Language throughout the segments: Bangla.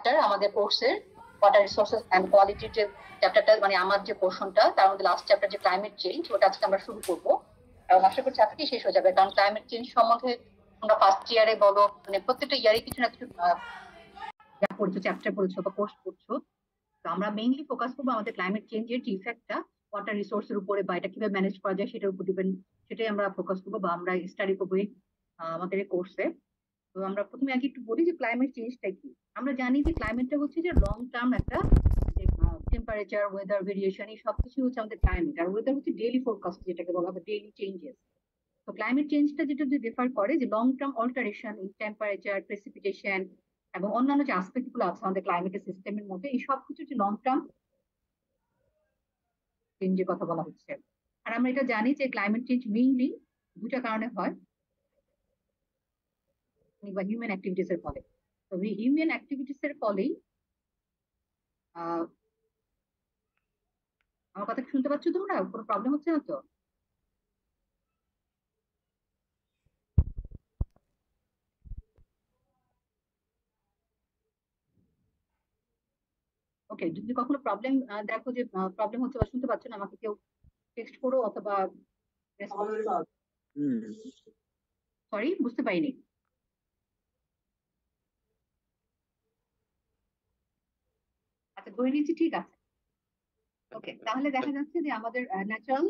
চ্যাপ্টার আমাদের কোর্সের ওয়াটার রিসোর্সেস এন্ড কোয়ালিটির যে চ্যাপ্টারটা, মানে আমার যে পোর্শনটা, তার মধ্যে লাস্ট চ্যাপ্টার যে ক্লাইমেট চেঞ্জ, ওটা আজকে আমরা শুরু করবো এবং আশা করছি আজকেই শেষ হয়ে যাবে। কারণ ক্লাইমেট চেঞ্জ সম্বন্ধে তোমরা ফার্স্ট ইয়ারে বলো, মানে প্রত্যেকটা ইয়ারে কিছু না কিছু পড়ছো, চ্যাপ্টার পড়ছো বা কোর্স পড়ছো। তো আমরা মেইনলি ফোকাস করবো আমাদের ক্লাইমেট চেঞ্জের যে ইফেক্টটা ওয়াটার রিসোর্সের উপরে বা এটা কিভাবে ম্যানেজ করা যায় সেটার উপর ডিপেন্ড, সেটাই আমরা ফোকাস করবো বা আমরা স্টাডি করবো আমাদের এই কোর্সে। তো আমরা প্রথমে আগে একটু বলি যে ক্লাইমেট চেঞ্জটা কি। আমরা জানি যে ক্লাইমেটটা হচ্ছে যে লং টার্ম একটা টেম্পারেচার, ওয়েদার ভেরিয়েশন, এই সবকিছু হচ্ছে আমাদের ক্লাইমেট। আর ওয়েদার হচ্ছে ডেইলি ফোরকাস্ট, যেটাকে বলা হয় ডেইলি চেঞ্জেস। তো ক্লাইমেট চেঞ্জটা যেটা রেফার করে যে long term alteration in temperature, precipitation এবং অন্যান্য যে আসপেক্ট গুলো আছে আমাদের ক্লাইমেটের সিস্টেমের মধ্যে, এই সব কিছু যে লং টার্ম চেঞ্জের কথা বলা হচ্ছে। আর আমরা এটা জানি যে ক্লাইমেট চেঞ্জ মেইনলি দুটা কারণে হয়, বা হিউম্যান অ্যাক্টিভিটিস এর ফলে। তো হিউম্যান অ্যাক্টিভিটিস এর ফলেই আমার কথা শুনতে পাচ্ছ তোমরা? কোনো প্রবলেম হচ্ছে না তো? ওকে, যদি কখনো প্রবলেম দেখো যে প্রবলেম হচ্ছে বা শুনতে পাচ্ছ না, আমাকে কেউ টেক্সট করো অথবা সরি, বুঝতে পারিনি। আচ্ছা, ধরে নিচ্ছি, ঠিক আছে। ওকে, তাহলে দেখা যাচ্ছে যে আমাদের ন্যাচারাল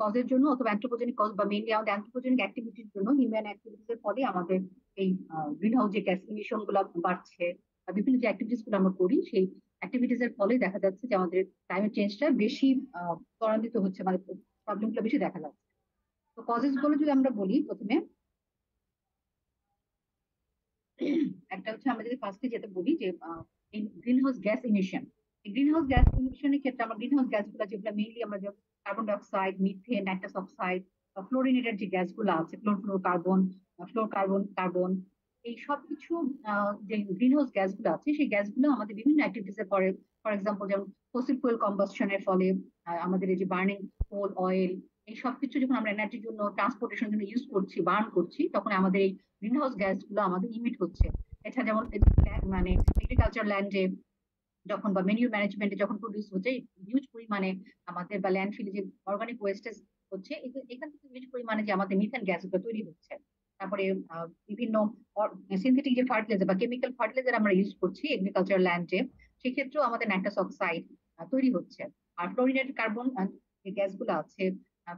কজের জন্য অথবা অ্যান্থ্রোপোজেনিক কজ বা মেইনলি আমাদের অ্যান্থ্রোপোজেনিক অ্যাক্টিভিটির জন্য, হিউম্যান অ্যাক্টিভিটিস এর ফলে আমাদের এই গ্রিন হাউস যে গ্যাস ইমিশন গুলো বাড়ছে বা বিভিন্ন যে অ্যাক্টিভিটিস গুলো আমরা করি, সেই অ্যাক্টিভিটিস এর ফলে দেখা যাচ্ছে যে আমাদের ক্লাইমেট চেঞ্জটা বেশি ত্বরান্বিত হচ্ছে, মানে প্রবলেম গুলো বেশি দেখা যাচ্ছে। তো কজেস গুলো যদি আমরা বলি প্রথমে, একটা হচ্ছে আমরা যদি ফার্স্টে যেটা বলি যে greenhouse gas emission. Greenhouse gas ইমিশনের ক্ষেত্রে আমরা গ্রিন হাউস গ্যাস গুলো যেগুলো মেইনলি আমরা যে carbon dioxide, methane, nitrous oxide বা ফ্লোরিনেটেড যে গ্যাস গুলো আছে, কার্বন, কার্বন, এই সব কিছু যে গ্রিন হাউস গ্যাস গুলো আছে, সেই গ্যাস গুলো আমাদের বিভিন্ন অ্যাক্টিভিটিস এ পড়ে। ফর এক্সাম্পল, যেমন ফসিল ফুয়েল কম্বাসশনের ফলে আমাদের এই যে বার্নিং কোল, অয়েল, এই সব কিছু যখন আমরা এনার্জির জন্য, ট্রান্সপোর্টেশন জন্য ইউজ করছি, বার্ন করছি, তখন আমাদের এই গ্রিন হাউস গ্যাস গুলো আমাদের ইমিট হচ্ছে। এছাড়া যেমন মানে এগ্রিকালচার ল্যান্ডে যখন বা মেনিউর ম্যানেজমেন্টে যখন প্রডিউস হচ্ছে হিউজ পরিমাণে আমাদের, বা ল্যান্ডফিলে যে অর্গানিক ওয়েস্টেজ হচ্ছে, এখান থেকে হিউজ পরিমাণে যে আমাদের মিথেন গ্যাস গুলো তৈরি হচ্ছে। তারপরে বিভিন্ন সিনথেটিক যে ফার্টিলাইজার বা কেমিক্যাল ফার্টিলাইজার আমরা ইউজ করছি এগ্রিকালচার ল্যান্ডে, সেক্ষেত্রেও আমাদের নাইট্রাস অক্সাইড তৈরি হচ্ছে। আর ফ্লোরিনেটেড কার্বন যে গ্যাসগুলো আছে,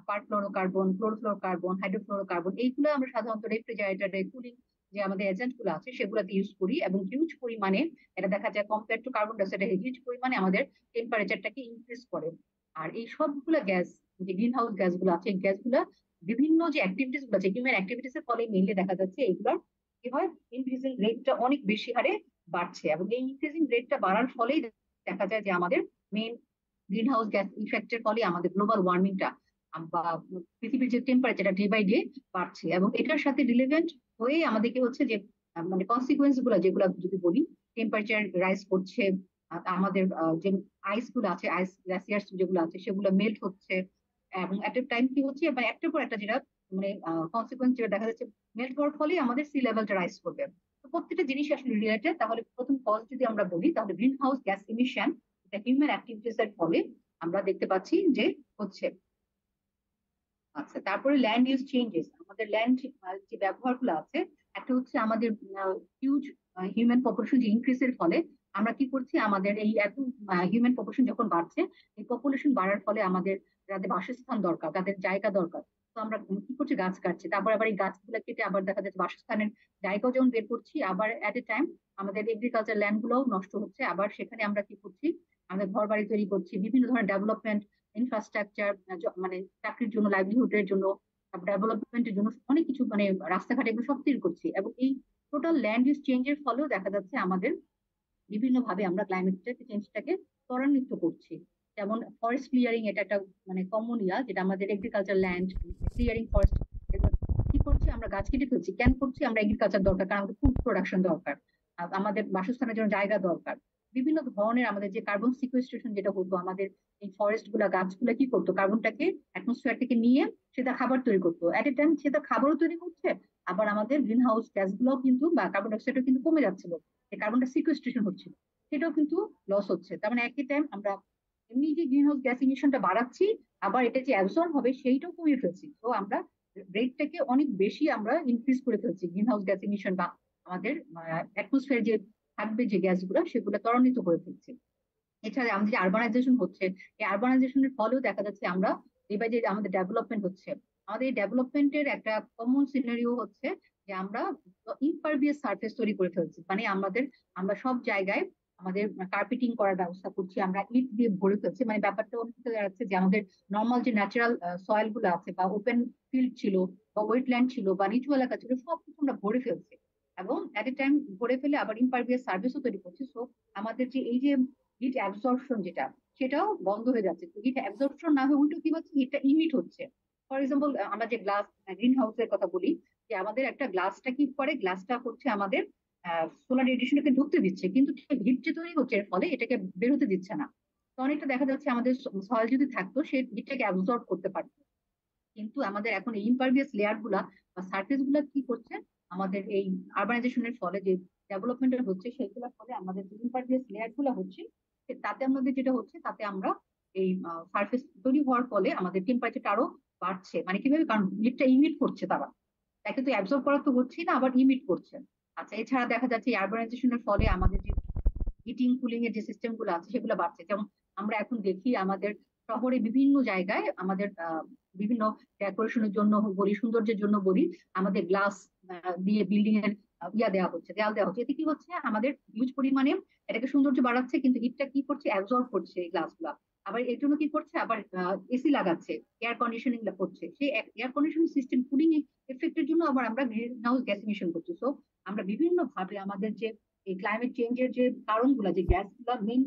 পারফ্লোরোকার্বন, ক্লোরোফ্লোরোকার্বন, হাইড্রোফ্লোরোকার্বন, এইগুলো আমরা সাধারণত রেফ্রিজারেটরে, কুলিং যে আমাদের এজেন্ট গুলো আছে সেগুলোতে ইউজ করি, এবং হিউজ পরিমাণে এটা দেখা যায় compare to carbon dioxide huge পরিমাণে আমাদের টেম্পারেচারটাকে ইনক্রিজ করে। আর এই সবগুলো গ্যাস, যে গ্রিন হাউস গ্যাস গুলো আছে, এই গ্যাসগুলো বিভিন্ন যে অ্যাক্টিভিটিস গুলো আছে, হিউম্যান অ্যাক্টিভিটিস এর ফলে মেইনলি দেখা যাচ্ছে এইগুলোর কি হয়, ইনক্রিজিং রেটটা অনেক বেশি হারে বাড়ছে। এবং এই ইনক্রিজিং রেটটা বাড়ার ফলেই দেখা যায় যে আমাদের মেইন গ্রিন হাউস গ্যাস ইফেক্টের ফলে আমাদের গ্লোবাল ওয়ার্মিংটা বা পৃথিবীর যে টেম্পারেচারটা ডে বাই ডে বাড়ছে। এবং এটার সাথে রিলেভেন্ট হয়ে আমাদেরকে হচ্ছে যে মানে কনসিকুয়েন্স গুলো যেগুলো যদি বলি, টেম্পারেচার রাইজ করছে, আমাদের যে আইস গুলো আছে, আইস গ্লাসিয়ার্স যেগুলো আছে সেগুলো মেল্ট হচ্ছে, এবং এট এ টাইম কি হচ্ছে, মানে একটার পর একটা যেটা মানে কনসিকুয়েন্স যেটা দেখা যাচ্ছে, মেল্ট হওয়ার ফলে আমাদের সি লেভেলটা রাইজ করবে। তো প্রত্যেকটা জিনিস আসলে রিলেটেড। তাহলে প্রথম কজ যদি আমরা বলি, তাহলে গ্রিন হাউস গ্যাস ইমিশন এটা হিউম্যান অ্যাক্টিভিটিস এর ফলে আমরা দেখতে পাচ্ছি যে হচ্ছে। আচ্ছা, তারপরে ল্যান্ড ইউজ চেঞ্জেস, আমাদের ল্যান্ড যে ব্যবহারগুলো আছে, একটা হচ্ছে আমাদের হিউজ হিউম্যান পপুলেশন যে ইনক্রিজের ফলে আমরা কি করছি, আমাদের এই এত হিউম্যান পপুলেশন যখন বাড়ছে, এই পপুলেশন বাড়ার ফলে আমাদের যাদের বাসস্থান দরকার, তাদের জায়গা দরকার, তো আমরা কি করছি, গাছ কাটছি। তারপর আবার এই গাছগুলো কেটে আবার দেখা যাচ্ছে বাসস্থানের জায়গাও যেমন বের করছি, আবার এট এ টাইম আমাদের এগ্রিকালচার ল্যান্ড গুলোও নষ্ট হচ্ছে। আবার সেখানে আমরা কি করছি, আমাদের ঘর বাড়ি তৈরি করছি, বিভিন্ন ধরনের ডেভেলপমেন্ট ইনফ্রাস্ট্রাকচার, মানে চাকরির জন্য, লাইভলিহুডের জন্য, ডেভেলপমেন্টের জন্য অনেক কিছু, মানে রাস্তাঘাট, এগুলো সব তৈরি করছি। এবং এই টোটাল ল্যান্ড ইউজ চেঞ্জের ফলেও দেখা যাচ্ছে আমাদের বিভিন্ন ভাবে আমরা ক্লাইমেট চেঞ্জটাকে ত্বরান্বিত করছি। যেমন ফরেস্ট ক্লিয়ারিং, এটা একটা মানে কমন যেটা আমাদের এগ্রিকালচার ল্যান্ড ক্লিয়ারিং, ফরেস্ট কি করছি, আমরা গাছ কেটে ফেলছি। কেন করছি, আমরা এগ্রিকালচার দরকার, কারণ আমাদের ফুড প্রোডাকশন দরকার, আমাদের বাসস্থানের জন্য জায়গা দরকার। বিভিন্ন ধরনের আমাদের যে কার্বন সিকুয়েস্ট্রেশন যেটা হতো, আমাদের এই ফরেস্ট গুলা, গাছগুলা কি করতো, কার্বনটাকে অ্যাটমসফিয়ার থেকে নিয়ে সেটা খাবার তৈরি করতো। এট এ টাইম সেটা খাবারও তৈরি করছে, আবার আমাদের গ্রিন হাউস গ্যাস গুলোও কিন্তু বা কার্বন ডাইঅক্সাইডও কিন্তু কমে যাচ্ছিল, এই কার্বনটা সিকুয়েস্ট্রেশন হচ্ছিল। সেটাও কিন্তু লস হচ্ছে। তার মানে একই টাইম আমরা এমনি যে গ্রিন হাউস গ্যাস ইমিশনটা বাড়াচ্ছি, আবার এটা যে অ্যাবজর্ব হবে সেইটাও কমিয়ে ফেলছি। তো আমরা রেটটাকে অনেক বেশি আমরা ইনক্রিজ করে ফেলছি গ্রিন হাউস গ্যাস ইমিশন, বা আমাদের অ্যাটমসফিয়ার যে থাকবে যে গ্যাসগুলো সেগুলো ত্বরান্বিত করে ফেলছে। এছাড়া আমাদের যে আরবানাইজেশন হচ্ছে, এই আরবানাইজেশনের ফলেও দেখা যাচ্ছে আমরা এবার যে আমাদের ডেভেলপমেন্ট হচ্ছে, আমাদের এই ডেভেলপমেন্টের একটা কমন সিনারিও হচ্ছে যে আমরা ইমপারভিয়াস সারফেস তৈরি করে ফেলছি। মানে আমরা সব জায়গায় আমাদের কার্পেটিং করার ব্যবস্থা করছি, আমরা ইট দিয়ে ভরে ফেলছি। মানে ব্যাপারটা হতে যাচ্ছে যে আমাদের নর্মাল যে ন্যাচারাল সয়েল গুলো আছে, বা ওপেন ফিল্ড ছিল, বা ওয়েটল্যান্ড ছিল, বা নিচু এলাকা ছিল, সব কিছু আমরা ভরে ফেলছি। এবং এট এ টাইম ভরে ফেলে আবার ইমপারভিয়াস সার্ভিসও তৈরি করছি। সো আমাদের যে এই যে হিট অ্যাবজর্পশন যেটা, সেটাও বন্ধ হয়ে যাচ্ছে। তো হিট অ্যাবজর্পশন না হয়ে উল্টো কি হচ্ছে, হিটটা ইমিট হচ্ছে। ফর এক্সাম্পল, আমরা যে গ্লাস গ্রিন হাউসের কথা বলি, যে আমাদের একটা গ্লাসটা কি করে, গ্লাসটা হচ্ছে আমাদের সোলার রেডিয়েশনকে ঢুকতে দিচ্ছে, কিন্তু হিট যে তৈরি হচ্ছে এর ফলে এটাকে বেরোতে দিচ্ছে না। তো অনেকটা দেখা যাচ্ছে আমাদের সয়েল যদি থাকতো সে হিটটাকে অ্যাবজর্ব করতে পারতো। কিন্তু আমাদের এখন এই ইমপারভিয়াস লেয়ার গুলা বা সার্ফেস গুলা কি করছে, আমাদের এই আরবানাইজেশনের ফলে যে ডেভেলপমেন্ট হচ্ছে সেগুলোর ফলে আমাদের যে ইমপারভিয়াস লেয়ার গুলা হচ্ছে, তাতে আমাদের যেটা হচ্ছে, তাতে আমরা এই সার্ফেস তৈরি হওয়ার ফলে আমাদের টেম্পারেচারটা আরো বাড়ছে। মানে কিভাবে, কারণ হিটটা ইমিট করছে তারা, তাকে তো অ্যাবজর্ব করা তো হচ্ছে না, আবার ইমিট করছে। আচ্ছা, এছাড়া দেখা যাচ্ছে আরবানাইজেশনের ফলে আমাদের যে হিটিং কুলিং এর যে সিস্টেম গুলো আছে সেগুলো বাড়ছে। যেমন আমরা এখন দেখি আমাদের শহরে বিভিন্ন জায়গায় আমাদের বিভিন্ন ডেকোরেশনের জন্য বলি, সৌন্দর্যের জন্য বলি, আমাদের গ্লাস দিয়ে বিল্ডিং এর দেওয়া হচ্ছে, দেয়াল দেওয়া হচ্ছে। এতে কি হচ্ছে, আমাদের হিউজ পরিমাণে এটাকে সৌন্দর্য বাড়াচ্ছে, কিন্তু হিটটা কি করছে, অ্যাবজর্ব করছে এই গ্লাস গুলা। আবার এর জন্য কি করছে, আবার এসি লাগাচ্ছে, এয়ার কন্ডিশনিং করছে। সেই এয়ার কন্ডিশনিং সিস্টেম কুলিং এফেক্টের জন্য আবার আমরা গ্রিন হাউস গ্যাস ইমিশন করছি। সো আমরা বিভিন্ন ভাবে আমাদের যে এই ক্লাইমেট চেঞ্জের যে কারণগুলো, যে গ্যাস গুলা মেইন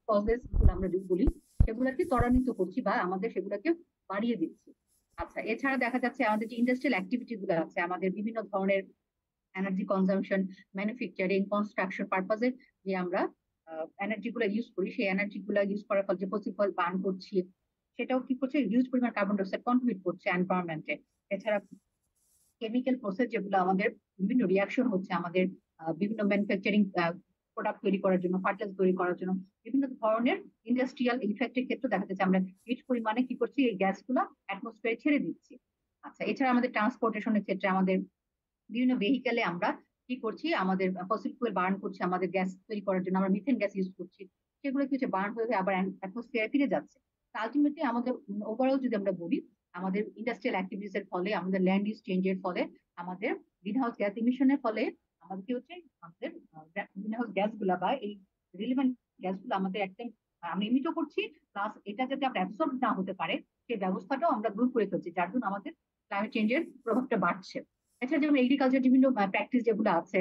কজেস গুলো আমরা যে বলি, সেগুলাকে ত্বরান্বিত করছি বা আমাদের সেগুলোকে বাড়িয়ে দিচ্ছি। আচ্ছা, এছাড়া দেখা যাচ্ছে আমাদের যে ইন্ডাস্ট্রিয়াল অ্যাক্টিভিটি গুলো আছে, আমাদের বিভিন্ন ধরনের এনার্জি কনজাম্পশন, ম্যানুফ্যাকচারিং, কনস্ট্রাকশন পারপাজে যে আমরা এনার্জি গুলা ইউজ করি, সেই এনার্জি গুলা ইউজ করার ফলে যে ফসিল ফুয়েল বার্ন করছি, সেটাও কি করছে, হিউজ পরিমাণ কার্বন ডাইঅক্সাইড কন্ট্রিবিউট করছে এনভায়রনমেন্টে। এছাড়া কেমিক্যাল প্রসেস যেগুলো আমাদের বিভিন্ন রিয়াকশন হচ্ছে আমাদের বিভিন্ন ম্যানুফ্যাকচারিং প্রোডাক্ট তৈরি করার জন্য, ফার্টিলাইজার তৈরি করার জন্য, বিভিন্ন ধরনের ইন্ডাস্ট্রিয়াল ইফেক্টের ক্ষেত্রে দেখা যাচ্ছে আমরা হিউজ পরিমাণে কি করছি, এই গ্যাস গুলা অ্যাটমসফিয়ারে ছেড়ে দিচ্ছি। আচ্ছা, এছাড়া আমাদের ট্রান্সপোর্টেশনের ক্ষেত্রে আমাদের বিভিন্ন ভেহিকেলে আমরা কি করছি, আমাদের ফসিল ফুয়েল বার্ন করছি আমাদের গ্যাস তৈরি করার জন্য, আমরা মিথেন গ্যাস ইউজ করছি। সেগুলো কি হচ্ছে, বার্ন হয়ে আবার অ্যাটমসফিয়ারে ফিরে যাচ্ছে। আলটিমেটলি আমাদের ওভারঅল যদি আমরা বলি, আমাদের ইন্ডাস্ট্রিয়াল অ্যাক্টিভিটিস এর ফলে, আমাদের ল্যান্ড ইউজ চেঞ্জের ফলে, আমাদের গ্রিন হাউস গ্যাস ইমিশনের ফলে আমাদের কি হচ্ছে, আমাদের গ্রিন হাউস গ্যাস গুলা বা এই রিলিভেন্ট গ্যাস গুলো আমাদের একটা আমরা ইমিটও করছি, প্লাস এটা যাতে আমরা অ্যাবসর্ব না হতে পারে সেই ব্যবস্থাটাও আমরা দূর করে ফেলছি, যার জন্য আমাদের ক্লাইমেট চেঞ্জের প্রভাবটা বাড়ছে। এছাড়া যেমন এগ্রিকালচার বিভিন্ন প্র্যাকটিস যেগুলো আছে,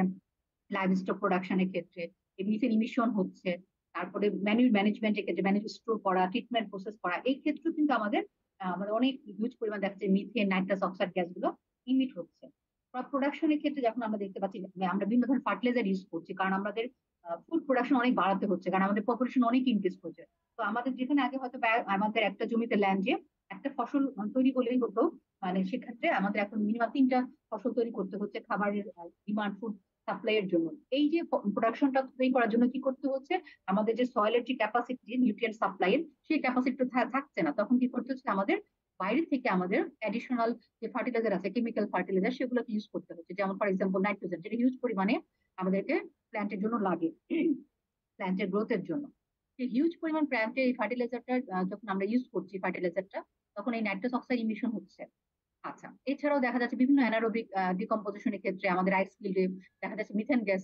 লাইভ স্টক প্রোডাকশনের ক্ষেত্রে মিথেন ইমিশন হচ্ছে, তারপরে ম্যানিউর ম্যানেজমেন্টের ক্ষেত্রে ম্যানিউর স্টোর করা, ট্রিটমেন্ট প্রসেস করা, এই ক্ষেত্রেও কিন্তু আমাদের অনেক হিউজ পরিমাণ দেখা যাচ্ছে মিথেন, নাইট্রাস অক্সাইড গ্যাসগুলো ইমিট হচ্ছে। প্রোডাকশনের ক্ষেত্রে যখন আমরা দেখতে পাচ্ছি আমরা বিভিন্ন ধরনের ফার্টিলাইজার ইউজ করছি, কারণ আমাদের ফুড প্রোডাকশন অনেক বাড়াতে হচ্ছে, কারণ আমাদের পপুলেশন অনেক ইনক্রিজ করছে। তো আমাদের যেখানে আগে হয়তো আমাদের একটা জমিতে ল্যান্ডে একটা ফসল তৈরি করলেই হতো, মানে সেক্ষেত্রে আমাদের এখন মিনিমাম 3টা ফসল তৈরি করতে হচ্ছে খাবারের ডিমান্ড, ফুড সাপ্লাই এর জন্য। এই যে প্রোডাকশনটা তৈরি করার জন্য কি করতে হচ্ছে, আমাদের যে সয়েলের যে ক্যাপাসিটি, নিউট্রিয়েন্ট সাপ্লাই এর, সেই ক্যাপাসিটি থাকছে না। তখন কি করতে হচ্ছে, আমাদের বাইরে থেকে আমাদের অ্যাডিশনাল যে ফার্টিলাইজার আছে, কেমিক্যাল ফার্টিলাইজার, সেগুলোকে ইউজ করতে হচ্ছে। যেমন ফর এক্সাম্পল নাইট্রোজেন, যেটা হিউজ পরিমাণে আমাদেরকে প্ল্যান্টের জন্য লাগে, প্ল্যান্টের গ্রোথের জন্য। সেই হিউজ পরিমাণ প্ল্যান্টে এই ফার্টিলাইজারটা যখন আমরা ইউজ করছি ফার্টিলাইজারটা, তখন এই নাইট্রাস অক্সাইড ইমিশন হচ্ছে। আচ্ছা, এছাড়াও দেখা যাচ্ছে বিভিন্ন অ্যানারোবিক ডিকম্পোজিশনের ক্ষেত্রে আমাদের আইস ফিল্ডে দেখা যাচ্ছে মিথেন গ্যাস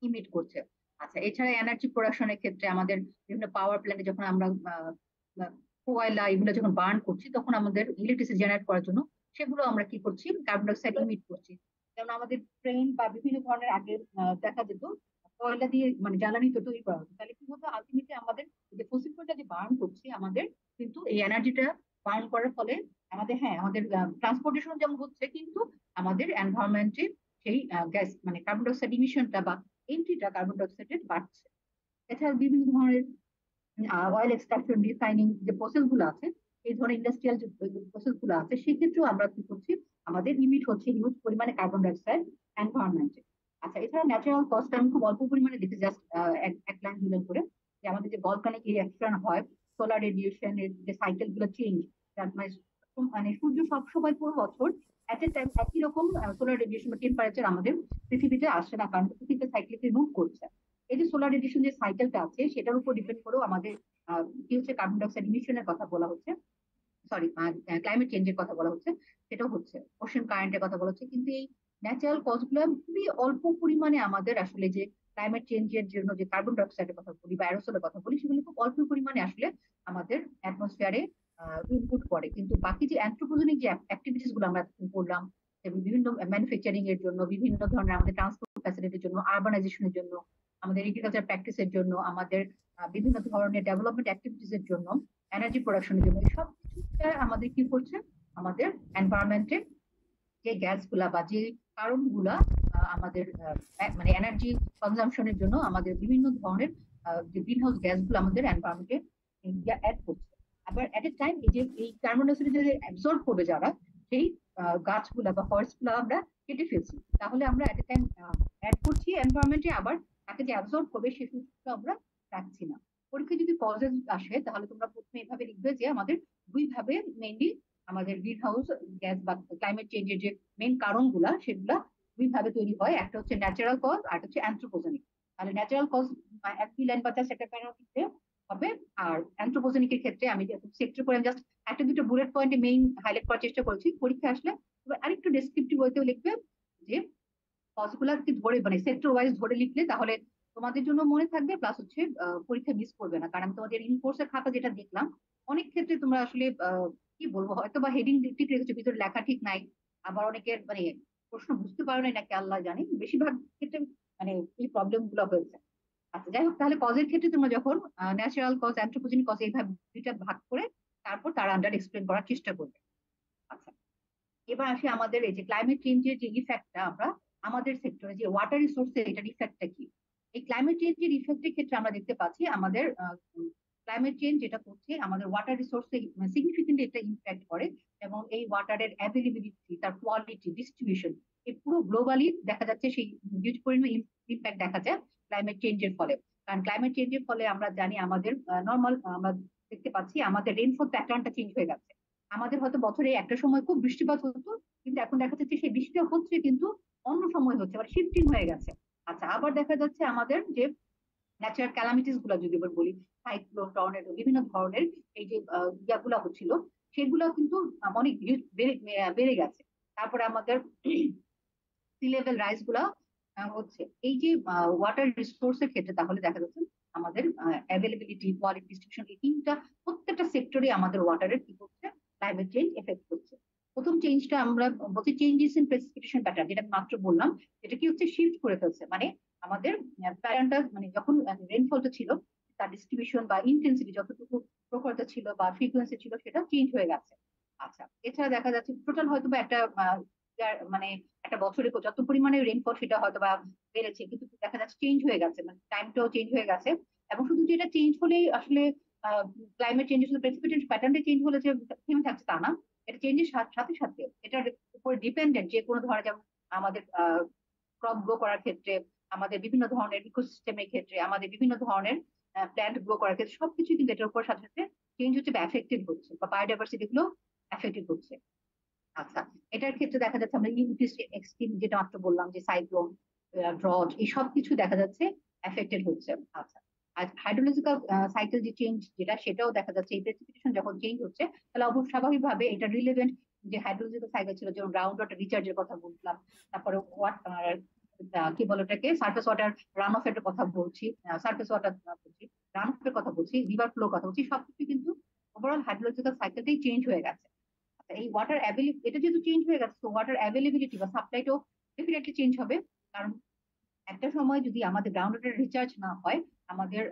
ইমিট করছে। আচ্ছা, এছাড়া এনার্জি প্রোডাকশনের ক্ষেত্রে আমাদের বিভিন্ন পাওয়ার প্ল্যান্টে যখন আমরা কোয়লা এগুলো যখন বার্ন করছি, তখন আমাদের ইলেকট্রিসিটি জেনারেট করার জন্য সেগুলো আমরা কি করছি, কার্বন ডাইঅক্সাইড ইমিট করছি। যেমন আমাদের ট্রেন বা বিভিন্ন ধরনের আগে দেখা যেত কয়লা দিয়ে মানে জ্বালানি তো তৈরি করা হতো, তাহলে কি হতো, আলটিমেটলি আমাদের যে ফসিল ফুয়েলটা যে বার্ন করছি, আমাদের কিন্তু এই এনার্জিটা বার্ন করার ফলে আমাদের, হ্যাঁ, আমাদের ট্রান্সপোর্টেশন যেমন হচ্ছে, কিন্তু আমাদের এনভায়রনমেন্টে সেই গ্যাস মানে কার্বন ডাইঅক্সাইড ইমিশনটা বা এন্ট্রিটা কার্বন ডাইঅক্সাইডের বাড়ছে। এছাড়া বিভিন্ন ধরনের অয়েল এক্সট্রাকশন, রিফাইনিং যে প্রসেস গুলো আছে, এই ধরনের ইন্ডাস্ট্রিয়াল যে প্রসেস গুলো আছে, সেক্ষেত্রেও আমরা কি করছি, আমাদের লিমিট হচ্ছে হিউজ পরিমাণে কার্বন ডাইঅক্সাইড এনভায়রনমেন্টে। আচ্ছা, এছাড়া ন্যাচারাল কস্ট আমি খুব অল্প পরিমাণে দেখি, জাস্ট এক লাইন দুই লাইন করে, যে আমাদের যে ভলকানিক রিঅ্যাকশন হয়, সোলার রেডিয়েশন এর যে সাইকেল গুলো চেঞ্জ, মানে মানে সূর্য সবসময় পুরো বছর এট এ টাইম একই রকম সোলার রেডিয়েশন বা টেম্পারেচার আমাদের পৃথিবীতে আসে না, কারণ পৃথিবীতে সাইকেলকে মুভ করছে। এই যে সোলার রেডিয়েশন যে সাইকেলটা আছে সেটার উপর ডিপেন্ড করেও আমাদের কি হচ্ছে, কার্বন ডাইঅক্সাইড ইমিশনের কথা বলা হচ্ছে, সরি ক্লাইমেট চেঞ্জের কথা বলা হচ্ছে, সেটাও হচ্ছে, ওশান কারেন্টের কথা বলা হচ্ছে। কিন্তু এই ন্যাচারাল কজ গুলো খুবই অল্প পরিমাণে আমাদের আসলে যে ক্লাইমেট চেঞ্জের জন্য যে কার্বন ডাইঅক্সাইডের কথা বলি বা অ্যারোসলের কথা বলি, সেগুলো খুব অল্প পরিমাণে আসলে আমাদের অ্যাটমসফিয়ারে ইনপুট করে। কিন্তু বাকি যে অ্যান্থ্রোপোজেনিক যে অ্যাক্টিভিটিস গুলো আমরা এতক্ষণ করলাম, এবং বিভিন্ন ম্যানুফ্যাকচারিং এর জন্য, বিভিন্ন ধরনের আমাদের ট্রান্সপোর্ট ফ্যাসিলিটির জন্য, আরবানাইজেশনের জন্য, আমাদের এগ্রিকালচার প্র্যাকটিসের জন্য, আমাদের বিভিন্ন ধরনের ডেভেলপমেন্ট অ্যাক্টিভিটিস এর জন্য, এনার্জি প্রোডাকশনের জন্য, সব কিছুটা আমাদের কি করছে, আমাদের এনভায়রনমেন্টে যে গ্যাস গুলা বা যে কারণগুলা আমাদের মানে এনার্জি কনজাম্পশনের জন্য আমাদের বিভিন্ন ধরনের যে গ্রিন হাউস গ্যাস গুলো আমাদের এনভায়রনমেন্টে অ্যাড করছে। আবার এট এ টাইম এই যে এই কার্বন ডাইঅক্সাইড যে অ্যাবজর্ব করবে যারা, সেই গাছগুলা বা ফরেস্ট গুলা আমরা কেটে ফেলছি, তাহলে আমরা এট এ টাইম অ্যাড করছি এনভায়রনমেন্টে, আবার তাকে যে অ্যাবজর্ব করবে সেই সুযোগটা আমরা রাখছি না। পরীক্ষায় যদি কজেস আসে তাহলে তোমরা প্রথমে এভাবে লিখবে যে আমাদের দুই ভাবে মেইনলি আমাদের গ্রিন হাউস গ্যাস বা ক্লাইমেট চেঞ্জের যে মেইন কারণগুলা সেগুলা দুই ভাবে তৈরি হয়, একটা হচ্ছে ন্যাচারাল কজ আর একটা হচ্ছে অ্যান্থ্রোপোজেনিক। তাহলে ন্যাচারাল কজ এক দুই লাইন বা জাস্ট একটা প্যারাগ্রাফ লিখতে হবে। আর অ্যান্থ্রোপোজেনিকের ক্ষেত্রে আমি সেক্টর করে জাস্ট একটা দুটো বুলেট পয়েন্টে মেইন হাইলাইট করার চেষ্টা করেছি। পরীক্ষা আসলে আরেকটু ডেসক্রিপটিভ ওয়েতেও লিখবে, যে কজগুলাকে ধরে মানে সেক্টর ওয়াইজ ধরে লিখলে তাহলে তোমাদের জন্য মনে থাকবে, প্লাস হচ্ছে পরীক্ষা মিস করবে না। কারণ আমি তোমাদের ইন কোর্সের খাতা যেটা দেখলাম, অনেক ক্ষেত্রে তোমরা আসলে কি বলবো, হয়তো বা হেডিং ঠিক রেখেছো, ভিতরে লেখা ঠিক নাই, আবার অনেকের মানে প্রশ্ন বুঝতে পারো না নাকি আল্লাহ জানে, বেশিরভাগ ক্ষেত্রে মানে এই প্রবলেম গুলো হয়েছে। আচ্ছা, যাই হোক, তাহলে কজের ক্ষেত্রে তোমরা যখন ন্যাচারাল কজ, অ্যান্থ্রোপোজেনিক কজ এইভাবে দুইটা ভাগ করে তারপর তার আন্ডার এক্সপ্লেন করার চেষ্টা করবে। আচ্ছা, এবার আসি আমাদের এই যে ক্লাইমেট চেঞ্জের যে ইফেক্টটা আমরা আমাদের সেক্টরে যে ওয়াটার রিসোর্সে, এটার ইফেক্টটা কি। এই ক্লাইমেট চেঞ্জের ইফেক্টের ক্ষেত্রে আমরা দেখতে পাচ্ছি আমাদের ক্লাইমেট চেঞ্জ যেটা করছে আমাদের ওয়াটার রিসোর্সে সিগনিফিকেন্টলি একটা ইম্প্যাক্ট করে, এবং এই ওয়াটারের অ্যাভেলেবিলিটি, তার কোয়ালিটি, ডিস্ট্রিবিউশন, এই পুরো গ্লোবালি দেখা যাচ্ছে সেই হিউজ পরিমাণে ইম্প্যাক্ট দেখা যায় ক্লাইমেট চেঞ্জের ফলে। কারণ ক্লাইমেট চেঞ্জের ফলে আমরা জানি আমাদের নর্মাল আমরা দেখতে পাচ্ছি আমাদের রেইনফল প্যাটার্নটা চেঞ্জ হয়ে গেছে। আমাদের হয়তো বছরে একটা সময় খুব বৃষ্টিপাত হতো, কিন্তু এখন দেখা যাচ্ছে সেই বৃষ্টিটা হচ্ছে কিন্তু অন্য সময় হচ্ছে, মানে শিফটিং হয়ে গেছে। আচ্ছা, আবার দেখা যাচ্ছে আমাদের যে ন্যাচারাল ক্যালামিটিস গুলা যদি এবার বলি, সাইক্লোন, টর্নেডো, বিভিন্ন ধরনের এই যে ইয়াগুলা হচ্ছিল, সেগুলো কিন্তু অনেক বেড়ে গেছে। তারপরে আমাদের সি লেভেল রাইজ গুলা হচ্ছে। এই যে ওয়াটার রিসোর্স এর ক্ষেত্রে তাহলে দেখা যাচ্ছে আমাদের অ্যাভেলেবিলিটি, কোয়ালিটি, ডিস্ট্রিবিউশন, এই তিনটা প্রত্যেকটা সেক্টরে আমাদের ওয়াটারের কি করছে, ক্লাইমেট চেঞ্জ এফেক্ট করছে। প্রথম চেঞ্জটা আমরা বলছি চেঞ্জেস ইন প্রেসিপিটেশন প্যাটার্ন, যেটা আমি মাত্র বললাম, এটা কি হচ্ছে, শিফট করে ফেলছে। মানে আমাদের প্যাটার্নটা মানে যখন রেনফলটা ছিল, তার ডিস্ট্রিবিউশন বা ইন্টেন্সিটি যতটুকু প্রখরতা ছিল বা ফ্রিকোয়েন্সি ছিল সেটা চেঞ্জ হয়ে গেছে। আচ্ছা, এছাড়া দেখা যাচ্ছে টোটাল হয়তো বা একটা মানে একটা বছরে যত পরিমাণে রেইনফল সেটা হয়তো বা বেড়েছে, কিন্তু দেখা যাচ্ছে চেঞ্জ হয়ে গেছে, মানে টাইমটাও চেঞ্জ হয়ে গেছে। এবং শুধু যে এটা চেঞ্জ হলেই আসলে ক্লাইমেট চেঞ্জ, শুধু প্রেসিপিটেশন প্যাটার্নটা চেঞ্জ হলে যে থেমে থাকছে তা না, এটা চেঞ্জের সাথে সাথে এটার উপর ডিপেন্ডেন্ট যে কোনো ধরনের, যেমন আমাদের ক্রপ গ্রো করার ক্ষেত্রে, আমাদের বিভিন্ন ধরনের ইকোসিস্টেমের ক্ষেত্রে, আমাদের বিভিন্ন ধরনের প্ল্যান্ট গ্রো করার ক্ষেত্রে, সবকিছু কিন্তু এটার উপর সাথে সাথে চেঞ্জ হচ্ছে বা এফেক্টেড হচ্ছে, বা বায়োডাইভার্সিটি গুলো এফেক্টেড হচ্ছে। আচ্ছা, এটার ক্ষেত্রে দেখা যাচ্ছে আমরা এক্সট্রিম যেটা মাত্র বললাম, যে সাইক্লোন, ড্রট, এই সব কিছু দেখা যাচ্ছে এফেক্টেড হচ্ছে। আচ্ছা, আর হাইড্রোলজিক্যাল সাইকেল যে চেঞ্জ যেটা, সেটাও দেখা যাচ্ছে এই প্রেসিপিটেশন যখন চেঞ্জ হচ্ছে, তাহলে অবশ্য স্বাভাবিকভাবে এটা রিলেভেন্ট যে হাইড্রোলজিক্যাল সাইকেল ছিল, যেমন গ্রাউন্ড ওয়াটার রিচার্জের কথা বললাম, তারপরে কি বলে ওটাকে, সার্ফেস ওয়াটার রান অফ এর কথা বলছি, সার্ফেস ওয়াটার বলছি, রান অফ এর কথা বলছি, রিভার ফ্লো কথা বলছি, সবকিছু কিন্তু ওভারঅল হাইড্রোলজিক্যাল সাইকেলটাই চেঞ্জ হয়ে গেছে। এই ওয়াটার অ্যাভেলেবিলিটি, এটা যেহেতু চেঞ্জ হয়ে গেছে, তো ওয়াটার অ্যাভেলেবিলিটি বা সাপ্লাইটাও ডেফিনেটলি চেঞ্জ হবে। কারণ একটা সময় যদি আমাদের গ্রাউন্ড ওয়াটার রিচার্জ না হয়, আমাদের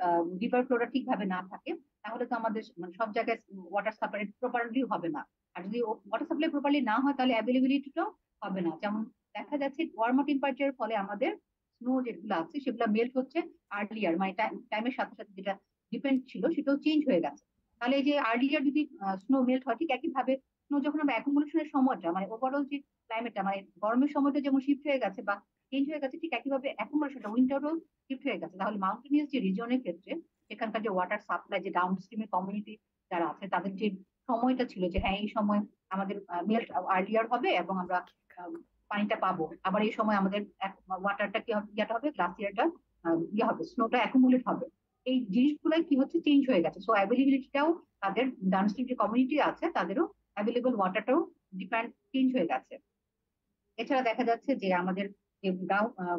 রিভার ফ্লোটা ঠিকভাবে না থাকে, তাহলে তো আমাদের মানে সব জায়গায় ওয়াটার সাপ্লাই প্রপারলি হবে না। আর যদি ওয়াটার সাপ্লাই প্রপারলি না হয়, তাহলে অ্যাভেলেবিলিটিটাও হবে না। যেমন দেখা যাচ্ছে ওয়ার্মার টেম্পারেচারের ফলে আমাদের স্নো যেগুলো আছে সেগুলো মেল্ট হচ্ছে আর্লিয়ার, মানে টাইমের সাথে সাথে যেটা ডিপেন্ড ছিল সেটাও চেঞ্জ হয়ে গেছে। তাহলে এই যে আর্লিয়ার যদি স্নো মেল্ট হয়, ঠিক একইভাবে স্নো যখন আমরা অ্যাকুমুলেশনের সময়টা মানে ওভারঅল যে ক্লাইমেটটা মানে গরমের সময়টা যেমন শিফট হয়ে গেছে বা চেঞ্জ হয়ে গেছে, ঠিক একইভাবে অ্যাকুমুলেশনটা উইন্টারও শিফট হয়ে গেছে। তাহলে মাউন্টেনিয়াস যে রিজনের ক্ষেত্রে সেখানকার যে ওয়াটার সাপ্লাই, যে ডাউন স্ট্রিমের কমিউনিটি যারা আছে তাদের যে সময়টা ছিল যে হ্যাঁ এই সময় আমাদের মেল্ট আর্লিয়ার হবে এবং আমরা পানিটা পাবো, আবার এই সময় আমাদের ওয়াটারটা কি হবে, ইয়েটা হবে, গ্লাসিয়ারটা ইয়ে হবে, স্নোটা অ্যাকুমুলেট হবে। এই জিনিসগুলো কি হচ্ছে, চেঞ্জ হয়ে গেছে। সো অ্যাভেলেবিলিটিটাও তাদের ডাউনস্ট্রিম যে কমিউনিটি আছে তাদেরও অ্যাভেলেবল ওয়াটারটাও ডিপেন্ড চেঞ্জ হয়ে গেছে। এছাড়া দেখা যাচ্ছে যে আমাদের যে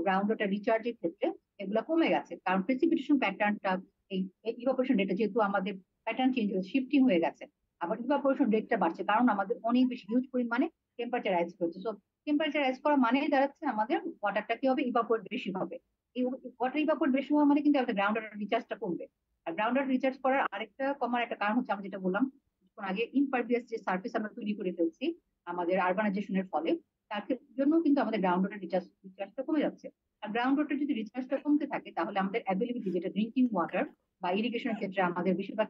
গ্রাউন্ড ওয়াটার রিচার্জের ক্ষেত্রে এগুলো কমে গেছে, কারণ প্রেসিপিটেশন প্যাটার্নটা, এই ইভাপোরেশন রেটটা যেহেতু আমাদের প্যাটার্ন চেঞ্জ হয়ে শিফটিং হয়ে গেছে, আবার ইভাপোরেশন রেটটা বাড়ছে কারণ আমাদের অনেক বেশি হিউজ পরিমাণে টেম্পারেচার রাইজ করছে। সো টেম্পারেচার রাইজ করা মানে দাঁড়াচ্ছে আমাদের ওয়াটারটা কি হবে, ইভাপোরেট বেশি হবে। এই ওয়াটার ইভাপোরেট বেশি হওয়া মানে কিন্তু আমাদের গ্রাউন্ড ওয়াটার রিচার্জটা কমবে। আর গ্রাউন্ড ওয়াটার রিচার্জ করার আরেকটা কমার একটা কারণ হচ্ছে আমরা যেটা বললাম কিছুক্ষণ আগে, ইমপারভিয়াস যে সার্ফেস আমরা তৈরি করে ফেলছি আমাদের আরবানাইজেশনের ফলে, তার জন্য কিন্তু আমাদের গ্রাউন্ড ওয়াটার রিচার্জটা কমে যাচ্ছে। আর গ্রাউন্ড ওয়াটার যদি রিচার্জটা কমতে থাকে তাহলে আমাদের অ্যাভেলেবিলিটি, যেটা ড্রিঙ্কিং ওয়াটার বা ইরিগেশনের ক্ষেত্রে আমাদের বেশিরভাগ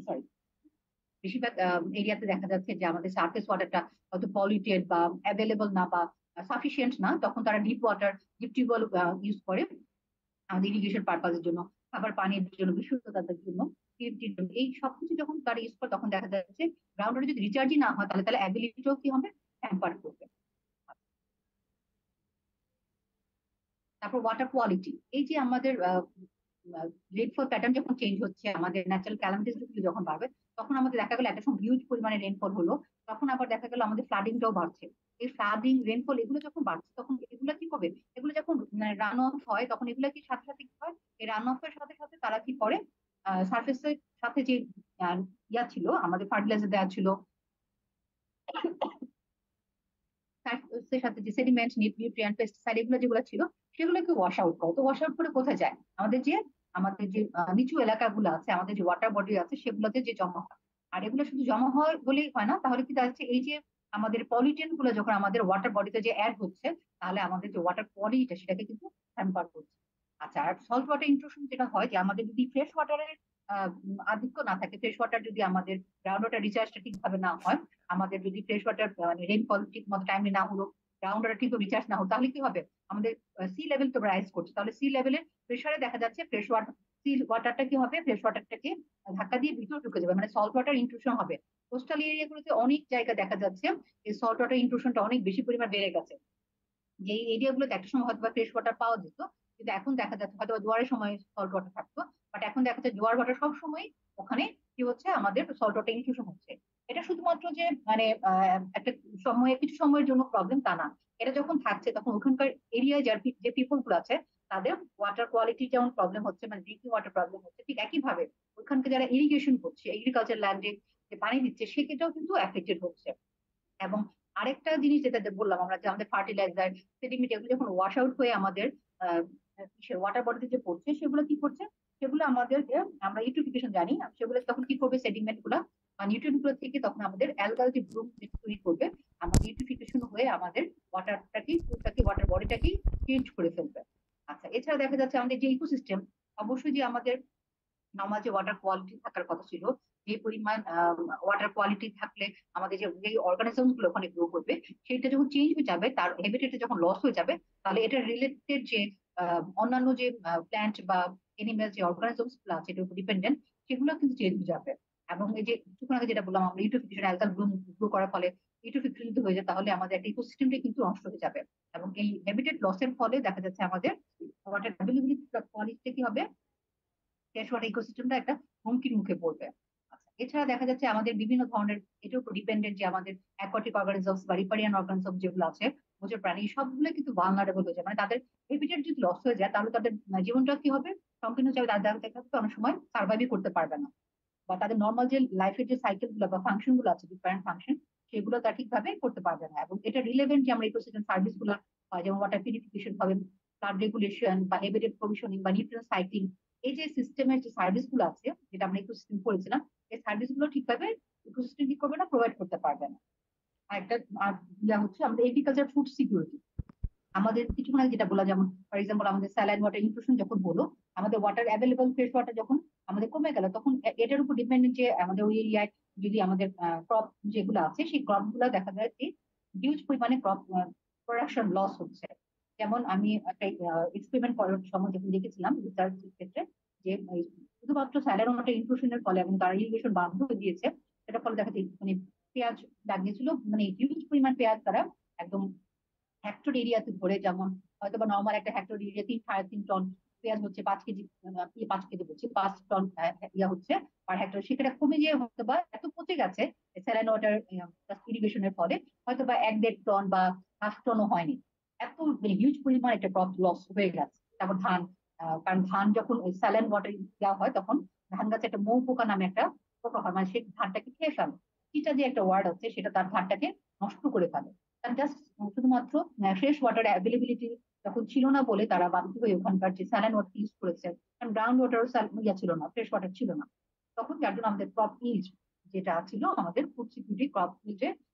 সরি বেশিরভাগ এরিয়াতে দেখা যাচ্ছে যে আমাদের সার্ফেস ওয়াটারটা হয়তো পলিউটেড বা অ্যাভেলেবল না বা সাফিসিয়েন্ট না, তখন তারা deep water, deep tubewell use করে আমাদের ইরিগেশন পারপাসের জন্য, খাবার পানির জন্য, বিশুদ্ধতার জন্য, purity-র জন্য। এই সবকিছু যখন তারা ইউজ করে তখন দেখা যাচ্ছে গ্রাউন্ড ওয়াটার যদি রিচার্জই না হয় তাহলে তাহলে অ্যাবিলিটিও কি হবে, হ্যাম্পার করবে। তারপর ওয়াটার কোয়ালিটি, এই যে আমাদের রেনফল প্যাটার্ন যখন চেঞ্জ হচ্ছে, আমাদের ন্যাচারাল ক্যালামিটিস যখন বাড়বে, তখন আমাদের দেখা গেল একটা সময় হিউজ পরিমাণে রেনফল হলো, তখন আবার দেখা গেল আমাদের ফ্লাডিংটাও বাড়ছে। এই ফ্লাডিং, রেনফল এগুলো যখন বাড়ছে তখন এগুলো কি হবে, এগুলো যখন রান অফ হয় তখন এগুলো কি সাথে সাথে কি হয়, এই রান অফের সাথে সাথে তারা কি করে, সার্ফেসের সাথে যে ইয়া ছিল, আমাদের ফার্টিলাইজার দেওয়া ছিল, সার্ফেসের সাথে যে সেডিমেন্ট, নিউট্রিয়েন্ট, পেস্টিসাইড এগুলো যেগুলো ছিল সেগুলোকে ওয়াশ আউট করে। তো ওয়াশ আউট করে কোথায় যায়, আমাদের যে নিচু এলাকাগুলো আছে, আমাদের যে ওয়াটার বডি আছে সেগুলোতে যে জমা হয়। আর এগুলো শুধু জমা হয় বলেই হয় না, তাহলে কি যাচ্ছে, এই যে আমাদের পলিউটেন্ট গুলো যখন আমাদের ওয়াটার বডিতে যে অ্যাড হচ্ছে, তাহলে আমাদের যে ওয়াটার কোয়ালিটিটা সেটাকে কিন্তু হ্যাম্পার করছে। আচ্ছা, আর সল্ট ওয়াটার ইন্ট্রুশন যেটা হয় যে আমাদের যদি ফ্রেশ ওয়াটারের আধিক্য না থাকে, ফ্রেশ ওয়াটার যদি আমাদের গ্রাউন্ড ওয়াটার রিচার্জটা ঠিকভাবে না হয়, আমাদের যদি ফ্রেশ ওয়াটার মানে রেইনফল ঠিক মতো টাইমে না হলো, গ্রাউন্ড ওয়াটার ঠিক রিচার্জ না হলো, তাহলে কি হবে, আমাদের সি লেভেল তো রাইজ করছে, তাহলে সি লেভেলের প্রেশারে দেখা যাচ্ছে ফ্রেশ ওয়াটার, সি ওয়াটারটা কি হবে, ফ্রেশ ওয়াটারটাকে ধাক্কা দিয়ে ভিতরে ঢুকে যাবে, মানে সল্ট ওয়াটার ইন্ট্রুশন হবে। কোস্টাল এরিয়াগুলোতে অনেক জায়গা দেখা যাচ্ছে এই সল্ট ওয়াটার ইন্ট্রুশনটা অনেক বেশি পরিমাণ বেড়ে গেছে। যে এরিয়াগুলোতে একটা সময় হয়তো ফ্রেশ ওয়াটার পাওয়া যেত, কিন্তু এখন দেখা যাচ্ছে হয়তো জোয়ারের সময় সল্ট ওয়াটার থাকতো, বাট এখন দেখা যাচ্ছে জোয়ার ওয়াটার সব সময় ওখানে কি হচ্ছে, আমাদের সল্ট ওয়াটার ইনফিউশন হচ্ছে। এটা শুধুমাত্র যে মানে একটা সময়ে, কিছু সময়ের জন্য প্রবলেম তা না, এটা যখন থাকছে তখন ওখানকার এরিয়ায় যার যে পিপল গুলো আছে তাদের ওয়াটার কোয়ালিটি যেমন প্রবলেম হচ্ছে, মানে ড্রিঙ্কিং ওয়াটার প্রবলেম হচ্ছে, ঠিক একইভাবে ওখানকে যারা ইরিগেশন করছে, এগ্রিকালচার ল্যান্ডে যে পানি দিচ্ছে সেটাও কিন্তু এফেক্টেড হচ্ছে। এবং আরেকটা জিনিস যেটা বললাম আমরা, যে আমাদের ফার্টিলাইজার, সেডিমেন্ট এগুলো যখন ওয়াশ আউট হয়ে আমাদের ওয়াটার বডিতে যে পড়ছে সেগুলো কি করছে, সেগুলো আমাদেরকে, আমরা ইউট্রিফিকেশন জানি, সেগুলো তখন কি করবে, সেডিমেন্ট গুলা বা নিউট্রিয়েন্ট গুলো থেকে তখন আমাদের অ্যালগাল যে গ্রুপ তৈরি করবে, আমাদের ইউট্রিফিকেশন হয়ে আমাদের ওয়াটারটাকে ওয়াটার বডিটাকে চেঞ্জ করে ফেলবে। আচ্ছা, এছাড়া দেখা যাচ্ছে আমাদের যে ইকোসিস্টেম, অবশ্যই যে আমাদের নর্মাল যে ওয়াটার কোয়ালিটি থাকার কথা ছিল, যে পরিমাণ ওয়াটার কোয়ালিটি থাকলে আমাদের যে অর্গানিজম গুলো ওখানে গ্রো করবে, সেটা যখন চেঞ্জ হয়ে যাবে, তার হ্যাবিটেট যখন লস হয়ে যাবে, তাহলে এটা রিলেটেড যে অন্যান্য যে প্ল্যান্ট বা এনিম্যাল যে অর্গানিজমস গুলো আছে এটার উপর ডিপেন্ডেন্ট, সেগুলো কিন্তু চেঞ্জ হয়ে যাবে। এবং এই যে কিছুক্ষণ আগে যেটা বললাম আমরা, ইউট্রোফিকেশন, অ্যালগাল গ্রো করার ফলে ইউট্রোফিকেশন যদি হয়ে যায় তাহলে আমাদের একটা ইকোসিস্টেমটা কিন্তু নষ্ট হয়ে যাবে। এবং এই হ্যাবিটেট লসের ফলে দেখা যাচ্ছে আমাদের ওয়াটার অ্যাভেলেবিলিটি কোয়ালিটি কি হবে, ফ্রেশ ওয়াটার ইকোসিস্টেমটা একটা হুমকির মুখে পড়বে। আচ্ছা, এছাড়া দেখা যাচ্ছে আমাদের বিভিন্ন ধরনের এটার উপর ডিপেন্ডেন্ট যে আমাদের অ্যাকোয়াটিক অর্গানিজমস বা রিপারিয়ান অর্গানিজম যেগুলো আছে, উভচর প্রাণী, সবগুলো কিন্তু ভালনারেবল হয়ে যায়, মানে তাদের হ্যাবিটেট যদি লস হয়ে যায় তাহলে তাদের জীবনটা কি হবে, সংকীর্ণ হয়ে যাবে, তাদের দেখা যাচ্ছে অনেক সময় সার্ভাইভই করতে পারবে না, বা তাদের নর্মাল যে লাইফের যে সাইকেল গুলো বা ফাংশন গুলো আছে, ডিফারেন্ট ফাংশন, সেগুলো তারা ঠিকভাবে করতে পারবে না। এবং এটা রিলেভেন্ট যে আমরা ইকোসিস্টেম সার্ভিস গুলো হয়, যেমন ওয়াটার পিউরিফিকেশন হবে, ফ্লাড রেগুলেশন বা হ্যাবিটেট প্রভিশনিং বা নিউট্রিয়েন্ট সাইক্লিং, এই যে সিস্টেমের যে সার্ভিস গুলো আছে যেটা আমরা ইকোসিস্টেম করেছিলাম, এই সার্ভিস গুলো ঠিকভাবে ইকোসিস্টেম কি করবে না, প্রোভাইড করতে পারবে না। আর একটা হচ্ছে আমাদের এগ্রিকালচার ফুড সিকিউরিটি, আমাদের কিছুক্ষণ আগে যেটা বলা, যেমন ফর এক্সাম্পল আমাদের স্যালাইন ওয়াটার ইনফিউশন যখন হলো, আমাদের ওয়াটার অ্যাভেলেবল ফ্রেশ ওয়াটার যখন আমাদের কমে গেল, তখন এটার উপর ডিপেন্ডেন্ট যে আমাদের ওই এরিয়ায় যদি আমাদের ক্রপ যেগুলো আছে সেই ক্রপ গুলো দেখা যায় যে হিউজ পরিমাণে ক্রপ প্রোডাকশন লস হচ্ছে। যেমন আমি একটা এক্সপেরিমেন্ট করার সময় যখন দেখেছিলাম রিসার্চ ক্ষেত্রে যে শুধুমাত্র স্যালারি ওয়াটার ইনফিউশনের ফলে এবং তারা ইরিগেশন বন্ধ হয়ে দিয়েছে, সেটার ফলে দেখা যায় মানে পেঁয়াজ লাগিয়েছিল, মানে হিউজ পরিমাণ পেঁয়াজ তারা একদম হেক্টর এরিয়াতে ধরে, যেমন হয়তো বা নর্মাল একটা হেক্টর এরিয়া 3 সাড়ে 3 টন পেঁয়াজ হচ্ছে, 5 কেজি 5 কেজি বলছি 5 টন ইয়া হচ্ছে পার হেক্টর, সেটা কমে গিয়ে হয়তো বা এত পচে গেছে স্যালাইন ওয়াটার ইরিগেশনের ফলে হয়তো বা 1-1.5 টন বা 5 টনও হয়নি। এত মানে হিউজ পরিমাণ একটা ক্রপ লস হয়ে গেছে। তারপর ধান, কারণ ধান যখন স্যালাইন ওয়াটার দেওয়া হয় তখন ধান গাছে একটা মৌ পোকা নামে একটা পোকা হয়, মানে সেই ধানটাকে খেয়ে ফেলে। চিটা যে একটা ওয়ার্ড আছে সেটা তার ধানটাকে নষ্ট করে ফেলে। তার জাস্ট শুধুমাত্র ফ্রেশ ওয়াটার অ্যাভেলেবিলিটি যখন ছিল না বলে তারা বাধ্য হয়ে ওখানকার যে স্যালাইন ওয়াটার ইউজ করেছে, কারণ গ্রাউন্ড ওয়াটার ইয়া ছিল না, ফ্রেশ ওয়াটার ছিল না। তখন যার জন্য আমাদের ক্রপ ইল্ড যেটা ছিল, আমাদের ফুড সিকিউরিটি ক্রপ ইল্ডে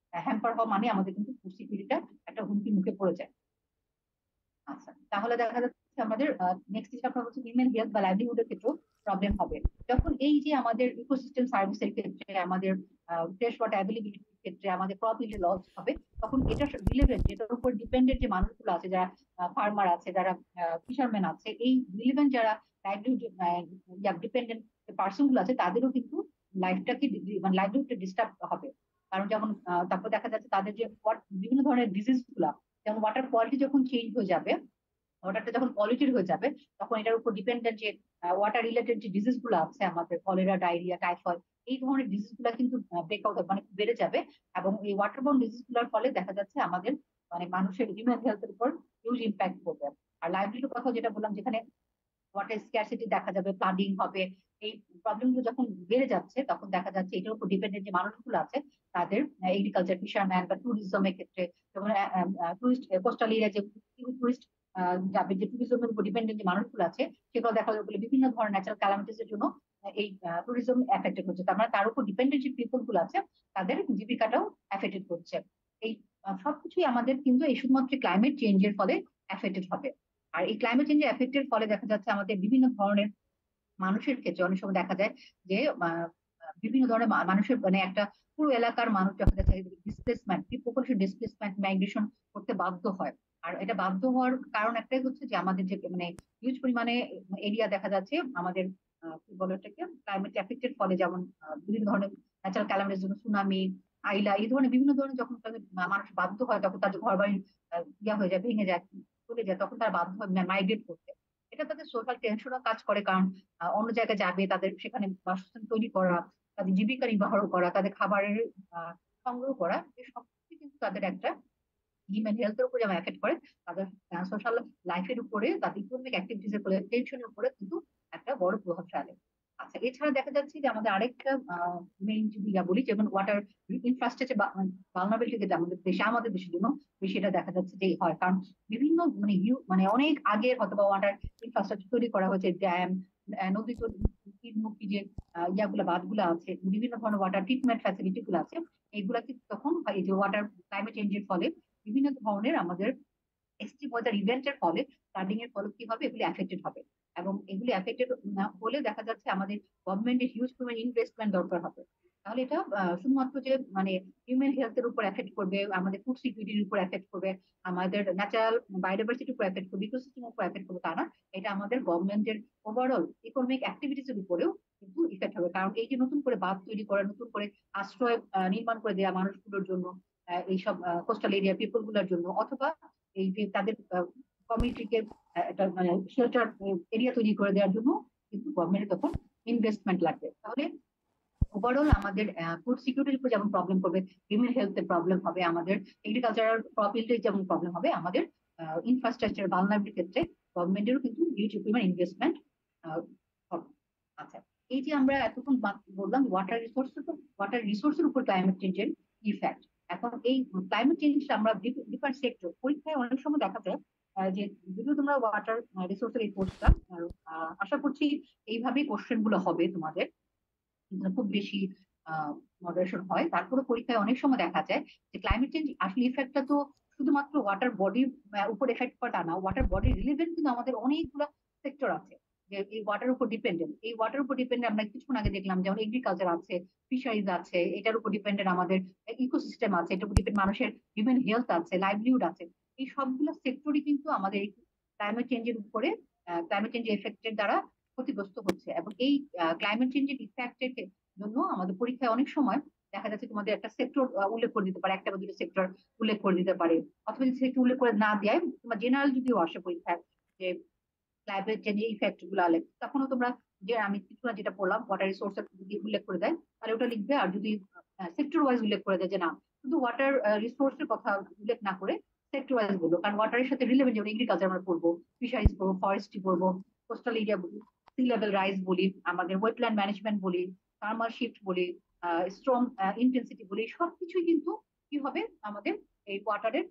হ্যাম্পার হওয়া মানে আমাদের কিন্তু ফুড সিকিউরিটিটা একটা হুমকির মুখে পড়ে যায়। আচ্ছা, তাহলে দেখা যাচ্ছে আমাদের নেক্সট যেটা আপনার হচ্ছে হিউম্যান হেলথ বা লাইভলিহুডের ক্ষেত্রেও প্রবলেম হবে। যখন এই যে আমাদের ইকোসিস্টেম সার্ভিসের ক্ষেত্রে, আমাদের ফ্রেশ ওয়াটার অ্যাভেলেবিলিটির ক্ষেত্রে আমাদের ক্রপ ইল্ড লস হবে, তখন এটা রিলেভেন্ট, এটার উপর ডিপেন্ডেন্ট যে মানুষগুলো আছে, যারা ফার্মার আছে, যারা ফিশারম্যান আছে, এই রিলেভেন্ট যারা লাইভলিহুড ডিপেন্ডেন্ট পার্সন গুলো আছে, তাদেরও কিন্তু লাইফটাকে মানে লাইভলিহুডটা ডিস্টার্ব হবে। কারণ যেমন তারপর দেখা যাচ্ছে তাদের যে বিভিন্ন ধরনের ডিজিজ গুলা, যেমন ওয়াটার কোয়ালিটি যখন চেঞ্জ হয়ে যাবে, ওয়াটারটা যখন পলিউটেড হয়ে যাবে, তখন এটার উপর ডিপেন্ডেন্ট যে ওয়াটার রিলেটেড যে ডিজিজ গুলো আছে আমাদের, কলেরা, ডায়রিয়া, টাইফয়েড, এই ধরনের ডিজিজ গুলা কিন্তু ব্রেকআউট মানে বেড়ে যাবে। এবং এই ওয়াটারবোর্ন ডিজিজ গুলোর ফলে দেখা যাচ্ছে আমাদের মানে মানুষের হিউম্যান হেলথের উপর হিউজ ইম্প্যাক্ট পড়বে। আর লাইভলিহুড কথা যেটা বললাম, যেখানে ওয়াটার স্ক্যারসিটি দেখা যাবে, ফ্লাডিং হবে, এই প্রবলেম গুলো যখন বেড়ে যাচ্ছে, তখন দেখা যাচ্ছে এটার উপর ডিপেন্ডেন্ট যে মানুষগুলো আছে তাদের, এগ্রিকালচার, ফিশারম্যান বা ট্যুরিজমের ক্ষেত্রে, যেমন টুরিস্ট কোস্টাল এরিয়া যে টুরিস্ট যাবে, যে ট্যুরিজমের উপর ডিপেন্ডেন্ট যে মানুষগুলো আছে, সেগুলো দেখা যাবে বলে বিভিন্ন ধরনের ন্যাচারাল ক্যালামিটিস এর জন্য এই ট্যুরিজম এফেক্টেড হচ্ছে। তার মানে তার উপর ডিপেন্ডেন্ট যে পিপল গুলো আছে তাদের জীবিকাটাও এফেক্টেড হচ্ছে। এই সবকিছুই আমাদের কিন্তু এই শুধুমাত্র ক্লাইমেট চেঞ্জের ফলে এফেক্টেড হবে। আর এই ক্লাইমেট চেঞ্জের এফেক্টের ফলে দেখা যাচ্ছে আমাদের বিভিন্ন ধরনের মানুষের ক্ষেত্রে অনেক সময় দেখা যায় যে বিভিন্ন ধরনের মানুষের মানে একটা পুরো এলাকার মানুষ দেখা যাচ্ছে ডিসপ্লেসমেন্ট, পপুলেশন ডিসপ্লেসমেন্ট, মাইগ্রেশন করতে বাধ্য হয়। আর এটা বাধ্য হওয়ার কারণ একটাই হচ্ছে যে আমাদের যে মানে হিউজ পরিমাণে এরিয়া দেখা যাচ্ছে আমাদের কি বলে এটাকে ক্লাইমেট এফেক্টের ফলে, যেমন বিভিন্ন ধরনের ন্যাচারাল ক্যালামিটির জন্য সুনামি, আইলা, এই ধরনের বিভিন্ন ধরনের যখন তাদের মানুষ বাধ্য হয়, তখন তাদের ঘর বাড়ি ইয়া হয়ে যায়, ভেঙে যায়, চলে যায়, তখন তারা বাধ্য হয় মাইগ্রেট করতে। এটা তাদের সোশ্যাল টেনশনও কাজ করে, কারণ অন্য জায়গায় যাবে, তাদের সেখানে বাসস্থান তৈরি করা, তাদের জীবিকা নির্বাহ করা, তাদের খাবারের সংগ্রহ করা, এই সবকিছু কিন্তু তাদের একটা হিউম্যান হেলথের উপর যেমন এফেক্ট করে, তাদের সোশ্যাল লাইফের উপরে, তাদের ইকোনমিক অ্যাক্টিভিটিস এর উপরে, টেনশনের উপরে কিন্তু একটা বড় প্রভাব ফেলে। আচ্ছা, এছাড়া দেখা যাচ্ছে যে আমাদের আরেকটা মেইন যদি বলি, যেমন ওয়াটার ইনফ্রাস্ট্রাকচার ভালনারেবিলিটি, যেটা আমাদের দেশের জন্য বেশি এটা দেখা যাচ্ছে যে হয়, কারণ বিভিন্ন মানে মানে অনেক আগে অথবা ওয়াটার ইনফ্রাস্ট্রাকচার তৈরি করা হয়েছে, ড্যাম, নদী মুক্তি যে ইয়াগুলা বাঁধগুলো আছে, বিভিন্ন ধরনের ওয়াটার ট্রিটমেন্ট ফ্যাসিলিটি গুলো আছে, এইগুলা কিন্তু তখন এই যে ওয়াটার ক্লাইমেট চেঞ্জের ফলে বিভিন্ন ধরনের আমাদের এক্সট্রিম ওয়েদার ইভেন্টের ফলে, ফ্লাডিং এর ফলে কি হবে, এগুলি এফেক্টেড হবে। এবং এগুলি এফেক্টেড হলে দেখা যাচ্ছে আমাদের গভর্নমেন্টের হিউজ পরিমাণ ইনভেস্টমেন্ট দরকার হবে। তাহলে এটা শুধুমাত্র যে মানে হিউম্যান হেলথের উপর এফেক্ট করবে, আমাদের ফুড সিকিউরিটির উপর এফেক্ট করবে, আমাদের ন্যাচারাল বায়োডাইভার্সিটির উপর এফেক্ট করবে, ইকোসিস্টেমের উপর এফেক্ট করবে তা না, এটা আমাদের গভর্নমেন্টের ওভারঅল ইকোনমিক অ্যাক্টিভিটিস এর উপরেও কিন্তু ইফেক্ট হবে। কারণ এই যে নতুন করে বাঁধ তৈরি করা, নতুন করে আশ্রয় নির্মাণ করে দেওয়া মানুষগুলোর জন্য, এইসব কোস্টাল এরিয়া পিপল গুলোর জন্য, অথবা এই যে তাদের কমিউনিটিকে একটা মানে শেল্টার এরিয়া তৈরি করে দেওয়ার জন্য কিন্তু গভর্নমেন্টের তখন ইনভেস্টমেন্ট লাগবে। তাহলে ওভারঅল আমাদের ফুড সিকিউরিটির উপর যেমন প্রবলেম করবে, হিউম্যান হেলথের প্রবলেম হবে, আমাদের এগ্রিকালচারাল ক্রপ ইল্ডের যেমন প্রবলেম হবে, আমাদের ইনফ্রাস্ট্রাকচার ভালনারেবিলিটির ক্ষেত্রে গভর্নমেন্টেরও কিন্তু হিউজ পরিমাণ ইনভেস্টমেন্ট হবে। আচ্ছা, এই যে আমরা এতক্ষণ বললাম ওয়াটার রিসোর্সের উপর ক্লাইমেট চেঞ্জের ইফেক্ট। এখন এই ক্লাইমেট চেঞ্জ আমরা ডিফারেন্ট সেক্টর পরীক্ষায় অনেক সময় দেখা যায় যে যদিও তোমরা ওয়াটার রিসোর্সের এই কোর্সটা আশা করছি এইভাবেই কোশ্চেন গুলো হবে তোমাদের, খুব বেশি মডারেশন হয়, তারপরে পরীক্ষায় অনেক সময় দেখা যায় যে ক্লাইমেট চেঞ্জ আসলে ইফেক্টটা তো শুধুমাত্র ওয়াটার বডির উপর এফেক্ট করে তা না, ওয়াটার বডি রিলেভেন্ট কিন্তু আমাদের অনেকগুলো সেক্টর আছে যে এই ওয়াটার উপর ডিপেন্ডেন্ট। এই ওয়াটার উপর ডিপেন্ডেন্ট আমরা কিছুক্ষণ আগে দেখলাম, যেমন এগ্রিকালচার আছে, ফিশারিজ আছে, এটার উপর ডিপেন্ডেন্ট আমাদের ইকোসিস্টেম আছে, এটার উপর ডিপেন্ড মানুষের হিউম্যান হেলথ আছে, লাইভলিহুড আছে। এই সবগুলো সেক্টরই কিন্তু আমাদের এই ক্লাইমেট চেঞ্জের উপরে ক্লাইমেট চেঞ্জ এফেক্টের দ্বারা ক্ষতিগ্রস্ত হচ্ছে। এবং এই ক্লাইমেট চেঞ্জের ইফেক্টের জন্য আমাদের পরীক্ষায় অনেক সময় দেখা যাচ্ছে তোমাদের একটা সেক্টর উল্লেখ করে দিতে পারে, একটা বা দুটো সেক্টর উল্লেখ করে দিতে পারে। অথবা যদি সেক্টর উল্লেখ করে না দেয়, তোমার জেনারেল যদিও আসে পরীক্ষায় যে ক্লাইমেট চেঞ্জ ইফেক্ট গুলো আলে, তখনও তোমরা যে আমি কিছুটা যেটা পড়লাম ওয়াটার রিসোর্সের যদি উল্লেখ করে দেয় তাহলে ওটা লিখবে। আর যদি সেক্টর ওয়াইজ উল্লেখ করে দেয় যে না, শুধু ওয়াটার রিসোর্সের কথা উল্লেখ না করে সেক্টর ওয়াইজ বলবো, কারণ ওয়াটারের সাথে রিলেভেন্ট যেমন এগ্রিকালচার আমরা পড়বো, ফিশারিজ পড়বো, ফরেস্ট্রি পড়বো, কোস্টাল এরিয়া বলি, সি লেভেল রাইজ বলি, আমাদের ওয়েটল্যান্ড ম্যানেজমেন্ট বলি, থার্মাল শিফট বলি, স্ট্রং ইন্টেন্সিটি বলি, সবকিছুই কিন্তু কি হবে আমাদের এই ওয়াটারের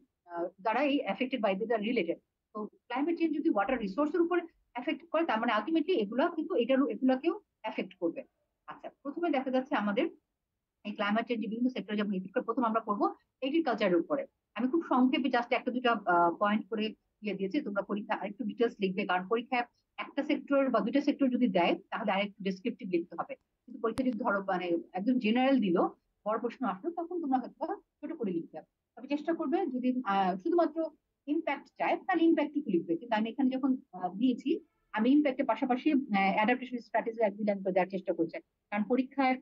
দ্বারা এই এফেক্টেড বাই দ্য রিলেটেড। তো ক্লাইমেট চেঞ্জ যদি ওয়াটার রিসোর্সের উপর এফেক্ট করে, তার মানে আলটিমেটলি এগুলো কিন্তু এগুলাকেও এফেক্ট করবে। আচ্ছা, প্রথমে দেখা যাচ্ছে আমাদের এই ক্লাইমেট চেঞ্জ বিভিন্ন সেক্টরে যেমন ইফেক্ট করে, প্রথম আমরা পড়বো এগ্রিকালচারের উপরে। আমি খুব সংক্ষেপে জাস্ট একটা দুটো পয়েন্ট করে দিয়ে দিয়েছি, তোমরা পরীক্ষা আরেকটু ডিটেলস লিখবে, কারণ পরীক্ষায় একটা সেক্টর বা দুইটা সেক্টর যদি দেয় তাহলে আরেকটু ডেসক্রিপটিভ লিখতে হবে। কিন্তু পরীক্ষা যদি ধরো মানে একদম জেনারেল দিল, বড় প্রশ্ন আসলো, তখন তোমরা হয়তো ছোট করে লিখতে হবে। তবে চেষ্টা করবে যদি শুধুমাত্র ইম্প্যাক্ট চায় তাহলে ইম্প্যাক্টটুকু লিখবে। কিন্তু আমি এখানে যখন দিয়েছি, আমি ইম্প্যাক্টের পাশাপাশি অ্যাডাপ্টেশন স্ট্র্যাটেজি এক দুই লাইন করে দেওয়ার চেষ্টা করছি। কারণ পরীক্ষায়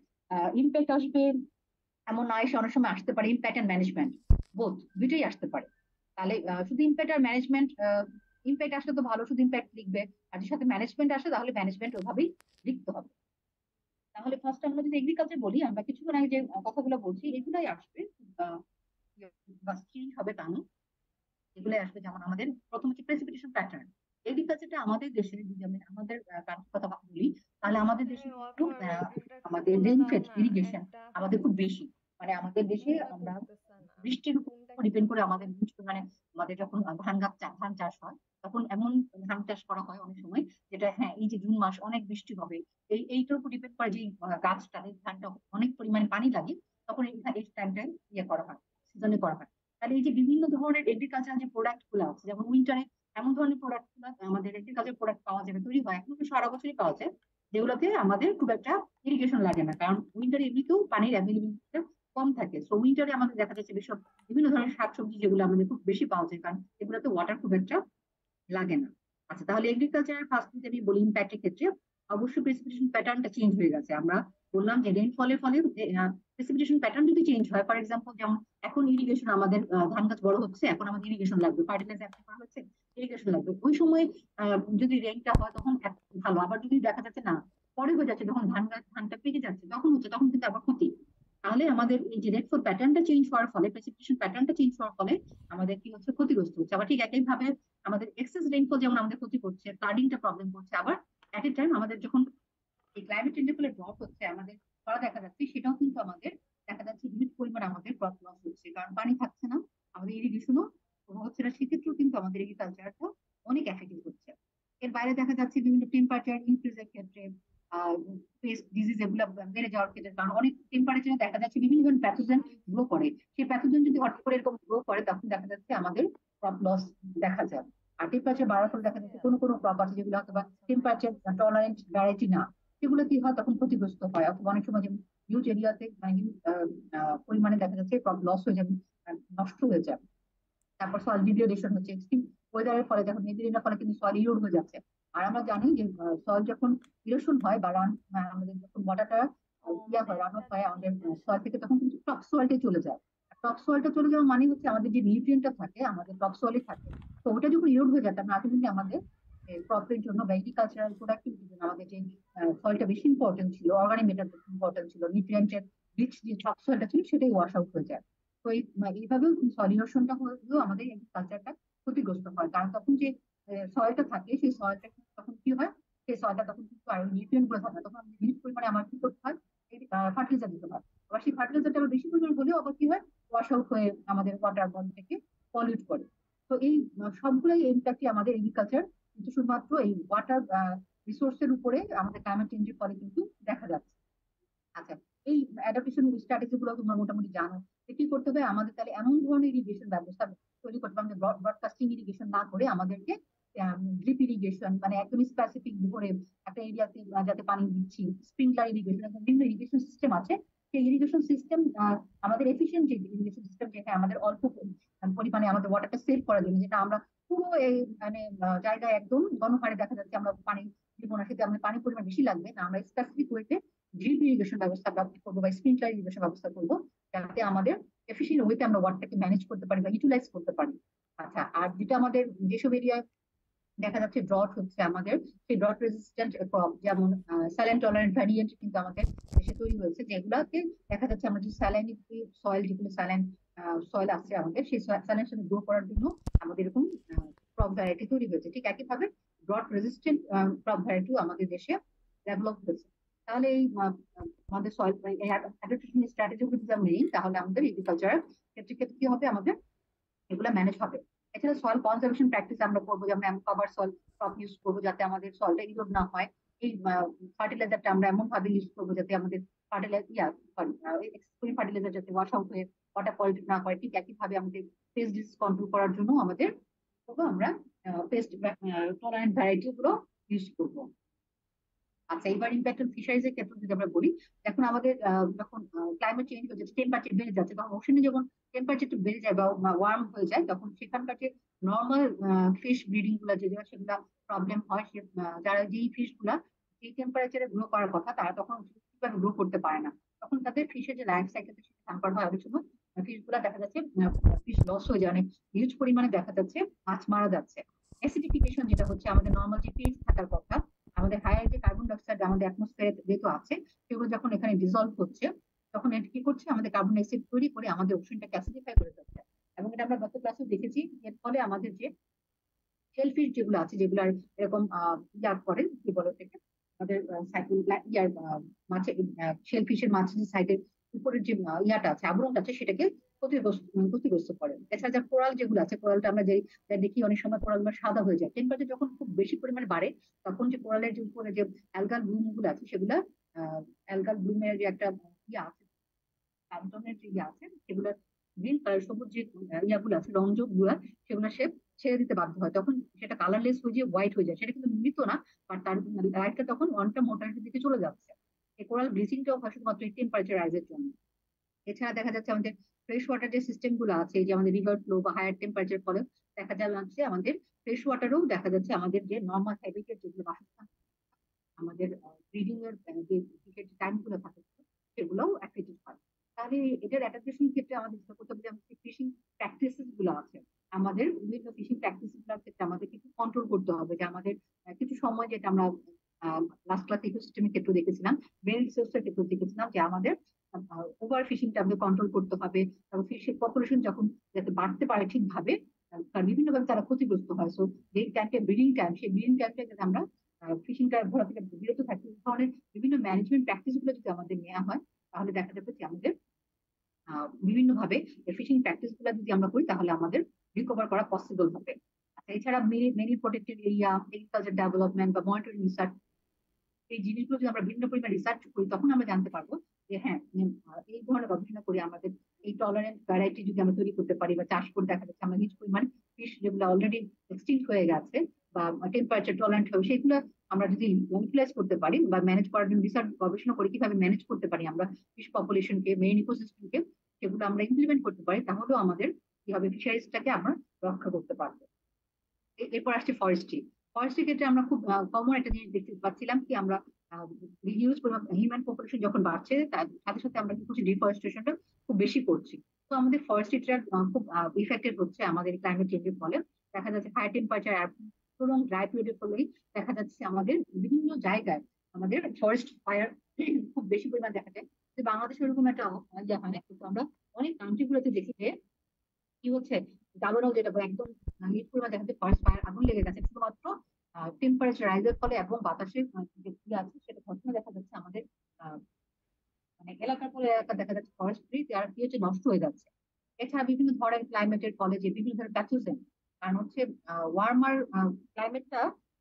ইম্প্যাক্ট আসবে এমন নয়, সে অনেক সময় আসতে পারে ইম্প্যাক্ট এন্ড ম্যানেজমেন্ট, বোথ দুইটাই আসতে পারে। তাহলে শুধু ইম্প্যাক্ট আর ম্যানেজমেন্ট, ইম্প্যাক্ট আসলে তো ভালো, শুধু ইম্প্যাক্ট লিখবে। আর যদি সাথে ম্যানেজমেন্ট আসে তাহলে ম্যানেজমেন্ট ওভাবেই লিখতে হবে। তাহলে ফার্স্ট আমরা যদি এগ্রিকালচার বলি, আমরা কিছুক্ষণ আগে যে কথাগুলো বলছি এগুলাই আসবে, চেঞ্জ হবে তা না, এগুলাই আসবে। যেমন আমাদের প্রথম হচ্ছে প্রেসিপিটেশন প্যাটার্ন। এগ্রিকালচারটা আমাদের দেশে যদি আমি আমাদের কান্ট্রির কথা বলি, তাহলে আমাদের দেশে কিন্তু ওয়াটার আমাদের বলে দাও রেইনফেড না ইরিগেশন একটা। আমাদের খুব বেশি। মানে আমাদের দেশে মনে আমরা পড়তেছে না বৃষ্টির উপর কোনটা কি ডিপেন্ড যেন করে বলে। আমাদের মানে আমাদের যখন ধান চাষ হয়, তখন এমন ধান চাষ করা হয় অনেক সময় যেটা, হ্যাঁ, এই যে জুন মাস অনেক বৃষ্টি হবে, এইটার উপর ডিপেন্ড করে যে গাছটা এই ধানটা অনেক পরিমাণে পানি লাগে, তখন এই টাইমটাই ইয়ে করা হয়, সিজনে করা হয়। তাহলে এই যে বিভিন্ন ধরনের এগ্রিকালচার যে প্রোডাক্ট গুলো আছে, যেমন উইন্টারে এমন ধরনের প্রোডাক্ট গুলো আমাদের এগ্রিকালচার প্রোডাক্ট পাওয়া যাবে, তৈরি হয়, এখন তো সারা বছরই পাওয়া যায়, যেগুলোতে আমাদের খুব একটা ইরিগেশন লাগে না, কারণ উইন্টারে এমনিতেও পানির অ্যাভেলেবিলিটি কম থাকে। সো উইন্টারে আমাদের দেখা যাচ্ছে বেশি বিভিন্ন ধরনের শাকসবজি যেগুলো আমাদের খুব বেশি পাওয়া যায়, কারণ এগুলোতে ওয়াটার খুব একটা লাগে না। আচ্ছা, তাহলে এগ্রিকালচারের ফার্স্ট যদি আমি বলি ইম্প্যাক্টের ক্ষেত্রে, অবশ্যই প্রেসিপিটেশন প্যাটার্নটা চেঞ্জ হয়ে গেছে। আমরা বললাম যে রেইনফলের ফলে প্রেসিপিটেশন প্যাটার্ন যদি চেঞ্জ হয়, ফর এক্সাম্পল যেমন এখন ইরিগেশন, আমাদের ধান গাছ বড় হচ্ছে, এখন আমাদের ইরিগেশন লাগবে, ফার্টিলাইজার অ্যাপ্লাই করা হচ্ছে, ইরিগেশন লাগবে, ওই সময় যদি রেইনটা হয় তখন ভালো। আবার যদি দেখা যাচ্ছে না, পরে হয়ে যাচ্ছে, যখন ধানটা পেকে যাচ্ছে তখন হচ্ছে, তখন কিন্তু আবার ক্ষতি। তাহলে আমাদের এই যে রেনফল প্যাটার্নটা চেঞ্জ হওয়ার ফলে, প্রেসিপিটেশন প্যাটার্নটা চেঞ্জ হওয়ার ফলে আমাদের কি হচ্ছে, ক্ষতিগ্রস্ত হচ্ছে। আবার ঠিক একইভাবে আমাদের এক্সেস রেইনফল যেমন আমাদের ক্ষতি করছে, ফ্লাডিংটা প্রবলেম করছে, আবার এট এ টাইম আমাদের যখন এই ক্লাইমেট চেঞ্জের ফলে ড্রপ হচ্ছে আমাদের খরা দেখা যাচ্ছে, সেটাও কিন্তু আমাদের দেখা যাচ্ছে হিউজ পরিমাণ আমাদের ক্রপ লস হচ্ছে, কারণ পানি থাকছে না, আমাদের ইরিগেশনও হচ্ছে না, সেক্ষেত্রেও কিন্তু আমাদের এগ্রিকালচারটা অনেক এফেক্টেড হচ্ছে। এর বাইরে দেখা যাচ্ছে বিভিন্ন টেম্পারেচার ইনক্রিজের ক্ষেত্রে, পেস্ট ডিজিজ এগুলো বেড়ে যাওয়ার ক্ষেত্রে, কারণ অনেক টেম্পারেচারে দেখা যাচ্ছে বিভিন্ন ধরনের প্যাথোজেন গ্রো করে, সেই প্যাথোজেন যদি হঠাৎ করে এরকম গ্রো করে, তখন দেখা যাচ্ছে আমাদের ক্রপ লস দেখা যায়। আর টেম্পারেচার বাড়ার ফলে দেখা যাচ্ছে কোনো কোনো ক্রপ আছে যেগুলো হয়তো বা আচ্ছা, টেম্পারেচার মাইনাসে চলে টলারেন্ট যাচ্ছে। ভ্যারাইটি না, সেগুলো কি হয় তখন ক্ষতিগ্রস্ত হয়। অথবা অনেক সময় যেমন হিউজ এরিয়াতে মানে পরিমাণে দেখা যাচ্ছে ক্রপ লস হয়ে যাবে, নষ্ট হয়ে যায়। তারপর সয়েল ডিগ্রেডেশন হচ্ছে, এক্সট্রিম ওয়েদারের ফলে যখন মেঘের ফলে কিন্তু সয়েল ইরোড হয়ে যাচ্ছে। আর আমরা জানি যে সয়েল যখন ইরোশন হয় বা আমাদের যখন ওয়াটারটা ও ইয়া মানে হয়, রান একটা অফ হয় আমাদের জিনিস সয়েল থেকে, তখন কিন্তু টপ সয়েলটে চলে যায়। টপ সয়েলটা চলে যাওয়া মানে হচ্ছে আমাদের যে নিউট্রিয়েন্টটা থাকে আমাদের টপ সয়েলে থাকে, তো ওটা যখন ইরোড হয়ে যায়, তখন আলটিমেটলি আমাদের ক্রপের জন্য বা এগ্রিকালচারাল প্রোডাক্টিভিটির জন্য আমাদের যে সয়েলটা বেশি ইম্পর্টেন্ট ছিল, অর্গানিক ম্যাটার বেশি ইম্পর্টেন্ট ছিল, নিউট্রিয়েন্টের রিচ যে টপ সয়েলটা ছিল সেটাই ওয়াশ আউট হয়ে যায়। তো এইভাবেও সলিউশনটা হলেও আমাদের এগ্রিকালচারটা ক্ষতিগ্রস্ত হয়, কারণ তখন যে সয়েলটা থাকে সেই সয়েলটা তখন কি হয়, সেই সয়েলটা তখন কিন্তু আর নিউট্রিয়েন্ট গুলো থাকে না, তখন আমাদের হিউজ পরিমাণে আমার কি করতে হয়, ফার্টিলাইজার দিতে হয়। আবার সেই ফার্টিলাইজারটা আবার বেশি পরিমাণ হলেও আবার কি হয়, ওয়াশ আউট হয়ে আমাদের ওয়াটার বডিটাকে পলিউট করে। তো এই সবগুলোই ইম্প্যাক্টই আমাদের এগ্রিকালচার, কিন্তু শুধুমাত্র এই ওয়াটার রিসোর্সের উপরে আমাদের ক্লাইমেট চেঞ্জের ফলে কিন্তু দেখা যাচ্ছে। আচ্ছা, এই অ্যাডাপ্টেশন স্ট্র্যাটেজি গুলো তোমরা মোটামুটি জানো যে কি করতে হবে আমাদের। তাহলে এমন ধরনের ইরিগেশন ব্যবস্থা তৈরি করতে হবে, আমাদের ব্রডকাস্টিং ইরিগেশন না করে আমাদেরকে ড্রিপ ইরিগেশন, মানে একদম স্পেসিফিক ধরে একটা এরিয়াতে যাতে পানি দিচ্ছি, স্প্রিংকলার ইরিগেশন, বিভিন্ন ইরিগেশন সিস্টেম আছে, সেই ইরিগেশন সিস্টেম আমাদের এফিসিয়েন্ট যে ইরিগেশন সিস্টেম, যেটা আমাদের অল্প পরিমাণে আমাদের ওয়াটারটা সেভ করার জন্য, যেটা আমরা পুরো এই মানে জায়গায় একদম গণহারে দেখা যাচ্ছে আমরা পানি দিব না, সেটা আমাদের পানির পরিমাণ বেশি লাগবে না, আমরা স্পেসিফিক ওয়েতে ড্রিপ ইরিগেশন ব্যবস্থা করবো বা স্প্রিংকলার ইরিগেশন ব্যবস্থা করবো, যাতে আমাদের এফিসিয়েন্ট ওয়েতে আমরা ওয়াটারটাকে ম্যানেজ করতে পারি বা ইউটিলাইজ করতে পারি। আচ্ছা, আর যেটা আমাদের যেসব এরিয়া দেখা যাচ্ছে ড্রট হচ্ছে আমাদের, সেই ড্রট রেজিস্ট্যান্ট ক্রপ যেমন স্যালাইন টলারেন্ট ভ্যারিয়েন্ট কিন্তু আমাদের দেশে তৈরি হয়েছে, যেগুলাতে দেখা যাচ্ছে আমরা যে স্যালাইন সয়েল, যেগুলো স্যালাইন সয়েল আছে আমাদের, সেই স্যালাইন সাথে গ্রো করার জন্য আমাদের এরকম ক্রপ ভ্যারাইটি তৈরি হয়েছে। ঠিক একইভাবে ড্রট রেজিস্ট্যান্ট ক্রপ ভ্যারাইটিও আমাদের দেশে ডেভেলপ হয়েছে। তাহলে এই আমাদের সয়েল অ্যাডাপ্টেশন স্ট্র্যাটেজি যদি আমরা নিই, তাহলে আমাদের এগ্রিকালচারের ক্ষেত্রে ক্ষেত্রে কি হবে, আমাদের এগুলো ম্যানেজ হবে। এছাড়া সয়েল কনজারভেশন প্র্যাকটিস আমরা করবো, যেমন আমি কভার সয়েল ক্রপ ইউজ করবো, যাতে আমাদের সয়েলটা ইরোড না হয়। এই ফার্টিলাইজারটা আমরা এমন ভাবে ইউজ করবো যাতে আমাদের ফার্টিলাইজার যাতে ওয়াশ আউট হয়ে ওয়াটার পলিউট না হয়। ঠিক একইভাবে আমাদের পেস্ট ডিজিজ কন্ট্রোল করার জন্য আমাদের আমরা পেস্ট টলারেন্ট ভ্যারাইটি গুলো ইউজ করবো। আচ্ছা, এবার ইম্প্যাক্ট অন ফিশারিজ এর ক্ষেত্রে যদি আমরা বলি, এখন আমাদের যখন ক্লাইমেট চেঞ্জ হয়ে যাচ্ছে, টেম্পারেচার বেড়ে যাচ্ছে, তখন ওশনে যখন টেম্পারেচারটা বেড়ে যায় বা ওয়ার্ম হয়ে যায়, তখন সেখানকার যে নর্মাল ফিশ ব্রিডিং গুলা যেগুলো, সেগুলা প্রবলেম হয়। যারা যেই ফিশ গুলা যেই টেম্পারেচারে গ্রো করার কথা, তারা তখন ঠিকভাবে গ্রো করতে পারে না। তখন তাদের ফিশের যে লাইফ সাইকেল সেটা হ্যাম্পার হয়। অনেক সময় ফিশ গুলা দেখা যাচ্ছে ফিশ লস হয়ে যায়, অনেক হিউজ পরিমাণে দেখা যাচ্ছে মাছ মারা যাচ্ছে। অ্যাসিডিফিকেশন যেটা হচ্ছে, আমাদের নর্মাল যে পিএইচ থাকার কথা, আমাদের হায়ার যে কার্বন ডাইঅক্সাইড আমাদের অ্যাটমসফিয়ারে যেহেতু আছে, সেগুলো যখন এখানে ডিজলভ হচ্ছে, তখন এটা কি করছে, আমাদের কার্বন ডাইঅক্সাইড তৈরি করে আমাদের ওশনটাকে অ্যাসিডিফাই করে যাচ্ছে। এবং এটা আমরা গত ক্লাসে দেখেছি। এর ফলে আমাদের যে শেলফিশ যেগুলো আছে, যেগুলো এরকম ইয়া করে, কি বলে ওটাকে, আমাদের সাইকেল ইয়ার মাছের শেলফিশের মাছের সাইডের উপরের যে ইয়াটা আছে, আবরণটা আছে, সেটাকে ক্ষতিগ্রস্ত করে। এছাড়া যা কোরাল যেগুলো আছে, কোরালটা আমরা যে দেখি অনেক সময় কোরাল গুলো সাদা হয়ে যায়, টেম্পারেচার যখন খুব বেশি পরিমাণে বাড়ে, তখন যে কোরালের যে উপরে যে অ্যালগাল ব্লুম গুলো আছে, সেগুলা অ্যালগাল ব্লুমের যে একটা ইয়ে আছে, প্লান্টনের যে ইয়ে আছে, সেগুলো গ্রিন কালার সবুজ যে ইয়াগুলো আছে, রঞ্জক গুলা, সেগুলো সে ছেড়ে দিতে বাধ্য হয়। তখন সেটা কালারলেস হয়ে যে হোয়াইট হয়ে যায়, সেটা কিন্তু মৃত না, বাট তার লাইটটা তখন অনটা মোটালিটির দিকে চলে যাচ্ছে। এই কোরাল ব্লিচিংটাও হয় শুধুমাত্র এই টেম্পারেচার রাইজের জন্য। এছাড়া দেখা যাচ্ছে আমাদের ফ্রেশ ওয়াটার যে সিস্টেম গুলো আছে, এই যে আমাদের রিভার ফ্লো বা হায়ার টেম্পারেচার ফলে দেখা যাচ্ছে আমাদের ফ্রেশ ওয়াটারও দেখা যাচ্ছে আমাদের যে নর্মাল হ্যাবিটেট যেগুলো বাসস্থান, আমাদের ব্রিডিং এর যে টাইম গুলো থাকে, সেগুলোও অ্যাফেক্টেড হয়। তাহলে এটার অ্যাডাপ্টেশন ক্ষেত্রে আমাদের যেটা করতে হবে, আমাদের ফিশিং প্র্যাকটিসেস গুলো আছে, আমাদের বিভিন্ন ফিশিং প্র্যাকটিস গুলোর ক্ষেত্রে আমাদের কিছু কন্ট্রোল করতে হবে। যে আমাদের কিছু সময়, যেটা আমরা লাস্ট ক্লাস ইকোসিস্টেমের ক্ষেত্রে দেখেছিলাম, মেরিন রিসোর্সের ক্ষেত্রে দেখেছিলাম, যে আমাদের ওভার ফিশিংটা আমাদের কন্ট্রোল করতে হবে। তারপর ফিশের পপুলেশন যখন যাতে বাড়তে পারে ঠিকভাবে, কারণ বিভিন্নভাবে তারা ক্ষতিগ্রস্ত হয়। সো যেই টাইমটা ব্রিডিং টাইম, সেই ব্রিডিং টাইমটা যাতে আমরা ফিশিংটা ঘোরা থেকে বিরত থাকি, এই ধরনের বিভিন্ন ম্যানেজমেন্ট প্র্যাকটিস গুলো যদি আমাদের নেওয়া হয়, তাহলে দেখা যাবে যে আমাদের বিভিন্ন ভাবে ফিশিং প্র্যাকটিস গুলো যদি আমরা করি, তাহলে আমাদের রিকভার করা পসিবল হবে। আচ্ছা, এছাড়া marine protected area, agriculture development বা মনিটরিং রিসার্চ, এই জিনিসগুলো যদি আমরা বিভিন্ন পরিমাণ রিসার্চ করি, তখন আমরা জানতে পারবো যে হ্যাঁ, এই ধরনের গবেষণা করে আমাদের এই টলারেন্ট ভ্যারাইটি যদি আমরা তৈরি করতে পারি বা চাষ করে, দেখা যাচ্ছে আমরা কিছু পরিমাণ ফিশ যেগুলো অলরেডি এক্সটিংক্ট হয়ে গেছে বা টেম্পারেচার টলারেন্ট হবে, সেগুলো আমরা যদি ইউটিলাইজ করতে পারি বা ম্যানেজ করার জন্য রিসার্চ গবেষণা করে কিভাবে ম্যানেজ করতে পারি আমরা ফিশ পপুলেশনকে, মেরিন ইকোসিস্টেমকে, সেগুলো আমরা ইমপ্লিমেন্ট করতে পারি, তাহলেও আমাদের কি হবে, ফিশারিজটাকে আমরা রক্ষা করতে পারবো। এরপর আসছে ফরেস্ট্রি। ফরেস্ট্রির ক্ষেত্রে আমরা খুব কমন একটা জিনিস দেখতে পাচ্ছিলাম, কি আমরা হিউজ হিউম্যান পপুলেশন যখন বাড়ছে, তার সাথে সাথে আমরা কি করছি, ডিফরেস্টেশনটা খুব বেশি করছি। তো আমাদের ফরেস্ট্রিটা খুব ইফেক্টেড হচ্ছে আমাদের ক্লাইমেট চেঞ্জের ফলে। দেখা যাচ্ছে হাই টেম্পারেচার এবং ড্রাই পিরিয়ডের ফলেই দেখা যাচ্ছে আমাদের বিভিন্ন জায়গায় আমাদের ফরেস্ট ফায়ার খুব বেশি পরিমাণ দেখা যায়। যে বাংলাদেশে এরকম একটা ইয়ে হয় না, কিন্তু আমরা অনেক কান্ট্রি গুলোতে দেখি যে কি হচ্ছে, দাবানল যেটা বলে, একদম হিট পরিমাণ দেখা যাচ্ছে ফরেস্ট ফায়ার, আগুন লেগে গেছে শুধুমাত্র টেম্পারেচার রাইজের ফলে, এবং বাতাসের যে ইয়ে আছে, সেটা ঘটনা দেখা যাচ্ছে আমাদের আহ, মানে এলাকার পরে এলাকা দেখা যাচ্ছে ফরেস্ট্রি আর কি হচ্ছে, নষ্ট হয়ে যাচ্ছে। এছাড়া বিভিন্ন ধরনের ক্লাইমেটের ফলে যে বিভিন্ন ধরনের প্যাথোজেন, কারণ হচ্ছে ওয়ার্মার ক্লাইমেটটা,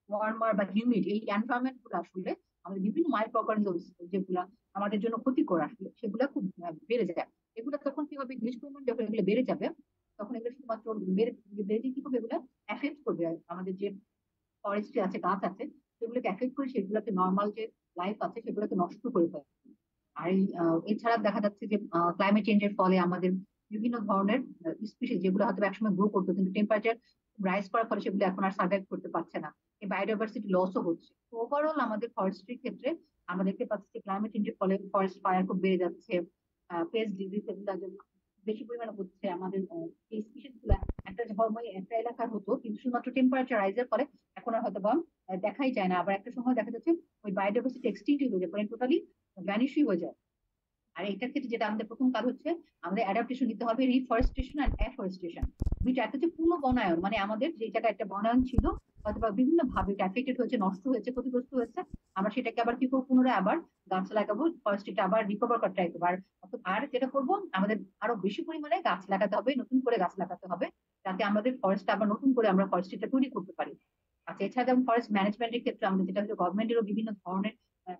ওয়ার্মার বা হিউমিড এই এনভায়রনমেন্ট গুলো আসলে আমাদের বিভিন্ন মাইক্রো অর্গানিজমস যেগুলা আমাদের জন্য ক্ষতিকর, আসলে সেগুলা খুব বেড়ে যায়। এগুলো তখন কি হবে, হিউজ পরিমাণ যখন এগুলো বেড়ে যাবে, তখন এগুলো শুধুমাত্র বেড়ে বেড়ে কি করবে, এগুলো এফেক্ট করবে আমাদের যে ফরেস্ট্রি আছে, গাছ আছে, সেগুলোকে এফেক্ট করে সেগুলোকে নর্মাল যে লাইফ আছে সেগুলোকে নষ্ট করে ফেলে। আর এছাড়া দেখা যাচ্ছে যে ক্লাইমেট চেঞ্জের ফলে আমাদের বিভিন্ন ধরনের স্পিসিস যেগুলো হয়তো একসময় গ্রো করতো, কিন্তু টেম্পারেচার রাইজ করার ফলে সেগুলো এখন আর সার্ভাইভ করতে পারছে না। এই বায়োডাইভার্সিটি লসও হচ্ছে। তো ওভারঅল আমাদের ফরেস্ট্রির ক্ষেত্রে আমরা দেখতে পাচ্ছি যে ক্লাইমেট চেঞ্জের ফলে ফরেস্ট ফায়ার খুব বেড়ে যাচ্ছে, পেস্ট ডিজিজ এগুলো বেশি পরিমাণে হচ্ছে। আমাদের এই স্পিসিস গুলা একটা সময় একটা এলাকার হতো, কিন্তু শুধুমাত্র টেম্পারেচার রাইজের ফলে এখন আর হয়তো বা দেখাই যায় না। আবার একটা সময় দেখা যাচ্ছে ওই বায়োডাইভার্সিটি এক্সটিংক্ট হয়ে যায়, মানে টোটালি ভ্যানিশই হয়ে যায়। আর এটার ক্ষেত্রে যেটা আমাদের প্রথম কাজ হচ্ছে, আমাদের অ্যাডাপ্টেশন নিতে হবে, রিফরেস্টেশন অ্যান্ড অ্যাফরেস্টেশন। দুইটা, একটা হচ্ছে পূর্ণ বনায়ন, মানে আমাদের যে জায়গায় একটা বনায়ন ছিল অথবা বিভিন্ন ভাবে এটা অ্যাফেক্টেড হয়েছে, নষ্ট হয়েছে, ক্ষতিগ্রস্ত হয়েছে, আমরা সেটাকে আবার কি করবো, পুনরায় আবার গাছ লাগাবো, ফরেস্ট্রিটা আবার রিকভার করতে ট্রাই করবো। আর যেটা করবো, আমাদের আরো বেশি পরিমাণে গাছ লাগাতে হবে, নতুন করে গাছ লাগাতে হবে, যাতে আমাদের ফরেস্ট আবার নতুন করে আমরা ফরেস্ট্রিটা তৈরি করতে পারি। আচ্ছা, এছাড়া যেমন ফরেস্ট ম্যানেজমেন্টের ক্ষেত্রে আমাদের যেটা হচ্ছে গভর্নমেন্টেরও বিভিন্ন ধরনের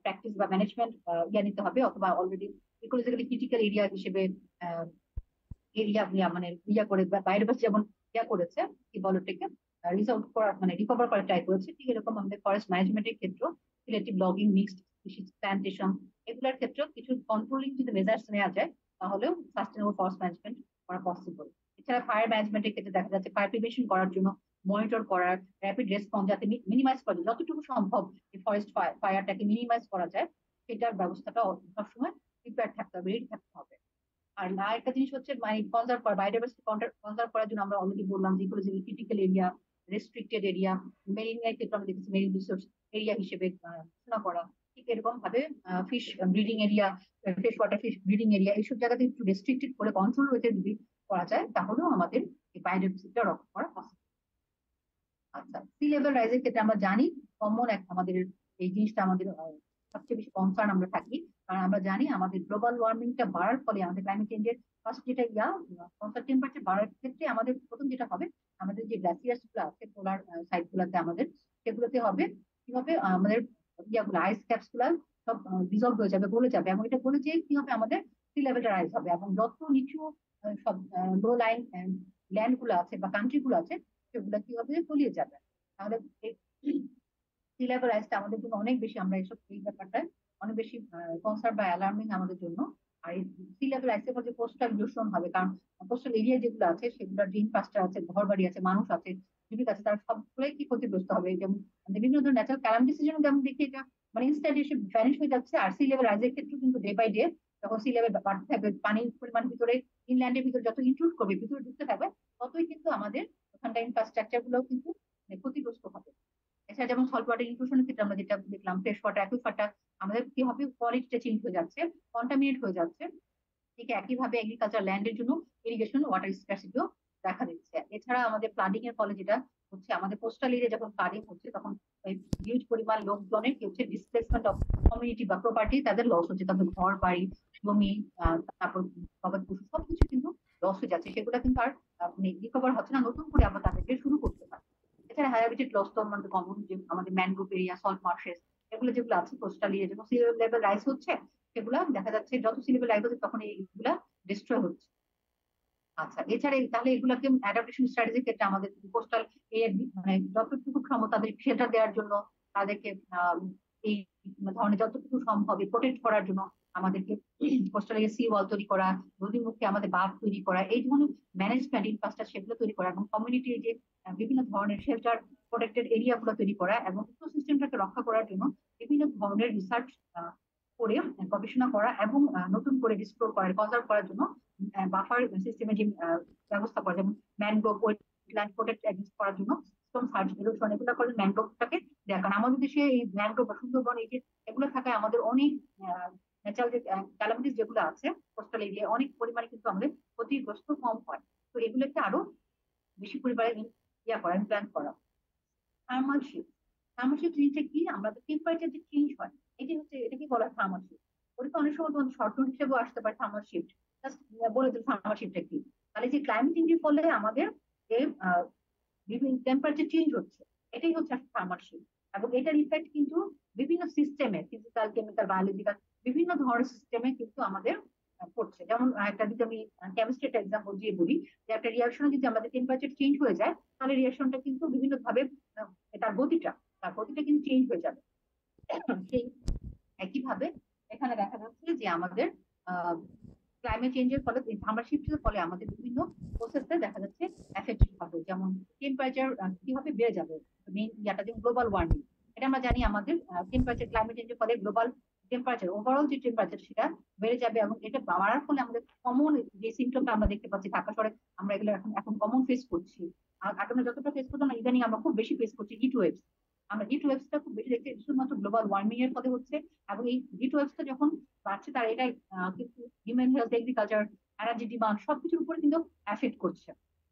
প্র্যাকটিস বা ম্যানেজমেন্ট ইয়া নিতে হবে, অথবা অলরেডি ইকোলজিক্যালি ক্রিটিক্যাল এরিয়া হিসেবে এরিয়া মানে ইয়া করে বায়োডাইভার্সিটি যেমন ইয়া করেছে, কি বলো এটাকে, রিজলভ করা মানে রিকভার করা ট্রাই করেছে, ঠিক এরকম আমাদের ফরেস্ট ম্যানেজমেন্টের ক্ষেত্রে সিলেক্টিভ লগিং, মিক্সড প্ল্যান্টেশন, এগুলোর ক্ষেত্রেও কিছু কন্ট্রোলিং যদি মেজার্স নেওয়া যায়, তাহলেও সাস্টেনেবল ফরেস্ট ম্যানেজমেন্ট করা পসিবল। এছাড়া ফায়ার ম্যানেজমেন্টের ক্ষেত্রে দেখা যাচ্ছে ফায়ার প্রিভেনশন করার জন্য মনিটর করার, র্যাপিড রেসপন্স যাতে মিনিমাইজ করা যায়, যতটুকু সম্ভব এই ফরেস্ট ফায়ারটাকে মিনিমাইজ করা যায়, সেটার ব্যবস্থাটা সবসময় প্রিপেয়ার থাকতে হবে, রেডি থাকতে হবে। আর না, একটা জিনিস হচ্ছে মানে কনজার্ভ করা, বায়োডাইভার্সিটি কনজার্ভ করার জন্য আমরা অলরেডি বললাম যে critical area, restricted area, marine এর ক্ষেত্রে আমরা দেখেছি মেরিন রিসোর্স এরিয়া হিসেবে ঘোষণা করা। ঠিক এরকম ভাবে fish breeding area, fresh water fish breeding area, এইসব জায়গাতে একটু রেস্ট্রিক্টেড করে কন্ট্রোল হতে যদি করা যায়, তাহলেও আমাদের এই বায়োডাইভার্সিটিটা রক্ষা করা পসিবল। আচ্ছা, সি লেভেল রাইজের ক্ষেত্রে আমরা জানি কমন এক আমাদের এই জিনিসটা আমাদের সবচেয়ে বেশি কনসার্ন আমরা থাকি। কারণ আমরা জানি আমাদের গ্লোবাল ওয়ার্মিংটা বাড়ার ফলে আমাদের ক্লাইমেট চেঞ্জের ফার্স্ট যেটা কনস্ট্যান্ট টেম্পারেচার বাড়ার ক্ষেত্রে আমাদের প্রথম যেটা হবে, আমাদের যে গ্লাসিয়ার্স গুলো আছে পোলার সাইড গুলাতে আমাদের, সেগুলোতে হবে কি হবে, আমাদের ইয়াগুলো আইস ক্যাপস গুলা সব ডিজলভ হয়ে যাবে, গলে যাবে, এবং এটা গলে যেয়ে কি হবে, আমাদের সি লেভেলটা রাইজ হবে, এবং যত নিচু সব লো লাইন ল্যান্ড গুলো আছে বা কান্ট্রি গুলো আছে, সেগুলো কি হবে, তলিয়ে যাবে। তাহলে সি লেভেল রাইজটা আমাদের জন্য অনেক বেশি, আমরা এইসব এই ব্যাপারটায় অনেক বেশি কনসার্ন বা অ্যালার্মিং আমাদের জন্য। আর এই সি লেভেল রাইজের পর যে কোস্টাল ইরোশন হবে, কারণ কোস্টাল এরিয়া যেগুলো আছে সেগুলোর যে ইনফ্রাস্ট্রাকচার আছে, ঘর বাড়ি আছে, মানুষ আছে, জীবিকা আছে, তার সবগুলোই কি ক্ষতিগ্রস্ত হবে। যেমন বিভিন্ন ধরনের ন্যাচারাল ক্যালামিটিসের জন্য যেমন দেখি এটা মানে ইনস্ট্যান্ট এসে ভ্যানিশ হয়ে যাচ্ছে, আর সি লেভেল রাইজের ক্ষেত্রে কিন্তু ডে বাই ডে যখন সি লেভেল বাড়তে থাকবে, পানির পরিমাণ ভিতরে ইনল্যান্ডের ভিতরে যত ইনক্লুড করবে, ভিতরে ঢুকতে থাকবে, ততই কিন্তু আমাদের ওখানকার ইনফ্রাস্ট্রাকচার গুলো কিন্তু ক্ষতিগ্রস্ত হবে। এছাড়া যেমন সল্ট ওয়াটার ইনক্লুশনের ক্ষেত্রে আমরা যেটা দেখলাম, ফ্রেশ ওয়াটার অ্যাকুইফারটা আমাদের কি হবে, কোয়ালিটিটা চেঞ্জ হয়ে যাচ্ছে, কন্টামিনেট হয়ে যাচ্ছে। ঠিক একইভাবে এগ্রিকালচার ল্যান্ডের জন্য ইরিগেশন ওয়াটার স্কার্সিটিও দেখা দিচ্ছে। এছাড়া আমাদের ফ্লাডিং এর ফলে যেটা হচ্ছে, আমাদের কোস্টাল এরিয়া যখন ফ্লাডিং হচ্ছে, তখন হিউজ পরিমাণ লোকজনের কি হচ্ছে, ডিসপ্লেসমেন্ট অফ কমিউনিটি বা প্রপার্টি, তাদের লস হচ্ছে, তাদের ঘর বাড়ি, জমি, তারপর গবাদি পশু সবকিছু কিন্তু লস হয়ে যাচ্ছে, সেগুলো কিন্তু আর রিকভার হচ্ছে না, নতুন করে আমরা তাদেরকে শুরু করতে পারি। এছাড়া হ্যাবিটেট লস তো আমাদের কমন, যে আমাদের ম্যানগ্রোভ এরিয়া, সল্ট মার্শেস, এগুলো যেগুলো আছে কোস্টাল এরিয়া, যখন সি লেভেল রাইজ হচ্ছে, সেগুলা দেখা যাচ্ছে যত সি লেভেল রাইজ হচ্ছে তখন এইগুলা ডিস্ট্রয় হচ্ছে। আচ্ছা, এছাড়া তাহলে এগুলাকে অ্যাডাপ্টেশন স্ট্র্যাটেজির ক্ষেত্রে আমাদের কোস্টাল এরিয়া মানে যতটুকু সম্ভব তাদের শেল্টার দেওয়ার জন্য, তাদেরকে এই ধরনের যতটুকু সম্ভব প্রোটেক্ট করার জন্য আমাদেরকে কোস্টাল এরিয়া সি ওয়াল তৈরি করা, নদীর মুখে আমাদের বাঁধ তৈরি করা, এই ধরনের ম্যানেজমেন্ট ইনফ্রাস্ট্রাকচার সেগুলো তৈরি করা, এবং কমিউনিটির যে বিভিন্ন ধরনের শেল্টার প্রোটেক্টেড এরিয়া গুলো তৈরি করা, এবং ইকোসিস্টেমটাকে রক্ষা করার জন্য বিভিন্ন ধরনের রিসার্চ করে গবেষণা করা, এবং নতুন করে রিস্টোর করার, কনজার্ভ করার জন্য বাফার সিস্টেমের যে ব্যবস্থা করা, যেমন ম্যানগ্রোভ ওয়েটল্যান্ড প্রোটেক্ট করার জন্য স্টোন সার্চ ইরোশন, এগুলো করে ম্যানগ্রোভটাকে দেওয়া। কারণ আমাদের দেশে এই ম্যানগ্রোভ বা সুন্দরবন, এই যে এগুলো থাকায় আমাদের অনেক ন্যাচারাল যে ক্যালামিটিস যেগুলো আছে কোস্টাল এরিয়া, অনেক পরিমাণে কিন্তু আমাদের ক্ষতিগ্রস্ত কম হয়। তো এগুলোকে আরো বেশি পরিমাণে ইয়া করা, প্ল্যান করা। থার্মাল শিফট, থার্মাল শিফট জিনিসটা কি, আমাদের টেম্পারেচার যে চেঞ্জ হয়, এটি হচ্ছে, এটাকে বলা হয় থার্মাল শিফট। ওটা অনেক সময় তোমার শর্ট নোট হিসেবেও আসতে পারে থার্মাল শিফট। জাস্ট বলে দিল থার্মাল শিফটটা কি। তাহলে যে ক্লাইমেট চেঞ্জের ফলে আমাদের যে বিভিন্ন টেম্পারেচার চেঞ্জ হচ্ছে, এটাই হচ্ছে থার্মাল শিফট। এবং এটার ইফেক্ট কিন্তু বিভিন্ন সিস্টেমে, ফিজিক্যাল, কেমিক্যাল, বায়োলজিক্যাল, বিভিন্ন ধরনের সিস্টেমে কিন্তু আমাদের পড়ছে। যেমন একটা যদি আমি কেমিস্ট্রি একটা এক্সাম্পল দিয়ে বলি, যে একটা রিয়াকশনে যদি আমাদের টেম্পারেচার চেঞ্জ হয়ে যায়, তাহলে রিয়াকশনটা কিন্তু বিভিন্ন ভাবে তার গতিটা কিন্তু চেঞ্জ হয়ে যাবে। সেই একইভাবে এখানে দেখা যাচ্ছে যে আমাদের ক্লাইমেট চেঞ্জের ফলে সামার শিফটের ফলে আমাদের বিভিন্ন প্রসেসে দেখা যাচ্ছে এফেক্ট হবে, যেমন টেম্পারেচার কিভাবে বেড়ে যাবে, মেইন ইয়াটা যেমন গ্লোবাল ওয়ার্মিং। এটা আমরা জানি আমাদের টেম্পারেচার ক্লাইমেট চেঞ্জের ফলে গ্লোবাল টেম্পারেচার ওভারঅল যে টেম্পারেচার সেটা বেড়ে যাবে, এবং এটা বাড়ার ফলে আমাদের কমন যে সিমটমটা আমরা দেখতে পাচ্ছি ঢাকা শহরে, আমরা এগুলো এখন এখন কমন ফেস করছি। আর আগে আমরা যতটা ফেস করতাম না, ইদানিং আমরা খুব বেশি ফেস করছি হিট ওয়েভস। আমরা হিট ওয়েভসটা খুব বেশি দেখছি শুধুমাত্র গ্লোবাল ওয়ার্মিং এর ফলে হচ্ছে। এবং এই হিট ওয়েভসটা যখন বাড়ছে তার এটাই কিন্তু human health, agriculture, energy demand সবকিছুর উপরে কিন্তু এফেক্ট করছে।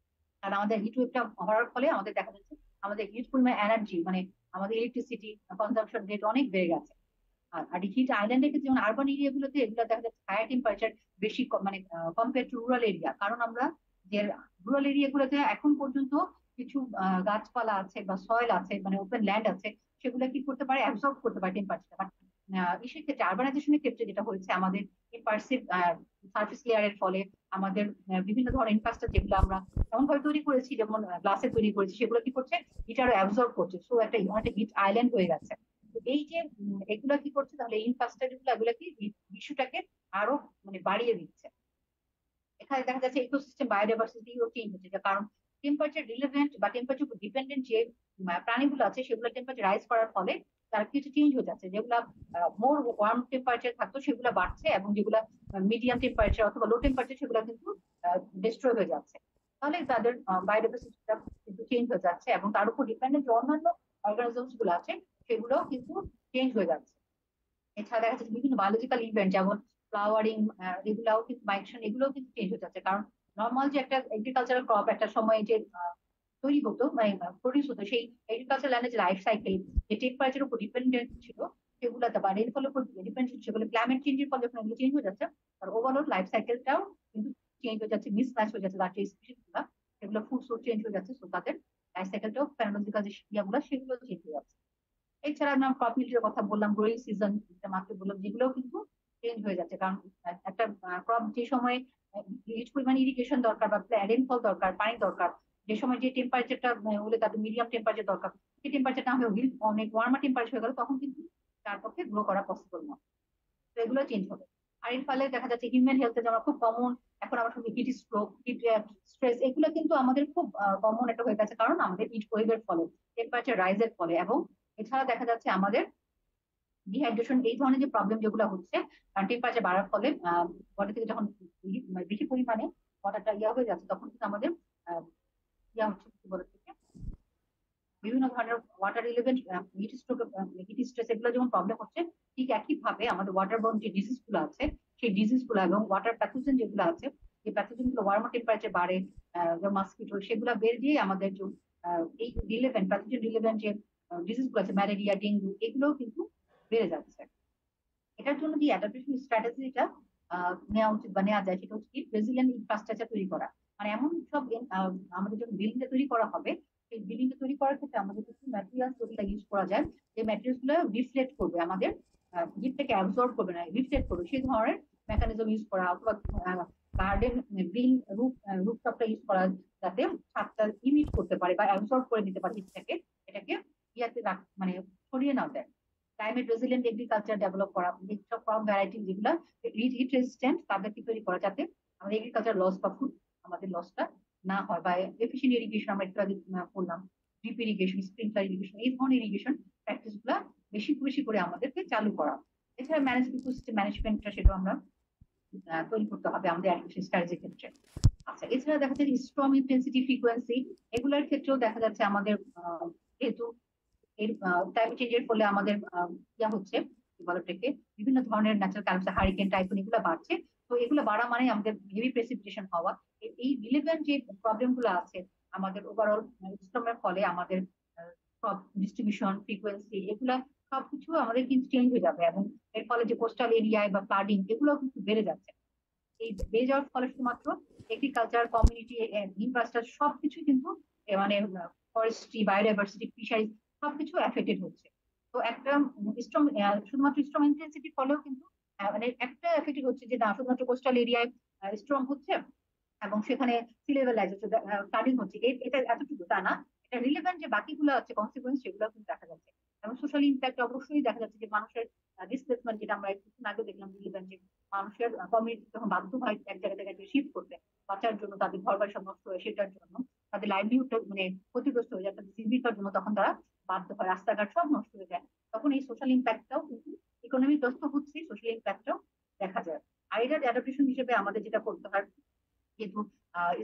কারণ আমাদের হিট ওয়েভটা হওয়ার ফলে আমাদের দেখা যাচ্ছে আমাদের হিউজ পরিমাণ এনার্জি, মানে আমাদের ইলেকট্রিসিটি কনজাম্পশন রেট অনেক বেড়ে গেছে। আর হিট আইল্যান্ডের ক্ষেত্রে যেমন আরবান এরিয়া গুলোতে এগুলো দেখা যাচ্ছে হায়ার টেম্পারেচার বেশি, মানে কম্পেয়ার টু রুরাল এরিয়া। কারণ আমরা যে রুরাল এরিয়া গুলোতে এখন পর্যন্ত কিছু গাছপালা আছে বা সয়েল আছে, মানে ওপেন ল্যান্ড আছে, সেগুলো কি করতে পারে, অ্যাবজর্ব করতে পারে টেম্পারেচার। বাট ইসের ক্ষেত্রে আরবানাইজেশনের ক্ষেত্রে যেটা হয়েছে, আমাদের ইম্পার্সিভ সার্ফেস লেয়ারের ফলে আমাদের বিভিন্ন ধরনের ইনফ্রাস্ট্রাকচার যেগুলো আমরা এমন ভাবে তৈরি করেছি, যেমন গ্লাসে তৈরি করেছি, সেগুলো কি করছে, হিট আরো অ্যাবজর্ব করছে। সো একটা অনেকটা হিট আইল্যান্ড হয়ে গেছে। তো এই যে এগুলা কি করছে, তাহলে ইনফ্রাস্ট্রাকচার গুলো এগুলা কি ইস্যুটাকে আরো মানে বাড়িয়ে দিচ্ছে। এখানে দেখা যাচ্ছে ইকোসিস্টেম বায়োডাইভার্সিটিও চেঞ্জ হচ্ছে, কারণ টেম্পারেচার রিলেভেন্ট বা টেম্পারেচার ডিপেন্ডেন্ট যে প্রাণীগুলো আছে, সেগুলো টেম্পারেচার রাইজ করার ফলে তার কিছু চেঞ্জ হয়ে যাচ্ছে। যেগুলা মোর ওয়ার্ম টেম্পারেচার থাকতো সেগুলো বাড়ছে, এবং যেগুলা মিডিয়াম টেম্পারেচার অথবা লো টেম্পারেচার সেগুলো কিন্তু ডিস্ট্রয় হয়ে যাচ্ছে। তাহলে তাদের বায়োডাইভার্সিটিটা কিন্তু চেঞ্জ হয়ে যাচ্ছে, এবং তার উপর ডিপেন্ডেন্ট যে অন্যান্য অর্গানিজমস গুলো আছে সেগুলো কিন্তু চেঞ্জ হয়ে যাচ্ছে। এছাড়া দেখা যাচ্ছে বিভিন্ন বায়োলজিক্যাল ইভেন্ট যেমন ফ্লাওয়ারিং, এগুলাও কিন্তু মাইগ্রেশন, এগুলোও কিন্তু চেঞ্জ হয়ে যাচ্ছে। কারণ নর্মাল যে একটা এগ্রিকালচারাল ক্রপ একটা সময় যে তৈরি হতো, মানে প্রডিউস হতো, সেই এগ্রিকালচার ল্যান্ডের যে লাইফ সাইকেল যে টেম্পারেচার উপর ডিপেন্ডেন্ট ছিল সেগুলোতে, বা রেনফলের উপর ডিপেন্ডেন্ট ছিল, সেগুলো ক্লাইমেট চেঞ্জের ফলে যখন এগুলো চেঞ্জ হয়ে যাচ্ছে, আর ওভারঅল লাইফ সাইকেলটাও কিন্তু চেঞ্জ হয়ে যাচ্ছে, মিসম্যাচ হয়ে যাচ্ছে। তার যে স্পিসিস গুলা, সেগুলো ফুড সোর্স চেঞ্জ হয়ে যাচ্ছে, তো তাদের লাইফ সাইকেলটাও প্যারালজিক্যাল যে ইয়াগুলো সেগুলো চেঞ্জ হয়ে যাচ্ছে। এছাড়া আমরা ক্রপ ইল্ডের কথা বললাম, গ্রোয়িং সিজন মাত্র বললাম, যেগুলো কিন্তু চেঞ্জ হয়ে যাচ্ছে। কারণ একটা ক্রপ যে সময় হিউজ পরিমাণ ইরিগেশন দরকার বা রেনফল দরকার, পানি দরকার, যে সময় যে টেম্পারেচারটা হলে তাদের মিডিয়াম টেম্পারেচার দরকার, সেই টেম্পারেচার না হয়ে অনেক ওয়ার্মার টেম্পারেচার হয়ে গেল, তখন কিন্তু তার পক্ষে গ্রো করা পসিবল না। তো এগুলো চেঞ্জ হবে। আর এর ফলে দেখা যাচ্ছে হিউম্যান হেলথে যেমন খুব কমন এখন আমার সঙ্গে হিট স্ট্রোক, হিট স্ট্রেস, এগুলো কিন্তু আমাদের খুব কমন একটা হয়ে গেছে, কারণ আমাদের হিট ওয়েভের ফলে, টেম্পারেচার রাইজের ফলে। এবং এছাড়া দেখা যাচ্ছে আমাদের ডিহাইড্রেশন, এই ধরনের যে প্রবলেম যেগুলো হচ্ছে, কারণ টেম্পারেচার বাড়ার ফলে বডি থেকে যখন বেশি পরিমাণে ওয়াটারটা ইয়া হয়ে যাচ্ছে, তখন কিন্তু আমাদের আহ, ইয়া হচ্ছে কি বলে থেকে বিভিন্ন ধরনের water relevant heat stroke, hit stress, এগুলো যেমন প্রবলেম হচ্ছে, ঠিক একই ভাবে আমাদের ওয়াটার বর্ন যে ডিজিজ গুলো আছে, সেই ডিজিজ গুলো এবং ওয়াটার প্যাথোজেন যেগুলো আছে, এই প্যাথোজেন গুলো ওয়ার্মার টেম্পারেচার বাড়ে, যেমন মাস্কিটো, সেগুলো বের দিয়ে আমাদের যে এই রিলেভেন্ট প্যাথোজেন রিলেভেন্ট যে ডিজিজ গুলো আছে, ম্যালেরিয়া, ডেঙ্গু, এগুলোও কিন্তু বেড়ে যাচ্ছে। এটার জন্য যে অ্যাডাপ্টেশন স্ট্র্যাটেজিটা নেওয়া উচিত বা নেওয়া যায়, সেটা হচ্ছে কি রেজিলিয়েন্ট ইনফ্রাস্ট্রাকচার তৈরি করা। মানে এমন সব আমাদের যখন বিল্ডিংটা তৈরি করা হবে, সেই বিল্ডিংটা তৈরি করার ক্ষেত্রে আমাদের কিছু ম্যাটেরিয়ালস যেগুলো ইউজ করা যায়, যে ম্যাটেরিয়ালস গুলো রিফ্লেক্ট করবে আমাদের হিটটাকে অ্যাবজর্ব করবে না, রিফ্লেক্ট করবে, সেই ধরনের মেকানিজম ইউজ করা, অথবা গার্ডেন গ্রিন রুফটপটা ইউজ করা, যাতে ছাদটা ইমিট করতে পারে বা অ্যাবজর্ব করে নিতে পারে হিটটাকে, এটাকে ইয়াতে মানে সরিয়ে না দেয়। ক্লাইমেট রেজিলিয়েন্ট এগ্রিকালচার ডেভেলপ করা, যেসব ক্রপ ভ্যারাইটি যেগুলো হিট রেজিস্ট্যান্ট, তাদেরকে তৈরি করা, যাতে আমাদের এগ্রিকালচার লস বা ফুড আমাদের লসটা না হয়। বা এফিসিয়েন্ট ইরিগেশন আমরা একটু আগে বললাম, ড্রিপ ইরিগেশন, স্প্রিংকলার ইরিগেশন, এই ধরনের ইরিগেশন প্র্যাকটিস গুলা বেশি বেশি করে আমাদেরকে চালু করা। এছাড়া ম্যানেজ ইকোসিস্টেম ম্যানেজমেন্টটা, সেটা আমরা তৈরি করতে হবে আমাদের অ্যাডমিশন স্ট্র্যাটেজির ক্ষেত্রে। আচ্ছা, এছাড়া দেখা যাচ্ছে স্ট্রং ইন্টেন্সিটি ফ্রিকোয়েন্সি, এগুলোর ক্ষেত্রেও দেখা যাচ্ছে আমাদের যেহেতু এর ক্লাইমেট চেঞ্জের ফলে আমাদের ইয়া হচ্ছে, কি বলে এটাকে, বিভিন্ন ধরনের ন্যাচারাল ক্যালামিটি, হারিকেন, টাইফুন, এগুলো বাড়ছে। তো এগুলো বাড়া মানে আমাদের হেভি প্রেসিপিটেশন হওয়া। এই রিলেভেন্ট যে প্রবলেম গুলো আছে আমাদের ওভারঅল সিস্টেমের ফলে, আমাদের ক্রপ ডিস্ট্রিবিউশন, ফ্রিকোয়েন্সি, এগুলা সবকিছু আমাদের কিন্তু চেঞ্জ হয়ে যাবে, এবং এর ফলে যে কোস্টাল এরিয়ায় বা ফ্লাডিং, এগুলো কিন্তু বেড়ে যাচ্ছে। এই বেড়ে যাওয়ার ফলে শুধুমাত্র এগ্রিকালচার, কমিউনিটি, ইনফ্রাস্ট্রাকচার সবকিছু কিন্তু মানে ফরেস্ট্রি, বায়োডাইভার্সিটি, ফিশারিজ সবকিছু এফেক্টেড হচ্ছে। তো একটা স্ট্রং, শুধুমাত্র স্ট্রং ইন্টেন্সিটির ফলেও কিন্তু মানে একটা এফেক্টেড হচ্ছে, যে না শুধুমাত্র কোস্টাল এরিয়ায় স্ট্রং হচ্ছে এবং সেখানে সি লেভেল রাইজ হচ্ছে, ফ্লাডিং হচ্ছে, এটা এতটুকু তা না। এটা রিলেভেন্ট যে বাকিগুলো আছে কনসিকুয়েন্স, সেগুলো কিন্তু দেখা যাচ্ছে। এবং সোশ্যাল ইম্প্যাক্ট অবশ্যই দেখা যাচ্ছে যে মানুষের ডিসপ্লেসমেন্ট, যেটা আমরা কিছুদিন আগে দেখলাম দিল্লিতে, যে মানুষের কমিউনিটি যখন বাধ্য হয় এক জায়গা থেকে শিফট করতে বাঁচার জন্য, তাদের ঘর বাড়ি সব নষ্ট হয় সেটার জন্য, তাদের লাইভলিহুডটা মানে ক্ষতিগ্রস্ত হয়ে যায়, তাদের জীবিকার জন্য তখন তারা বাধ্য হয়, রাস্তাঘাট সব নষ্ট হয়ে যায়, তখন এই সোশ্যাল ইম্প্যাক্টটাও কিন্তু ইকোনমিক গ্রস্ত হচ্ছে, সোশ্যাল ইম্প্যাক্টটাও দেখা যায়। আর এটার অ্যাডাপ্টেশন হিসেবে আমাদের যেটা করতে হয়, যেহেতু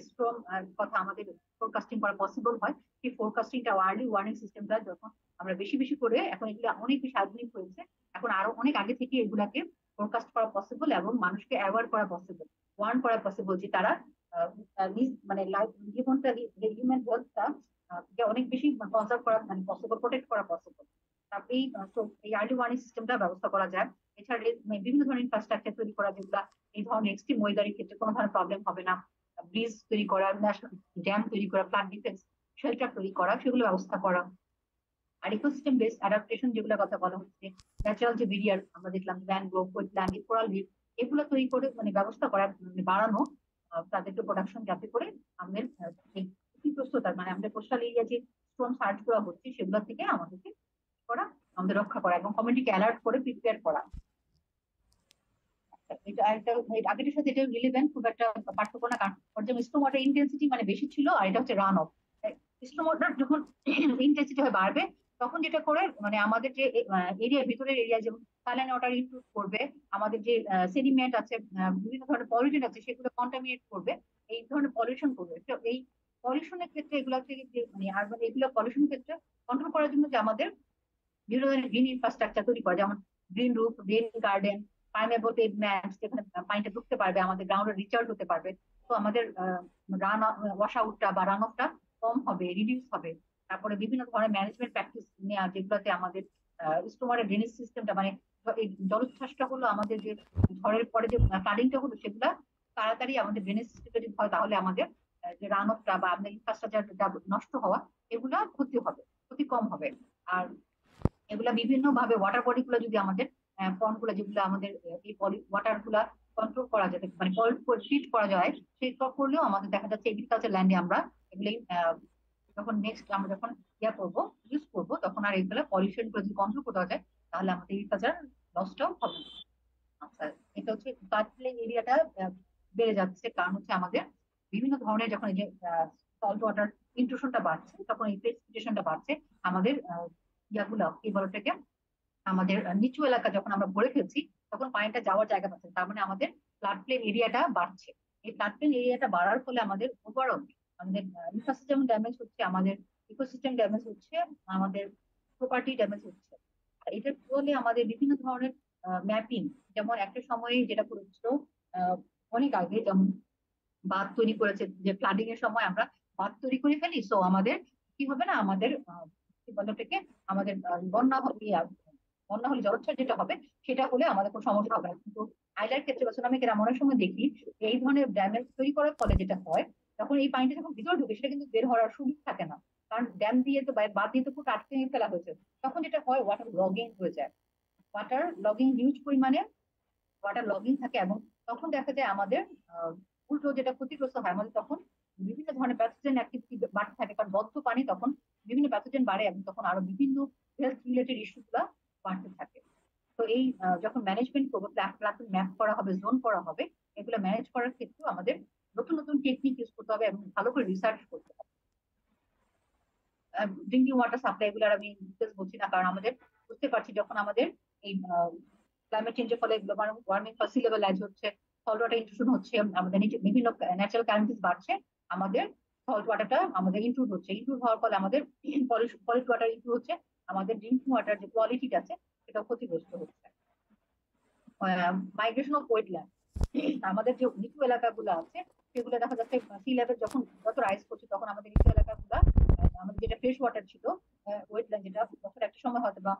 স্ট্রং কথা আমাদের ফোরকাস্টিং করা পসিবল হয়, সেই ফোরকাস্টিংটা আর্লি ওয়ার্নিং সিস্টেমটা যখন আমরা বেশি বেশি করে, এখন এগুলো অনেক বেশি আধুনিক হয়েছে, এখন আরো অনেক আগে থেকে এগুলাকে ফোরকাস্ট করা পসিবল এবং মানুষকে অ্যাওয়ার করা পসিবল, ওয়ার্ন করা পসিবল, যে তারা মানে লাইফ জীবনটা, হিউম্যান হেলথটা অনেক বেশি কনজার্ভ করা মানে পসিবল, প্রোটেক্ট করা পসিবল। তারপরে এই আর্লি ওয়ার্নিং সিস্টেমটা ব্যবস্থা করা যায়। এছাড়া বিভিন্ন ধরনের ইনফ্রাস্ট্রাকচার তৈরি করা, যেগুলা এই ধরনের এক্সট্রিম ওয়েদারের ক্ষেত্রে কোনো ধরনের প্রবলেম হবে না, ব্রিজ তৈরি করা, ন্যাশনাল ড্যাম তৈরি করা, ফ্লাড ডিফেন্স শেল্টার তৈরি করা, সেগুলো ব্যবস্থা করা। আর ইকোসিস্টেম বেসড অ্যাডাপ্টেশন যেগুলো কথা বলা হচ্ছে, ন্যাচারাল যে ব্যারিয়ার আমরা দেখলাম, ম্যানগ্রোভ, ওয়েটল্যান্ড, কোরাল রিফ, এগুলো তৈরি করে মানে ব্যবস্থা করা, মানে বাড়ানো তাদেরকে প্রোডাকশন, যাতে করে আমাদের এই ক্ষতিগ্রস্ততা মানে আমাদের কোস্টাল এরিয়া যে স্ট্রম সার্চ করা হচ্ছে সেগুলো থেকে আমাদেরকে করা, আমাদের রক্ষা করা এবং কমিউনিটিকে অ্যালার্ট করে প্রিপেয়ার করা। এটা একটা আগের সাথে এটা রিলেভেন্ট, খুব একটা পার্থক্য না, কারণ ওর যে স্টোম ওয়াটার ইন্টেন্সিটি মানে বেশি ছিল, আর এটা হচ্ছে রান অফ। স্টোম ওয়াটার যখন ইন্টেন্সিটি হয় বাড়বে, তখন যেটা করে মানে আমাদের যে এরিয়ার ভিতরের এরিয়া, যেমন স্যালাইন ওয়াটার ইনক্লুড করবে, আমাদের যে সেডিমেন্ট আছে, বিভিন্ন ধরনের পলিউশন আছে, সেগুলো কন্টামিনেট করবে, এই ধরনের পলিউশন করবে। তো এই পলিউশনের ক্ষেত্রে এগুলো থেকে যে মানে আরবান এগুলো পলিউশনের ক্ষেত্রে কন্ট্রোল করার জন্য যে আমাদের বিভিন্ন ধরনের গ্রিন ইনফ্রাস্ট্রাকচার তৈরি করা, যেমন গ্রিন রুফ, গ্রিন গার্ডেন, পাইনেবল পেভমেন্টস, যেখানে পানিটা ঢুকতে পারবে, আমাদের গ্রাউন্ডে রিচার্জ হতে পারবে, তো আমাদের রান ওয়াশ আউটটা বা রান অফটা কম হবে, রিডিউস হবে। তারপরে বিভিন্ন ধরনের ম্যানেজমেন্ট প্র্যাকটিস নেওয়া, যেগুলোতে আমাদের স্টোমারের ড্রেনেজ সিস্টেমটা মানে এই জলোচ্ছ্বাসটা হলো, আমাদের যে ঝড়ের পরে যে ফ্লাডিংটা হলো, সেগুলা তাড়াতাড়ি আমাদের ড্রেনেজ সিস্টেমটা যদি হয়, তাহলে আমাদের যে রান অফটা বা আমাদের ইনফ্রাস্ট্রাকচারটা নষ্ট হওয়া, এগুলা ক্ষতি হবে, ক্ষতি কম হবে। আর এগুলা বিভিন্ন ভাবে ওয়াটার বডি গুলো যদি আমাদের পন্ড গুলো, যেগুলো আমাদের এই ওয়াটার গুলা কন্ট্রোল করা যেতে মানে ট্রিট করা যায়, সেই সব করলেও আমাদের দেখা যাচ্ছে এগ্রিকালচার ল্যান্ডে আমরা এগুলি যখন নেক্সট আমরা যখন ইয়া করবো, ইউজ করবো, তখন আর এগুলো পলিউশন গুলো যদি কন্ট্রোল করতে যায়, তাহলে আমাদের এগ্রিকালচার লসটাও হবে না। আচ্ছা, এটা হচ্ছে ফ্লাড এরিয়াটা বেড়ে যাচ্ছে, কারণ হচ্ছে আমাদের বিভিন্ন ধরনের যখন এই যে সল্ট ওয়াটার ইন্ট্রুশনটা বাড়ছে, তখন এই প্রেসিপিটেশনটা বাড়ছে, আমাদের ইয়াগুলা কি বলে ওটাকে, আমাদের নিচু এলাকা যখন আমরা ভরে ফেলছি, তখন পানিটা যাওয়ার জায়গা পাচ্ছে, তার মানে আমাদের ফ্লাড প্লেন এরিয়াটা বাড়ছে। এই ফ্লাড প্লেন এরিয়াটা বাড়ার ফলে আমাদের ওভারঅল আমাদের ইনফ্রাস্ট্রাকচার ড্যামেজ হচ্ছে, আমাদের ইকোসিস্টেম ড্যামেজ হচ্ছে, আমাদের প্রপার্টি ড্যামেজ হচ্ছে। আর এটার ফলে আমাদের বিভিন্ন ধরনের ম্যাপিং, যেমন একটা সময়ে যেটা করেছিল আহ, অনেক আগে, যেমন বাঁধ তৈরি করেছে, যে ফ্লাডিং এর সময় আমরা বাঁধ তৈরি করে ফেলি, সো আমাদের কি হবে না, আমাদের কি বলে ওটাকে, আমাদের বন্যা হবে, বন্যা হলে জলোচ্ছ্বাস যেটা হবে, সেটা হলে আমাদের কোনো সমস্যা হবে না। কিন্তু আইলার ক্ষেত্রে বা সুনামিকে আমরা অনেক সময় দেখি, এই ধরনের ড্যামেজ তৈরি করার ফলে যেটা হয়, তখন এই পানিটা যখন ভিতরে ঢুকে, সেটা কিন্তু বের হওয়ার সুযোগ থাকে না, কারণ ড্যাম দিয়ে তো বাঁধ দিয়ে তো পুরো আটকে ফেলা হয়েছে। তখন যেটা হয়, ওয়াটার লগিং হয়ে যায়, ওয়াটার লগিং হিউজ পরিমাণে ওয়াটার লগিং থাকে, এবং তখন দেখা যায় আমাদের উল্টো যেটা ক্ষতিগ্রস্ত হয়, আমাদের তখন বিভিন্ন ধরনের প্যাথোজেন অ্যাক্টিভিটি বাড়তে থাকে, কারণ বদ্ধ পানি তখন বিভিন্ন প্যাথোজেন বাড়ে, এবং তখন আরো বিভিন্ন হেলথ রিলেটেড ইস্যু গুলা বাড়তে থাকে। তো এই যখন ম্যানেজমেন্ট করবো, ম্যাপ করা হবে, জোন করা হবে, এগুলো ম্যানেজ করার ক্ষেত্রে আমাদের নতুন নতুন টেকনিক ইউজ করতে হবে এবং ভালো করে রিসার্চ করতে হবে। ড্রিঙ্কিং ওয়াটার সাপ্লাই, এগুলো আর আমি ডিটেলস বলছি না, কারণ আমাদের বুঝতে পারছি যখন আমাদের এই ক্লাইমেট চেঞ্জের ফলে গ্লোবাল ওয়ার্মিং বা সি লেভেল রাইজ হচ্ছে, সল্ট ওয়াটার ইন্ট্রুশন হচ্ছে, আমাদের নিচে বিভিন্ন ন্যাচারাল ক্যালামিটিস বাড়ছে, আমাদের সল্ট ওয়াটারটা আমাদের ইনক্লুড হচ্ছে, ইনক্লুড হওয়ার ফলে আমাদের পলিশ ওয়াটার ইনক্লুড হচ্ছে, আমাদের ড্রিঙ্কিং ওয়াটার যে কোয়ালিটিটা আছে, সেটা ক্ষতিগ্রস্ত হচ্ছে। মাইগ্রেশন অফ ওয়েটল্যান্ড, আমাদের যে নিচু এলাকাগুলো আছে, সেগুলো দেখা যাচ্ছে সি লেভেল যখন যত রাইজ করছে, তখন আমাদের নিচু এলাকাগুলো আমাদের যেটা ফ্রেশ ওয়াটার ছিল, ওয়েটল্যান্ড যেটা বছর একটা সময় হয়তো বা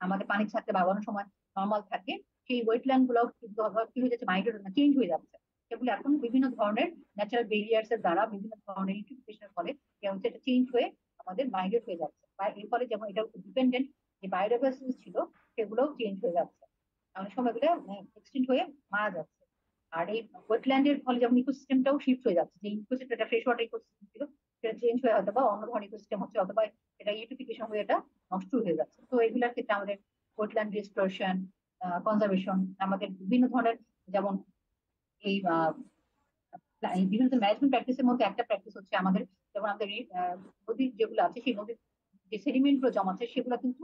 আমাদের পানির ছাড়তে বা অনেক সময় নর্মাল থাকে, সেই ওয়েটল্যান্ড গুলো কিন্তু আবার কি হয়ে যাচ্ছে, মাইগ্রেট চেঞ্জ হয়ে যাচ্ছে। সেগুলো এখন বিভিন্ন ধরনের ন্যাচারাল বেরিয়ার্স এর দ্বারা, বিভিন্ন ধরনের ইউটিলিফিকেশনের ফলে কি হচ্ছে, এটা চেঞ্জ হয়ে আমাদের মাইগ্রেট হয়ে যাচ্ছে, বা এর ফলে যেমন এটা ডিপেন্ডেন্ট যে বায়োডাইভার্সিটি ছিল, সেগুলোও চেঞ্জ হয়ে যাচ্ছে, অনেক সময় এগুলো এক্সটিংক্ট হয়ে মারা যাচ্ছে। আর এই ওয়েটল্যান্ডের ফলে যেমন ইকোসিস্টেমটাও শিফট হয়ে যাচ্ছে, যে ইকোসিস্টেম, একটা ফ্রেশ ওয়াটার ইকোসিস্টেম ছিল, সেটা চেঞ্জ হয়ে হয়তো বা অন্য ধরনের ইকোসিস্টেম হচ্ছে, অথবা এটা ইউটিফিকেশন হয়ে এটা নষ্ট হয়ে যাচ্ছে। তো এগুলোর ক্ষেত্রে আমাদের ওয়েটল্যান্ড রিস্টোরেশন, কনজারভেশন, আমাদের বিভিন্ন ধরনের, যেমন এই এই বিভিন্ন ম্যানেজমেন্ট প্র্যাকটিসের মধ্যে একটা প্র্যাকটিস হচ্ছে আমাদের, যেমন আমাদের নদীর যেগুলো আছে সেই নদীর যে সেডিমেন্ট গুলো জমাচ্ছে সেগুলো কিন্তু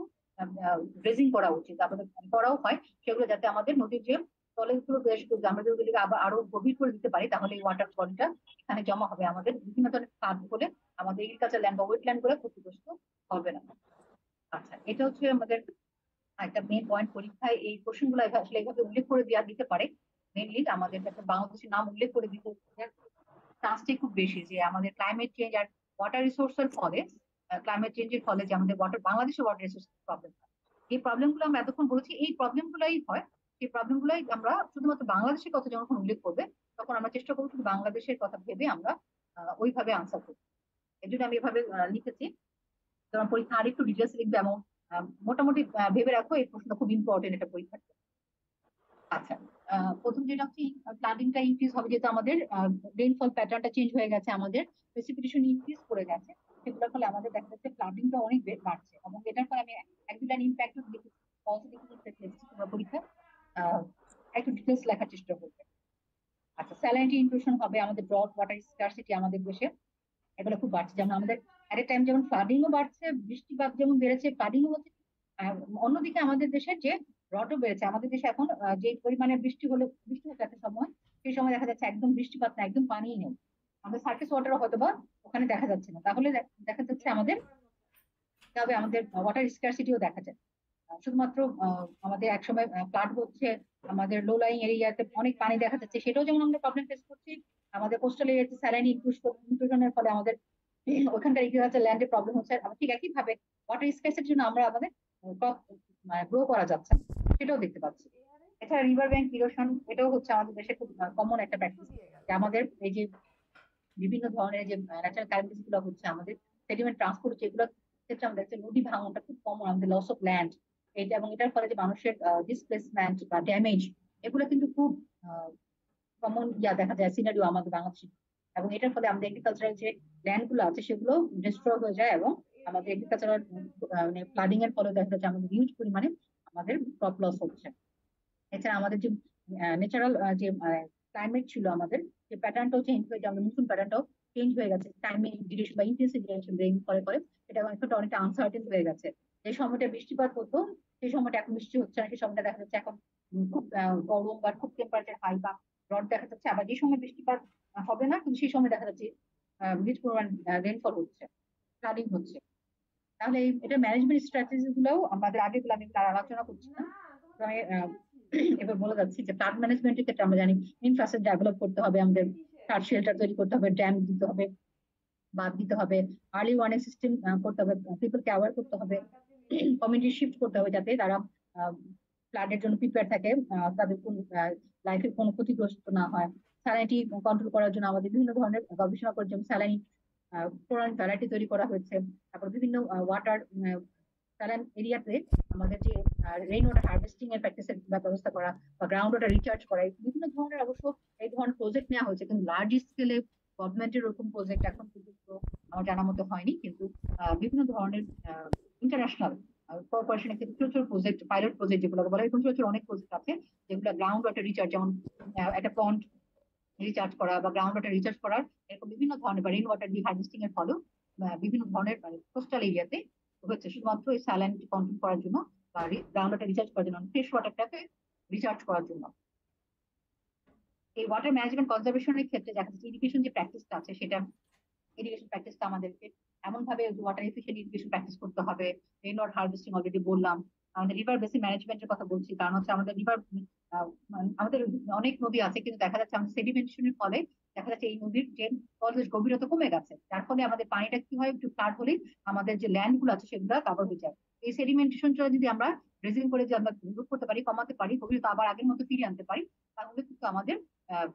ড্রেজিং করা উচিত, আমাদের করাও হয় সেগুলো, যাতে আমাদের নদীর যে তলেগুলো বেশ আমরা যদি ওগুলিকে আবার আরো গভীর করে দিতে পারি, তাহলে এই ওয়াটার বডিটা এখানে জমা হবে, আমাদের বিভিন্ন ধরনের কাজ বলে আমাদের এগ্রিকালচার ল্যান্ড বা ওয়েটল্যান্ড গুলো ক্ষতিগ্রস্ত হবে না। আচ্ছা, এটা হচ্ছে আমাদের একটা মেন পয়েন্ট। পরীক্ষায় এই কোশ্চেন গুলো আসলে এইভাবে উল্লেখ করে দেওয়া দিতে পারে, মেনলি আমাদের একটা বাংলাদেশের নাম উল্লেখ করে দিতে চান্সটাই খুব বেশি, যে আমাদের ক্লাইমেট চেঞ্জ আর ওয়াটার রিসোর্সের ফলে, ক্লাইমেট চেঞ্জের ফলে যে আমাদের বাংলাদেশের ওয়াটার রিসোর্স প্রবলেম হয়। এই প্রবলেম গুলো আমরা এতক্ষণ বলেছি, এই প্রবলেম গুলাই হয়, সেই প্রবলেম গুলাই আমরা শুধুমাত্র বাংলাদেশের কথা যখন উল্লেখ করবে, তখন আমরা চেষ্টা করবো শুধু বাংলাদেশের কথা ভেবে আমরা ওইভাবে আনসার করবো। এই জন্য আমি এভাবে লিখেছি। তোমার পরীক্ষা আর একটু ডিটেলস লিখবে, এবং মোটামুটি ভেবে রাখো এই প্রশ্নটা খুব ইম্পর্টেন্ট এটা পরীক্ষার জন্য। আচ্ছা, প্রথম যেটা হচ্ছে প্লাডিংটা ইনক্রিজ হবে, যেহেতু আমাদের রেইনফল প্যাটার্নটা চেঞ্জ হয়ে গেছে, আমাদের প্রেসিপিটেশন ইনক্রিজ করে গেছে, সেগুলোর ফলে আমাদের দেখা যাচ্ছে প্লাডিংটা অনেক বাড়ছে, এবং এটার ফলে আমি এক দুটা ইম্প্যাক্ট দেখেছি, পজিটিভ ইম্প্যাক্ট দেখেছি তোমার পরীক্ষা। আহ, একটু ডিটেলস লেখার চেষ্টা করবে। আচ্ছা, স্যালাইনিটি ইনক্লুশন হবে, আমাদের ব্রড ওয়াটার স্কারসিটি আমাদের দেশে এগুলো খুব বাড়ছে, যেমন আমাদের এট এ টাইম যেমন ফ্লাডিংও বাড়ছে, বৃষ্টিপাত যেমন বেড়েছে, ফ্লাডিংও হচ্ছে। আর অন্যদিকে আমাদের দেশে যে রডও বেড়েছে, আমাদের দেশে এখন যে পরিমাণে বৃষ্টি হচ্ছে একটা সময়, সেই সময় দেখা যাচ্ছে একদম বৃষ্টিপাত না, একদম পানিই নেই, আমাদের সার্ফেস ওয়াটারও হয়তো বা ওখানে দেখা যাচ্ছে না, তাহলে দেখা যাচ্ছে আমাদের, তবে আমাদের ওয়াটার স্কারসিটিও দেখা যায়। শুধুমাত্র আমাদের একসময় ফ্লাড হচ্ছে, আমাদের লো লাইং এরিয়াতে অনেক পানি দেখা যাচ্ছে, সেটাও যেমন আমরা প্রবলেম ফেস করছি, আমাদের কোস্টাল এরিয়াতে স্যালাইন ইনক্লুশনের ফলে আমাদের ওখানকার এগ্রিকালচার ল্যান্ডে প্রবলেম হচ্ছে, আবার ঠিক একই ভাবে ওয়াটার স্কার্সিটির জন্য আমরা আমাদের ক্রপ গ্রো করা যাচ্ছে না, সেটাও দেখতে পাচ্ছি। এছাড়া রিভার ব্যাংক ইরোশন, এটাও হচ্ছে আমাদের দেশে খুব কমন একটা প্র্যাকটিস, যে আমাদের এই যে বিভিন্ন ধরনের যে ন্যাচারাল ক্যালামিটিস গুলো হচ্ছে, আমাদের সেডিমেন্ট ট্রান্সপোর্ট হচ্ছে, এগুলো ক্ষেত্রে আমাদের হচ্ছে নদী ভাঙনটা খুব কমন, আমাদের লস অফ ল্যান্ড এটা, এবং এটার ফলে যে মানুষের ডিসপ্লেসমেন্ট বা ড্যামেজ, এগুলো কিন্তু খুব কমন দেখা যায় সিনারিও আমাদের বাংলাদেশে, এবং এটার ফলে আমাদের এগ্রিকালচারাল যে ল্যান্ড গুলো আছে সেগুলো ডিস্ট্রয় হয়ে যায়, এবং আমাদের এগ্রিকালচারাল মানে ফ্লাডিং এর ফলে দেখা যাচ্ছে আমাদের হিউজ পরিমাণে আমাদের ক্রপ লস হচ্ছে। এছাড়া আমাদের যে ন্যাচারাল যে ক্লাইমেট ছিল, আমাদের যে প্যাটার্নটাও চেঞ্জ হয়ে যায়, আমাদের মনসুন প্যাটার্নটাও চেঞ্জ হয়ে গেছে, টাইমিং ডিউরেশন বা ইন্টেন্সিটি রেইন করে করে, এটা এখন অনেকটা আনসার্টেন হয়ে গেছে। যে সময়টা বৃষ্টিপাত হতো সেই সময়টা এখন বৃষ্টি হচ্ছে না, সেই সময়টা দেখা যাচ্ছে এখন খুব গরম বা খুব টেম্পারেচার হাই বা রড দেখা যাচ্ছে, আবার যে সময় বৃষ্টিপাত হবে না কিন্তু সেই সময় দেখা যাচ্ছে হিউজ পরিমাণ রেনফল হচ্ছে, ফ্লাডিং হচ্ছে। তাহলে এটা ম্যানেজমেন্ট স্ট্র্যাটেজি গুলোও আমাদের আগে গুলো আমি তার আলোচনা করছিলাম, তো আমি এবার বলে যাচ্ছি যে ফ্লাড ম্যানেজমেন্টের ক্ষেত্রে আমরা জানি ইনফ্রাস্ট্রাকচার ডেভেলপ করতে হবে, আমাদের ফ্লাড শেল্টার তৈরি করতে হবে, ড্যাম দিতে হবে, বাঁধ দিতে হবে, আর্লি ওয়ার্নিং সিস্টেম করতে হবে, পিপলকে অ্যাওয়ার করতে হবে, কমিউনিটি শিফট করতে হবে, যাতে তারা ফ্লাডের জন্য প্রিপেয়ার থাকে, তাদের কোন লাইফের কোনো ক্ষতিগ্রস্ত না হয়। স্যালাইনিটি কন্ট্রোল করার জন্য আমাদের বিভিন্ন ধরনের গবেষণা করে, যেমন স্যালাইন ফ্লোরাইন ভ্যারাইটি তৈরি করা হয়েছে, তারপর বিভিন্ন ওয়াটার স্যালাইন এরিয়াতে আমাদের যে রেইন ওয়াটার হার্ভেস্টিং এর প্র্যাকটিসের ব্যবস্থা করা, বা গ্রাউন্ড ওয়াটার রিচার্জ করা, বিভিন্ন ধরনের অবশ্য এই ধরনের প্রজেক্ট নেওয়া হয়েছে, কিন্তু লার্জ স্কেলে গভর্নমেন্টের ওরকম প্রজেক্ট এখন পর্যন্ত আমার জানা মতো হয়নি, কিন্তু বিভিন্ন ধরনের ইন্টারন্যাশনাল কর্পোরেশনের ক্ষেত্রে ছোট ছোট প্রজেক্ট, পাইলট প্রজেক্ট যেগুলো বলে, এরকম ছোট ছোট অনেক প্রজেক্ট আছে, যেগুলো গ্রাউন্ড ওয়াটার রিচার্জ, যেমন একটা পন্ড রিচার্জ করা বা গ্রাউন্ড ওয়াটার রিচার্জ করার, এরকম বিভিন্ন ধরনের, বা রেইন ওয়াটার হার্ভেস্টিং এর ফলেও বিভিন্ন ধরনের কোস্টাল এরিয়াতে হচ্ছে, শুধুমাত্র এই স্যালাইন কন্ট্রোল করার জন্য বা গ্রাউন্ড ওয়াটার রিচার্জ করার জন্য, ফ্রেশ ওয়াটারটাকে রিচার্জ করার জন্য। এই ওয়াটার ম্যানেজমেন্ট কনজারভেশনের ক্ষেত্রে দেখা যাচ্ছে ইরিগেশন যে প্র্যাকটিসটা আছে, সেটা ইরিগেশন প্র্যাকটিসটা আমাদেরকে এমন ভাবে ওয়াটার এফিসিয়েন্ট ইরিগেশন প্র্যাকটিস করতে হবে। রেইন ওয়াটার হার্ভেস্টিং অলরেডি বললাম, আমাদের রিভার বেসিন ম্যানেজমেন্টের কথা বলছি, কারণ হচ্ছে আমাদের রিভার, আমাদের অনেক নদী আছে, কিন্তু দেখা যাচ্ছে আমাদের সেডিমেন্টেশনের ফলে দেখা যাচ্ছে এই নদীর যে তলদেশ গভীরতা কমে গেছে, যার ফলে আমাদের পানিটা কি হয়, একটু ফ্লাড হলেই আমাদের যে ল্যান্ড গুলো আছে সেগুলো কাভার হয়ে যায়। এই সেডিমেন্টেশনটা যদি আমরা ড্রেজিং করে যদি আমরা দূর করতে পারি, কমাতে পারি, গভীরতা আবার আগের মতো ফিরিয়ে আনতে পারি, তাহলে কিন্তু আমাদের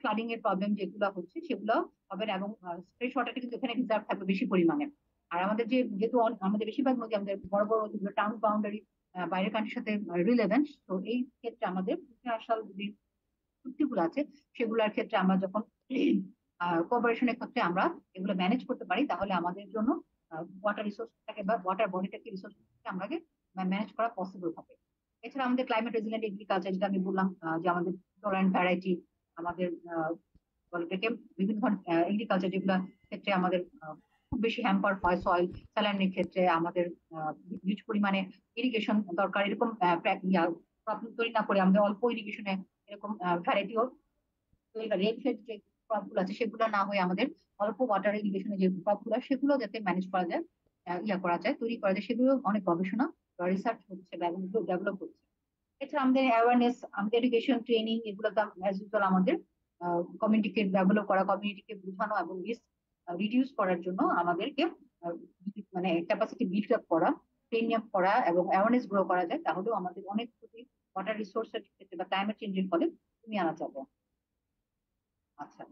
ফ্লাডিং এর প্রবলেম যেগুলো হচ্ছে সেগুলো হবে না, এবং ফ্রেশ ওয়াটারটা কিন্তু এখানে রিজার্ভ থাকবে বেশি পরিমাণে। আর আমাদের যেহেতু আমাদের বেশিরভাগ নদী আমাদের বড় বড় নদীগুলো ট্রান্স বাউন্ডারি বাইরের কান্ট্রির সাথে রিলেভেন্ট, তো এই ক্ষেত্রে আমাদের ইন্টারন্যাশনাল যে চুক্তিগুলো আছে সেগুলোর ক্ষেত্রে আমরা যখন কোঅপারেশনের ক্ষেত্রে আমরা এগুলো ম্যানেজ করতে পারি, তাহলে আমাদের জন্য ওয়াটার রিসোর্সটাকে বা ওয়াটার বডিটাকে রিসোর্সটাকে আমাদের ম্যানেজ করা পসিবল হবে। এছাড়া আমাদের ক্লাইমেট রেজিলিয়েন্ট এগ্রিকালচার, যেটা আমি বললাম যে আমাদের টলারেন্ট ভ্যারাইটি, আমাদের বলে এটাকে বিভিন্ন ধরনের এগ্রিকালচার যেগুলো ক্ষেত্রে আমাদের খুব বেশি হ্যাম্পার হয় সয়েল স্যালাইনের ক্ষেত্রে, আমাদের হিউজ পরিমাণে ইরিগেশন দরকার, এরকম প্রবলেম তৈরি না করে আমাদের অল্প ইরিগেশনে এরকম ভ্যারাইটিও রেড ফেড যে ক্রপ গুলো আছে সেগুলো না হয়ে আমাদের অল্প ওয়াটার ইরিগেশনে যে ক্রপ গুলো সেগুলো যাতে ম্যানেজ করা যায়, করা যায়, তৈরি করা যায়, সেগুলো অনেক গবেষণা বা রিসার্চ হচ্ছে বা ডেভেলপ হচ্ছে। এছাড়া আমাদের অ্যাওয়ারনেস, আমাদের এডুকেশন ট্রেনিং, এগুলো অ্যাজ ইউজুয়াল আমাদের কমিউনিটিকে ডেভেলপ করা, কমিউনিটিকে বোঝানো এবং রিস্ক রিডিউস করার জন্য আমাদেরকে মানে ক্যাপাসিটি বিল্ড আপ করা, ট্রেন আপ করা এবং অ্যাওয়ারনেস গ্রো করা যায়, তাহলেও আমাদের অনেক ক্ষতি ওয়াটার রিসোর্সের ক্ষেত্রে বা ক্লাইমেট চেঞ্জের ফলে কমিয়ে আনা যাবে। আচ্ছা,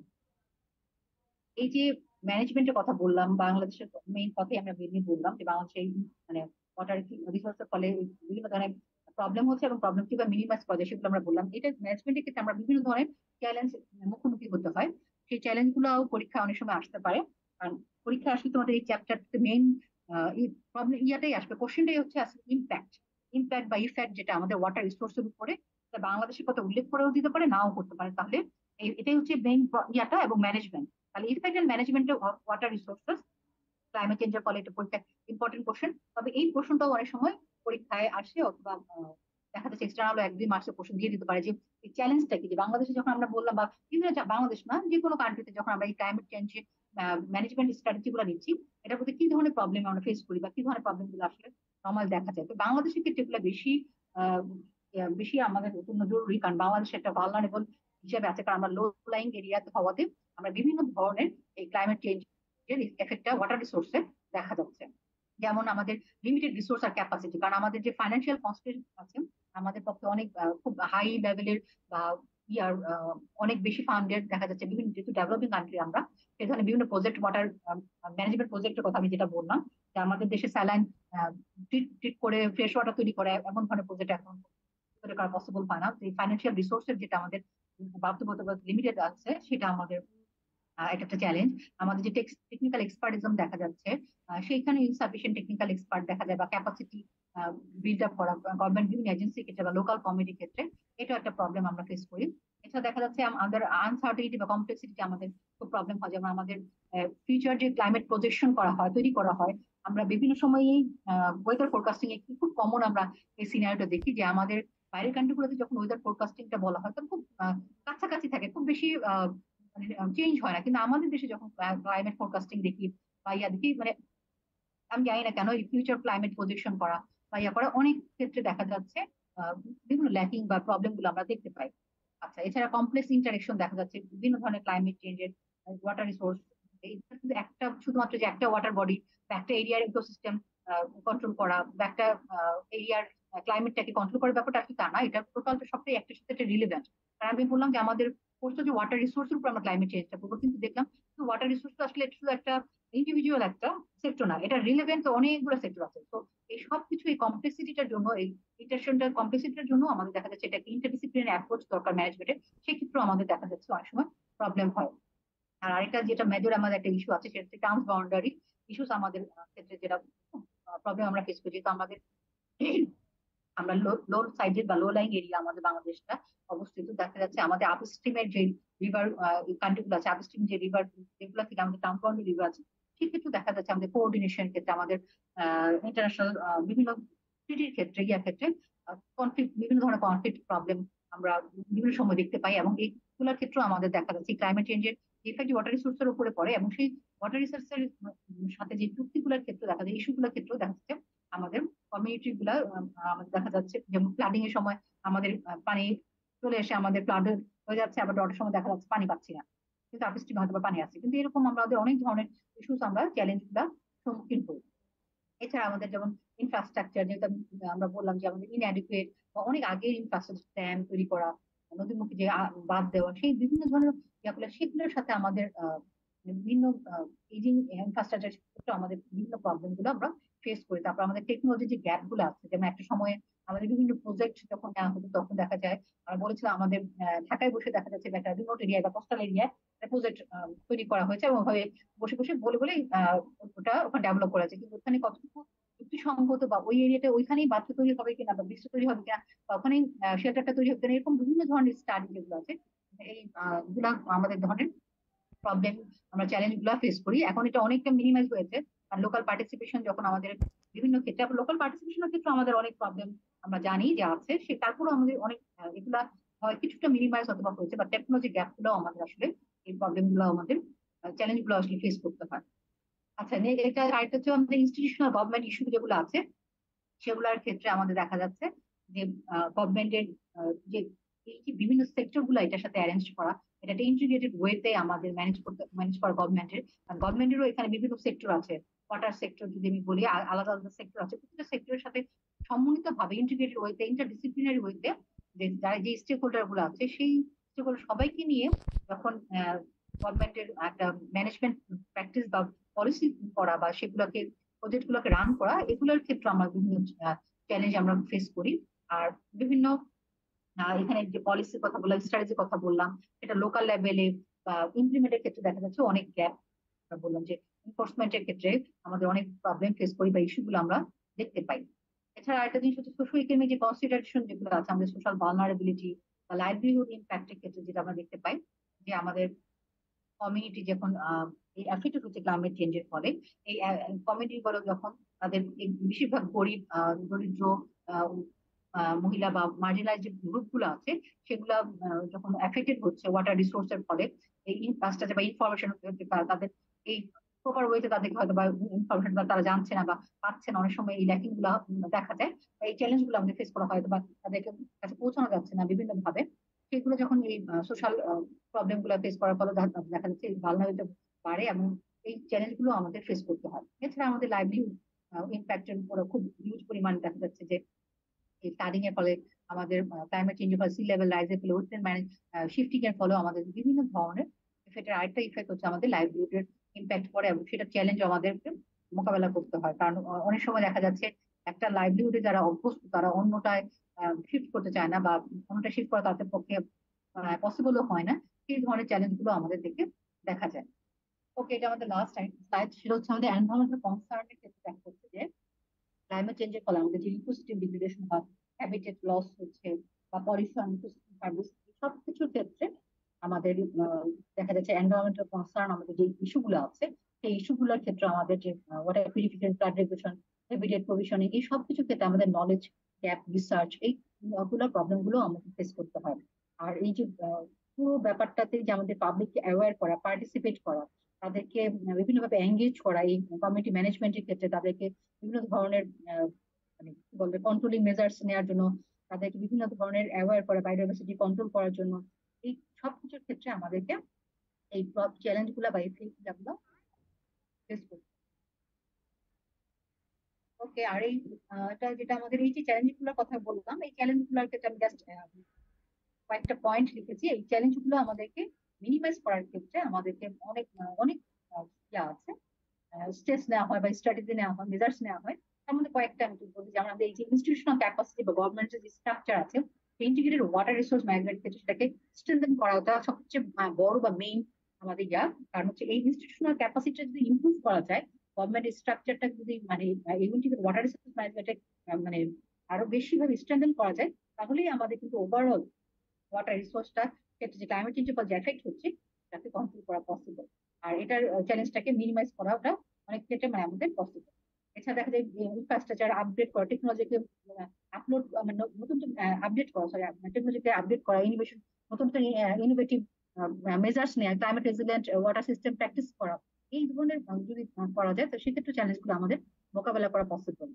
এই যে ম্যানেজমেন্টের কথা বললাম, বাংলাদেশের মেইন কথাই আমরা মেনলি বললাম যে বাংলাদেশে এই মানে ওয়াটার রিসোর্সের ফলে বিভিন্ন ধরনের প্রবলেম হচ্ছে এবং প্রবলেম কিভাবে মিনিমাইজ করা যায় সেগুলো আমরা বললাম। এটা ম্যানেজমেন্টের ক্ষেত্রে আমরা বিভিন্ন ধরনের চ্যালেঞ্জ মুখোমুখি হতে হয়। সেই চ্যালেঞ্জ গুলো পরীক্ষা অনেক সময় আসতে পারে। কারণ পরীক্ষা আসলে তোমাদের এই চ্যাপ্টার মেইন প্রবলেম ইয়াটাই আসবে, কোশ্চেনটাই হচ্ছে আসলে ইম্প্যাক্ট, ইম্প্যাক্ট বা ইফেক্ট যেটা আমাদের ওয়াটার রিসোর্সের উপরে, বাংলাদেশের কথা উল্লেখ করেও দিতে পারে, নাও করতে পারে। তাহলে এটাই হচ্ছে মেইন ইয়াটা এবং ম্যানেজমেন্ট। তাহলে effect and management of water resources climate চেঞ্জের ফলে এটা পরীক্ষা ইম্পর্টেন্ট কোশ্চেন। তবে এই প্রশ্নটাও অনেক সময় পরীক্ষায় আসে, অথবা দেখা যাচ্ছে এক্সটার্নাল 1-2 মার্কসের কোশ্চেন দিয়ে দিতে পারে যে এই চ্যালেঞ্জটা কি, যে বাংলাদেশে যখন আমরা বললাম বা বিভিন্ন বাংলাদেশ না যে কোনো কান্ট্রিতে যখন আমরা এই ক্লাইমেট চেঞ্জ ম্যানেজমেন্ট স্ট্র্যাটেজি গুলো নিচ্ছি, এটার প্রতি কি ধরনের প্রবলেম আমরা ফেস করি বা কি ধরনের প্রবলেম গুলো আসলে নর্মাল দেখা যায়। তো বাংলাদেশের ক্ষেত্রে এগুলো বেশি আহ, বেশি আমাদের জন্য জরুরি, কারণ বাংলাদেশ একটা ভালনারেবল হিসেবে আছে, কারণ আমরা লো লাইং এরিয়াতে হওয়াতে আমরা বিভিন্ন ধরনের এই ক্লাইমেট চেঞ্জ এর এফেক্টটা ওয়াটার রিসোর্সে দেখা যাচ্ছে। যেমন আমাদের লিমিটেড রিসোর্স আর ক্যাপাসিটি, কারণ আমাদের যে ফাইন্যান্সিয়াল কনস্ট্রেন্ট আছে আমাদের পক্ষে অনেক খুব হাই লেভেলের বা ইয়ার অনেক বেশি ফান্ডেড দেখা যাচ্ছে বিভিন্ন, যেহেতু ডেভেলপিং কান্ট্রি আমরা, সেই ধরনের বিভিন্ন প্রজেক্ট ওয়াটার ম্যানেজমেন্ট প্রজেক্টের কথা আমি যেটা বললাম, যে আমাদের দেশে স্যালাইন ট্রিট করে ফ্রেশ ওয়াটার তৈরি করে এমন ধরনের প্রজেক্ট এখন তৈরি করা পসিবল হয় না। তো এই ফাইন্যান্সিয়াল রিসোর্সের যেটা আমাদের বাধ্যবাধকতা লিমিটেড আছে, সেটা আমাদের এটা একটা চ্যালেঞ্জ। আমাদের যে টেকনিক্যাল এক্সপার্টিজম দেখা যাচ্ছে, সেইখানে ইনসাফিসিয়েন্ট টেকনিক্যাল এক্সপার্ট দেখা যায় বা ক্যাপাসিটি বিল্ড আপ করা গভর্নমেন্ট বিভিন্ন এজেন্সির ক্ষেত্রে বা লোকাল কমিটির ক্ষেত্রে, এটা একটা প্রবলেম আমরা ফেস করি। এছাড়া দেখা যাচ্ছে আমাদের আনসার্টিনিটি বা কমপ্লেক্সিটি আমাদের খুব প্রবলেম হয়। যেমন আমাদের ফিউচার যে ক্লাইমেট প্রজেকশন করা হয়, তৈরি করা হয়, আমরা বিভিন্ন সময়েই ওয়েদার ফোরকাস্টিং এ খুব কমন আমরা এই সিনারিওটা দেখি যে আমাদের বাইরের কান্ট্রিগুলোতে যখন ওয়েদার ফোরকাস্টিংটা বলা হয় তখন খুব কাছাকাছি থাকে, খুব বেশি চেঞ্জ হয় না। কিন্তু আমাদের দেশে যখন ক্লাইমেট ফোরকাস্টিং দেখি বা ইয়া দেখি, মানে আমি জানি না কেন এই ফিউচার ক্লাইমেট প্রজেকশন করা বা ইয়া করা অনেক ক্ষেত্রে দেখা যাচ্ছে বিভিন্ন ল্যাকিং বা প্রবলেম গুলো আমরা দেখতে পাই। আচ্ছা, এছাড়া কমপ্লেক্স ইন্টারেকশন দেখা যাচ্ছে বিভিন্ন ধরনের ক্লাইমেট চেঞ্জের ওয়াটার রিসোর্স, কিন্তু একটা শুধুমাত্র যে একটা ওয়াটার বডি বা একটা এরিয়ার ইকোসিস্টেম কন্ট্রোল করা বা একটা এরিয়ার ক্লাইমেটটাকে কন্ট্রোল করার ব্যাপারটা আসলে তা না, এটা টোটালটা সবটাই একটা সাথে একটা রিলেভেন্ট। কারণ আমি বললাম যে আমাদের কোর্সটা যে ওয়াটার রিসোর্সের উপর আমরা ক্লাইমেট চেঞ্জটা করবো, কিন্তু দেখলাম ওয়াটার রিসোর্স তো আসলে শুধু একটা ইন্ডিভিজুয়াল একটা সেক্টর না, এটা রিলেভেন্ট অনেকগুলো সেক্টর আছে। তো এই সবকিছু এই কমপ্লেক্সিটিটার জন্য, এই ইন্টারশনটার কমপ্লেক্সিটির জন্য আমাদের দেখা যাচ্ছে এটা ইন্টারডিসিপ্লিনারি অ্যাপ্রোচ দরকার ম্যানেজমেন্টের, সেক্ষেত্রেও আমাদের দেখা যাচ্ছে অনেক সময় প্রবলেম হয়। আর আরেকটা যেটা মেজর আমাদের একটা ইস্যু আছে সেটা হচ্ছে ট্রান্স বাউন্ডারি ইস্যুস আমাদের ক্ষেত্রে, যেটা প্রবলেম আমরা ফেস করি। তো আমাদের আমরা লো সাইডের বা লো লাইং এরিয়া আমাদের বাংলাদেশটা অবস্থিত, দেখা যাচ্ছে আমাদের আপস্ট্রিমের যে রিভার কান্ট্রি গুলো আছে, আপস্ট্রিম যে রিভার যেগুলো থেকে আমাদের ট্রান্সবাউন্ডারি রিভার আছে, সেক্ষেত্রে দেখা যাচ্ছে আমাদের কোঅর্ডিনেশন ক্ষেত্রে, আমাদের ইন্টারন্যাশনাল বিভিন্ন ট্রিটির ক্ষেত্রে, ইয়ার ক্ষেত্রে কনফ্লিক্ট, বিভিন্ন ধরনের কনফ্লিক্ট প্রবলেম আমরা বিভিন্ন সময় দেখতে পাই। এবং এইগুলোর ক্ষেত্রেও আমাদের দেখা যাচ্ছে ক্লাইমেট চেঞ্জের ইফেক্ট ওয়াটার রিসোর্সের উপরে পড়ে, এবং সেই ওয়াটার রিসোর্সের সাথে যে চুক্তিগুলোর ক্ষেত্রে দেখা যায়, ইস্যুগুলোর ক্ষেত্রেও দেখা যাচ্ছে আমাদের কমিউনিটি গুলা আমাদের দেখা যাচ্ছে, যেমন ফ্লাডিং এর সময় আমাদের পানি চলে এসে আমাদের ফ্লাড হয়ে যাচ্ছে, আবার ডটের সময় দেখা যাচ্ছে পানি পাচ্ছি না, কিন্তু আপস্ট্রিমে হয়তো বা পানি আছে। কিন্তু এরকম আমাদের অনেক ধরনের ইস্যুস আমরা চ্যালেঞ্জ গুলা সম্মুখীন করি। এছাড়া আমাদের যেমন ইনফ্রাস্ট্রাকচার, যেটা আমরা বললাম যে আমাদের ইনঅ্যাডিকুয়েট বা অনেক আগের ইনফ্রাস্ট্রাকচার, ড্যাম তৈরি করা, নদীমুখী যে বাঁধ দেওয়া, সেই বিভিন্ন ধরনের ইয়াগুলো, সেগুলোর সাথে আমাদের বিভিন্ন এজিং ইনফ্রাস্ট্রাকচার আমাদের বিভিন্ন প্রবলেম গুলো আমরা ফেস করি। তারপর আমাদের টেকনোলজি যে গ্যাপ গুলো আছে, যেমন একটা সময়ে আমাদের বিভিন্ন প্রজেক্ট যখন নেওয়া হতো তখন দেখা যায় আমরা বলেছিলাম আমাদের ঢাকায় বসে দেখা যাচ্ছে একটা রিমোট এরিয়া বা কোস্টাল এরিয়ায় প্রজেক্ট তৈরি করা হয়েছে এবং ওভাবে বসে বসে বলে বলে ওটা ওখানে ডেভেলপ করা হয়েছে, কিন্তু ওখানে কতটুকু যুক্তিসঙ্গত বা ওই এরিয়াতে ওইখানেই বাচ্চা তৈরি হবে কিনা বা বৃষ্টি তৈরি হবে কিনা বা ওখানেই শেল্টারটা তৈরি হবে কিনা, এরকম বিভিন্ন ধরনের স্টাডি যেগুলো আছে এই গুলা আমাদের ধরনের প্রবলেম, আমরা চ্যালেঞ্জ গুলা ফেস করি। এখন এটা অনেকটা মিনিমাইজ হয়েছে, আর লোকাল পার্টিসিপেশন যখন আমাদের বিভিন্ন ক্ষেত্রে, লোকাল পার্টিসিপেশনের ক্ষেত্রে আমাদের অনেক প্রবলেম আমরা জানি যে আছে, সে তারপরেও আমাদের অনেক এগুলা হয় কিছুটা মিনিমাইজ অথবা হয়েছে, বা টেকনোলজি গ্যাপ গুলো আমাদের আসলে এই প্রবলেম গুলো আমাদের চ্যালেঞ্জ গুলো আসলে ফেস করতে হয়। আচ্ছা, এটা আরেকটা হচ্ছে আমাদের ইনস্টিটিউশনাল গভর্নমেন্ট ইস্যু যেগুলো আছে সেগুলোর ক্ষেত্রে আমাদের দেখা যাচ্ছে যে গভর্নমেন্টের যে এই যে বিভিন্ন সেক্টর গুলো এটার সাথে অ্যারেঞ্জ করা, এটা একটা ইন্টিগ্রেটেড ওয়েতে আমাদের ম্যানেজ করা গভর্নমেন্টের। আর গভর্নমেন্টেরও এখানে বিভিন্ন সেক্টর আছে, ওয়াটার সেক্টর যদি আমি বলি, আলাদা আলাদা সেক্টর আছে, প্রত্যেকটা সেক্টরের সাথে সমন্বিত ভাবে ইন্টিগ্রেটেড ওয়েতে, ইন্টারডিসিপ্লিনারি ওয়েতে যে যারা যে স্টেক হোল্ডার গুলো আছে সেই স্টেক হোল্ডার সবাইকে নিয়ে যখন গভর্নমেন্টের একটা ম্যানেজমেন্ট প্র্যাকটিস বা পলিসি করা বা সেগুলোকে প্রজেক্ট গুলোকে রান করা, এগুলোর ক্ষেত্রে আমরা বিভিন্ন চ্যালেঞ্জ আমরা ফেস করি। আর বিভিন্ন এখানে যে পলিসির কথা বললাম, স্ট্র্যাটেজির কথা বললাম, এটা লোকাল লেভেলে বা ইমপ্লিমেন্টের ক্ষেত্রে দেখা যাচ্ছে অনেক গ্যাপ। বললাম যে এনফোর্সমেন্টের ক্ষেত্রে আমাদের অনেক প্রবলেম ফেস করি বা ইস্যু গুলো আমরা দেখতে পাই। এছাড়া আরেকটা জিনিস হচ্ছে সোশ্যাল ইকোনমিক যে কনসিডারেশন যেগুলো আছে, আমাদের সোশ্যাল ভালনারেবিলিটি বা লাইভলিহুড ইম্প্যাক্টের ক্ষেত্রে যেটা আমরা দেখতে পাই যে আমাদের কমিউনিটি যখন এই এফেক্টেড হচ্ছে ক্লাইমেট চেঞ্জের ফলে, এই কমিউনিটি গুলো যখন তাদের বেশিরভাগ গরিব দরিদ্র আহ, মহিলা বা মার্জিনালাইজ যে গ্রুপ গুলো আছে সেগুলা যখন এফেক্টেড হচ্ছে ওয়াটার রিসোর্সের ফলে, এই ইনফ্রাস্ট্রাকচার বা ইনফরমেশন তাদের এই প্রপার ওয়েতে তাদেরকে হয়তো বা ইনফরমেশন তারা জানছে না বা পাচ্ছে না, অনেক সময় এই ল্যাকিং গুলা দেখা যায়, এই চ্যালেঞ্জ গুলো আমাদের ফেস করা হয়তো বা তাদেরকে কাছে পৌঁছানো যাচ্ছে না বিভিন্ন ভাবে। সেগুলো যখন এই সোশ্যাল প্রবলেম গুলো ফেস করার ফলে দেখা যাচ্ছে এই ভালনারেবিলিটি বাড়ে এবং এই চ্যালেঞ্জ গুলো আমাদের ফেস করতে হয়। এছাড়া আমাদের লাইভলিহুড ইম্প্যাক্টের উপরে খুব হিউজ পরিমাণ দেখা যাচ্ছে যে এই ফ্লাডিং এর ফলে, আমাদের ক্লাইমেট চেঞ্জের ফলে, সি লেভেল রাইজের ফলে, ওশেন শিফটিং এর ফলে আমাদের বিভিন্ন ধরনের ইফেক্টের আরেকটা ইফেক্ট হচ্ছে আমাদের লাইভলিহুডের ইম্প্যাক্ট পড়ে এবং সেটা চ্যালেঞ্জ আমাদেরকে মোকাবেলা করতে হয়। কারণ অনেক সময় দেখা যাচ্ছে একটা লাইভলিহুডে যারা অভ্যস্ত তারা অন্যটায় শিফট করতে চায় না, বা অন্যটা শিফট করা তাদের পক্ষে পসিবলও হয় না। সেই ধরনের চ্যালেঞ্জ গুলো আমাদের দিকে দেখা যায়। ওকে, এটা আমাদের লাস্ট স্লাইড, সেটা হচ্ছে আমাদের এনভায়রনমেন্টাল কনসার্নের ক্ষেত্রে দেখা যাচ্ছে যে ক্লাইমেট চেঞ্জের ফলে আমাদের যে ইকোসিস্টেম ডিগ্রেডেশন বা হ্যাবিটেট লস হচ্ছে বা পলিউশন, ইকোসিস্টেম সার্ভিস, সব কিছুর ক্ষেত্রে আমাদের দেখা যাচ্ছে এনভায়রনমেন্টাল কনসার্ন, আমাদের যে ইস্যুগুলো আছে সেই ইস্যুগুলোর ক্ষেত্রে আমাদের যে water purification, flood regulation, habitat provisioning, এই সব কিছুর ক্ষেত্রে আমাদের নলেজ গ্যাপ, রিসার্চ, এই গুলো প্রবলেম গুলো আমাদের ফেস করতে হয়। আর এই যে পুরো ব্যাপারটাতে যে আমাদের পাবলিককে অ্যাওয়্যার করা, পার্টিসিপেট করা, তাদেরকে বিভিন্নভাবে এঙ্গেজ করা, এই কমিউনিটি ম্যানেজমেন্টের ক্ষেত্রে তাদেরকে বিভিন্ন ধরনের মানে কি বলবে কন্ট্রোলিং মেজার্স নেওয়ার জন্য, তাদেরকে বিভিন্ন ধরনের অ্যাওয়্যার করা, বায়োডাইভার্সিটি কন্ট্রোল করার জন্য, এই সব কিছুর ক্ষেত্রে আমাদেরকে এই চ্যালেঞ্জ গুলা বা এই গুলো ফেস করতে। ওকে, আর এই এটা যেটা আমাদের এই যে চ্যালেঞ্জ গুলোর কথা বললাম, এই চ্যালেঞ্জ গুলোর ক্ষেত্রে আমি জাস্ট কয়েকটা পয়েন্ট লিখেছি। এই চ্যালেঞ্জ গুলো আমাদেরকে মিনিমাইজ করার ক্ষেত্রে আমাদেরকে অনেক অনেক ইয়া আছে, স্টেপস নেওয়া হয় বা স্ট্র্যাটেজি নেওয়া হয়, মেজার্স নেওয়া হয়। তার মধ্যে কয়েকটা আমি বলতে, যেমন আমাদের এই যে ইনস্টিটিউশনাল ক্যাপাসিটি বা গভর্নমেন্টের যে স্ট্রাকচার আছে, ইন্টিগ্রেটেড ওয়াটার রিসোর্স ম্যানেজমেন্ট ক্ষেত্রে সেটাকে স্ট্রেনথেন করা, ওটা সবচেয়ে বড় বা মেইন আমাদের ইয়া। কারণ হচ্ছে এই ইনস্টিটিউশনাল ক্যাপাসিটি যদি ইমপ্রুভ করা যায়, গভর্নমেন্ট স্ট্রাকচারটা যদি মানে ইন্টিগ্রেটেড ওয়াটার রিসোর্স ম্যানেজমেন্টে মানে আরো বেশি ভাবে স্ট্রেনথেন করা যায়, তাহলেই আমাদের কিন্তু ওভারঅল ওয়াটার রিসোর্সটা ক্ষেত্রে যে ক্লাইমেট চেঞ্জের ফলে যে এফেক্ট হচ্ছে তাকে কন্ট্রোল করা পসিবল। আর এটার চ্যালেঞ্জটাকে মিনিমাইজ করাটা অনেক ক্ষেত্রে মানে আমাদের পসিবল। এছাড়া দেখা যায় ইনফ্রাস্ট্রাকচার আপডেট করা, টেকনোলজিকে আপলোড মানে নতুন আপডেট করা, সরি, টেকনোলজিকে আপডেট করা, ইনোভেশন, নতুন ইনোভেটিভ মেজার্স নেওয়া, climate resilient water system practice করা, এই ধরনের যদি করা যায় তো সেক্ষেত্রে চ্যালেঞ্জগুলো আমাদের মোকাবেলা করা পসিবল।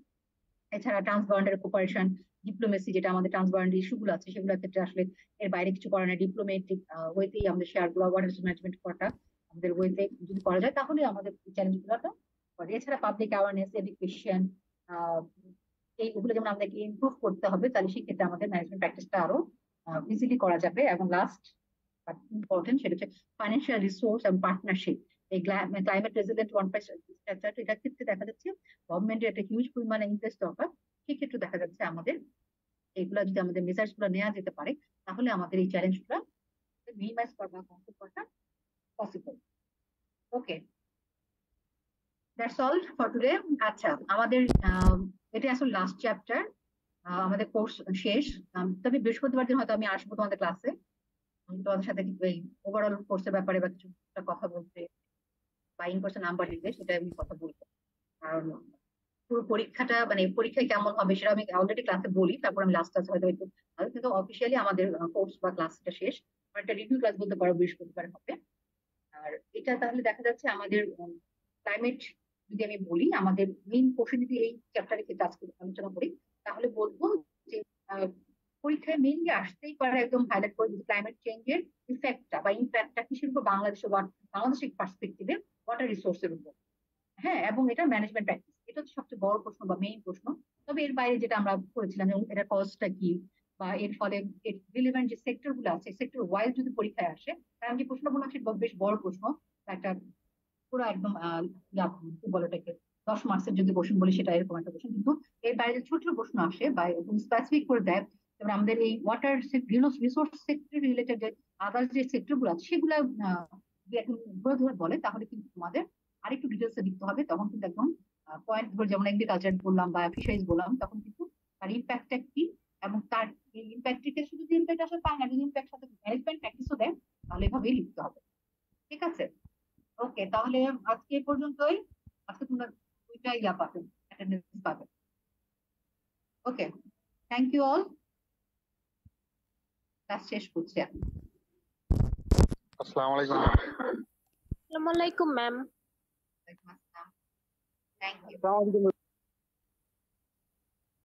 এছাড়া ট্রান্সবাউন্ডারি কোপারেশন, ডিপ্লোমেসি, যেটা আমাদের ট্রান্সবাউন্ডারি ইস্যু গুলো আছে সেগুলোর ক্ষেত্রে আসলে এর বাইরে কিছু করার নেই, ডিপ্লোমেটিক ওয়েতেই আমাদের শেয়ার গুলো, ওয়াটার ম্যানেজমেন্ট করাটা আমাদের ওয়েতে যদি করা যায় তাহলে আমাদের চ্যালেঞ্জ গুলোটা করে। এছাড়া পাবলিক অ্যাওয়ারনেস, এডুকেশন, এইগুলো যেমন আমাদেরকে ইমপ্রুভ করতে হবে, তাহলে সেক্ষেত্রে আমাদের ম্যানেজমেন্ট প্র্যাকটিসটা আরো ইজিলি করা যাবে। এবং লাস্ট বাট ইম্পর্টেন্ট, সেটা হচ্ছে ফাইন্যান্সিয়াল রিসোর্স এবং পার্টনারশিপ। এই climate resilient one price structure, এটার ক্ষেত্রে দেখা যাচ্ছে গভর্নমেন্টের একটা হিউজ পরিমাণে ইনভেস্ট দরকার। সেক্ষেত্রে দেখা যাচ্ছে আমাদের এইগুলা যদি আমাদের মেজার্স গুলো নেওয়া যেতে পারে, তাহলে আমাদের এই চ্যালেঞ্জ গুলা মিনিমাইজ করা, কন্ট্রোল করা possible. Okay, that's all for today. আচ্ছা, আমাদের এটা আসলে লাস্ট চ্যাপ্টার, আমাদের কোর্স শেষ। তবে বৃহস্পতিবার দিন হয়তো আমি আসবো তোমাদের ক্লাসে, তোমাদের সাথে এই ওভারঅল কোর্সের ব্যাপারে বা কিছু কথা বলতে বা ইন কোর্সের নাম্বার দিতে, সেটা আমি কথা বলবো। কারণ পুরো পরীক্ষাটা মানে পরীক্ষায় কেমন হবে সেটা আমি অলরেডি ক্লাসে বলি, তারপর আমি লাস্ট ক্লাসে হয়তো একটু, কিন্তু অফিসিয়ালি আমাদের কোর্স বা ক্লাসটা শেষ। একটা রিভিউ ক্লাস বলতে পারো বৃহস্পতিবার হবে। আর এটা তাহলে দেখা যাচ্ছে আমাদের ক্লাইমেট, যদি আমি বলি আমাদের মেইন পোর্শন যদি এই চ্যাপ্টারে ক্ষেত্রে আজকে আলোচনা করি, তাহলে বলবো যে পরীক্ষায় মেইনলি আসতেই পারে একদম হাইলাইট করে যদি ক্লাইমেট চেঞ্জের ইফেক্টটা বা ইম্প্যাক্টটা কিসের উপর বাংলাদেশের পার্সপেক্টিভে ওয়াটার রিসোর্সের উপর। হ্যাঁ, এবং এটা ম্যানেজমেন্ট প্র্যাকটিস, এটা হচ্ছে সবচেয়ে বড় প্রশ্ন বা মেইন প্রশ্ন। তবে এর বাইরে যেটা আমরা করেছিলাম, যেমন এটার কজটা কি, বা এর ফলে রিলেভেন্ট যে সেক্টর গুলো আছে সেক্টর ওয়াইজ যদি পরীক্ষায় আসে, কারণ যে প্রশ্নগুলো আছে বেশ বড় প্রশ্ন, একটা পুরো একদম কি বলে এটাকে 10 মার্কসের যদি কোশ্চেন বলি সেটা এরকম একটা কোশ্চেন। কিন্তু এর বাইরে ছোট ছোট প্রশ্ন আসে বা এরকম স্পেসিফিক করে দেয়, যেমন আমাদের এই ওয়াটার রিসোর্স সেক্টর রিলেটেড যে আদার্স যে সেক্টর গুলো আছে সেগুলো ধরে ধরে বলে, তাহলে কিন্তু তোমাদের আরেকটু ডিটেলসে লিখতে হবে। তখন কিন্তু একদম পয়েন্ট ধরে, যেমন এগ্রিকালচার বললাম বা ফিশারিজ বললাম, তখন কিন্তু তার ইম্প্যাক্টটা কি এবং তার ইম্প্যাক্ট থেকে শুধু যে ইম্প্যাক্ট আসলে তাই না, যদি ইম্প্যাক্ট সাথে ম্যানেজমেন্ট প্র্যাকটিসও দেয়, তাহলে এভাবেই লিখতে হবে। ঠিক আছে, ওকে, তাহলে আজকে এ পর্যন্তই। আজকে তোমরা দুইটা পাবে, অ্যাটেন্ডেন্স পাবে। ওকে, থ্যাংক ইউ অল, ক্লাস শেষ করছি এখন। আসসালামু আলাইকুম। আসসালামু আলাইকুম ম্যাম। Thank you.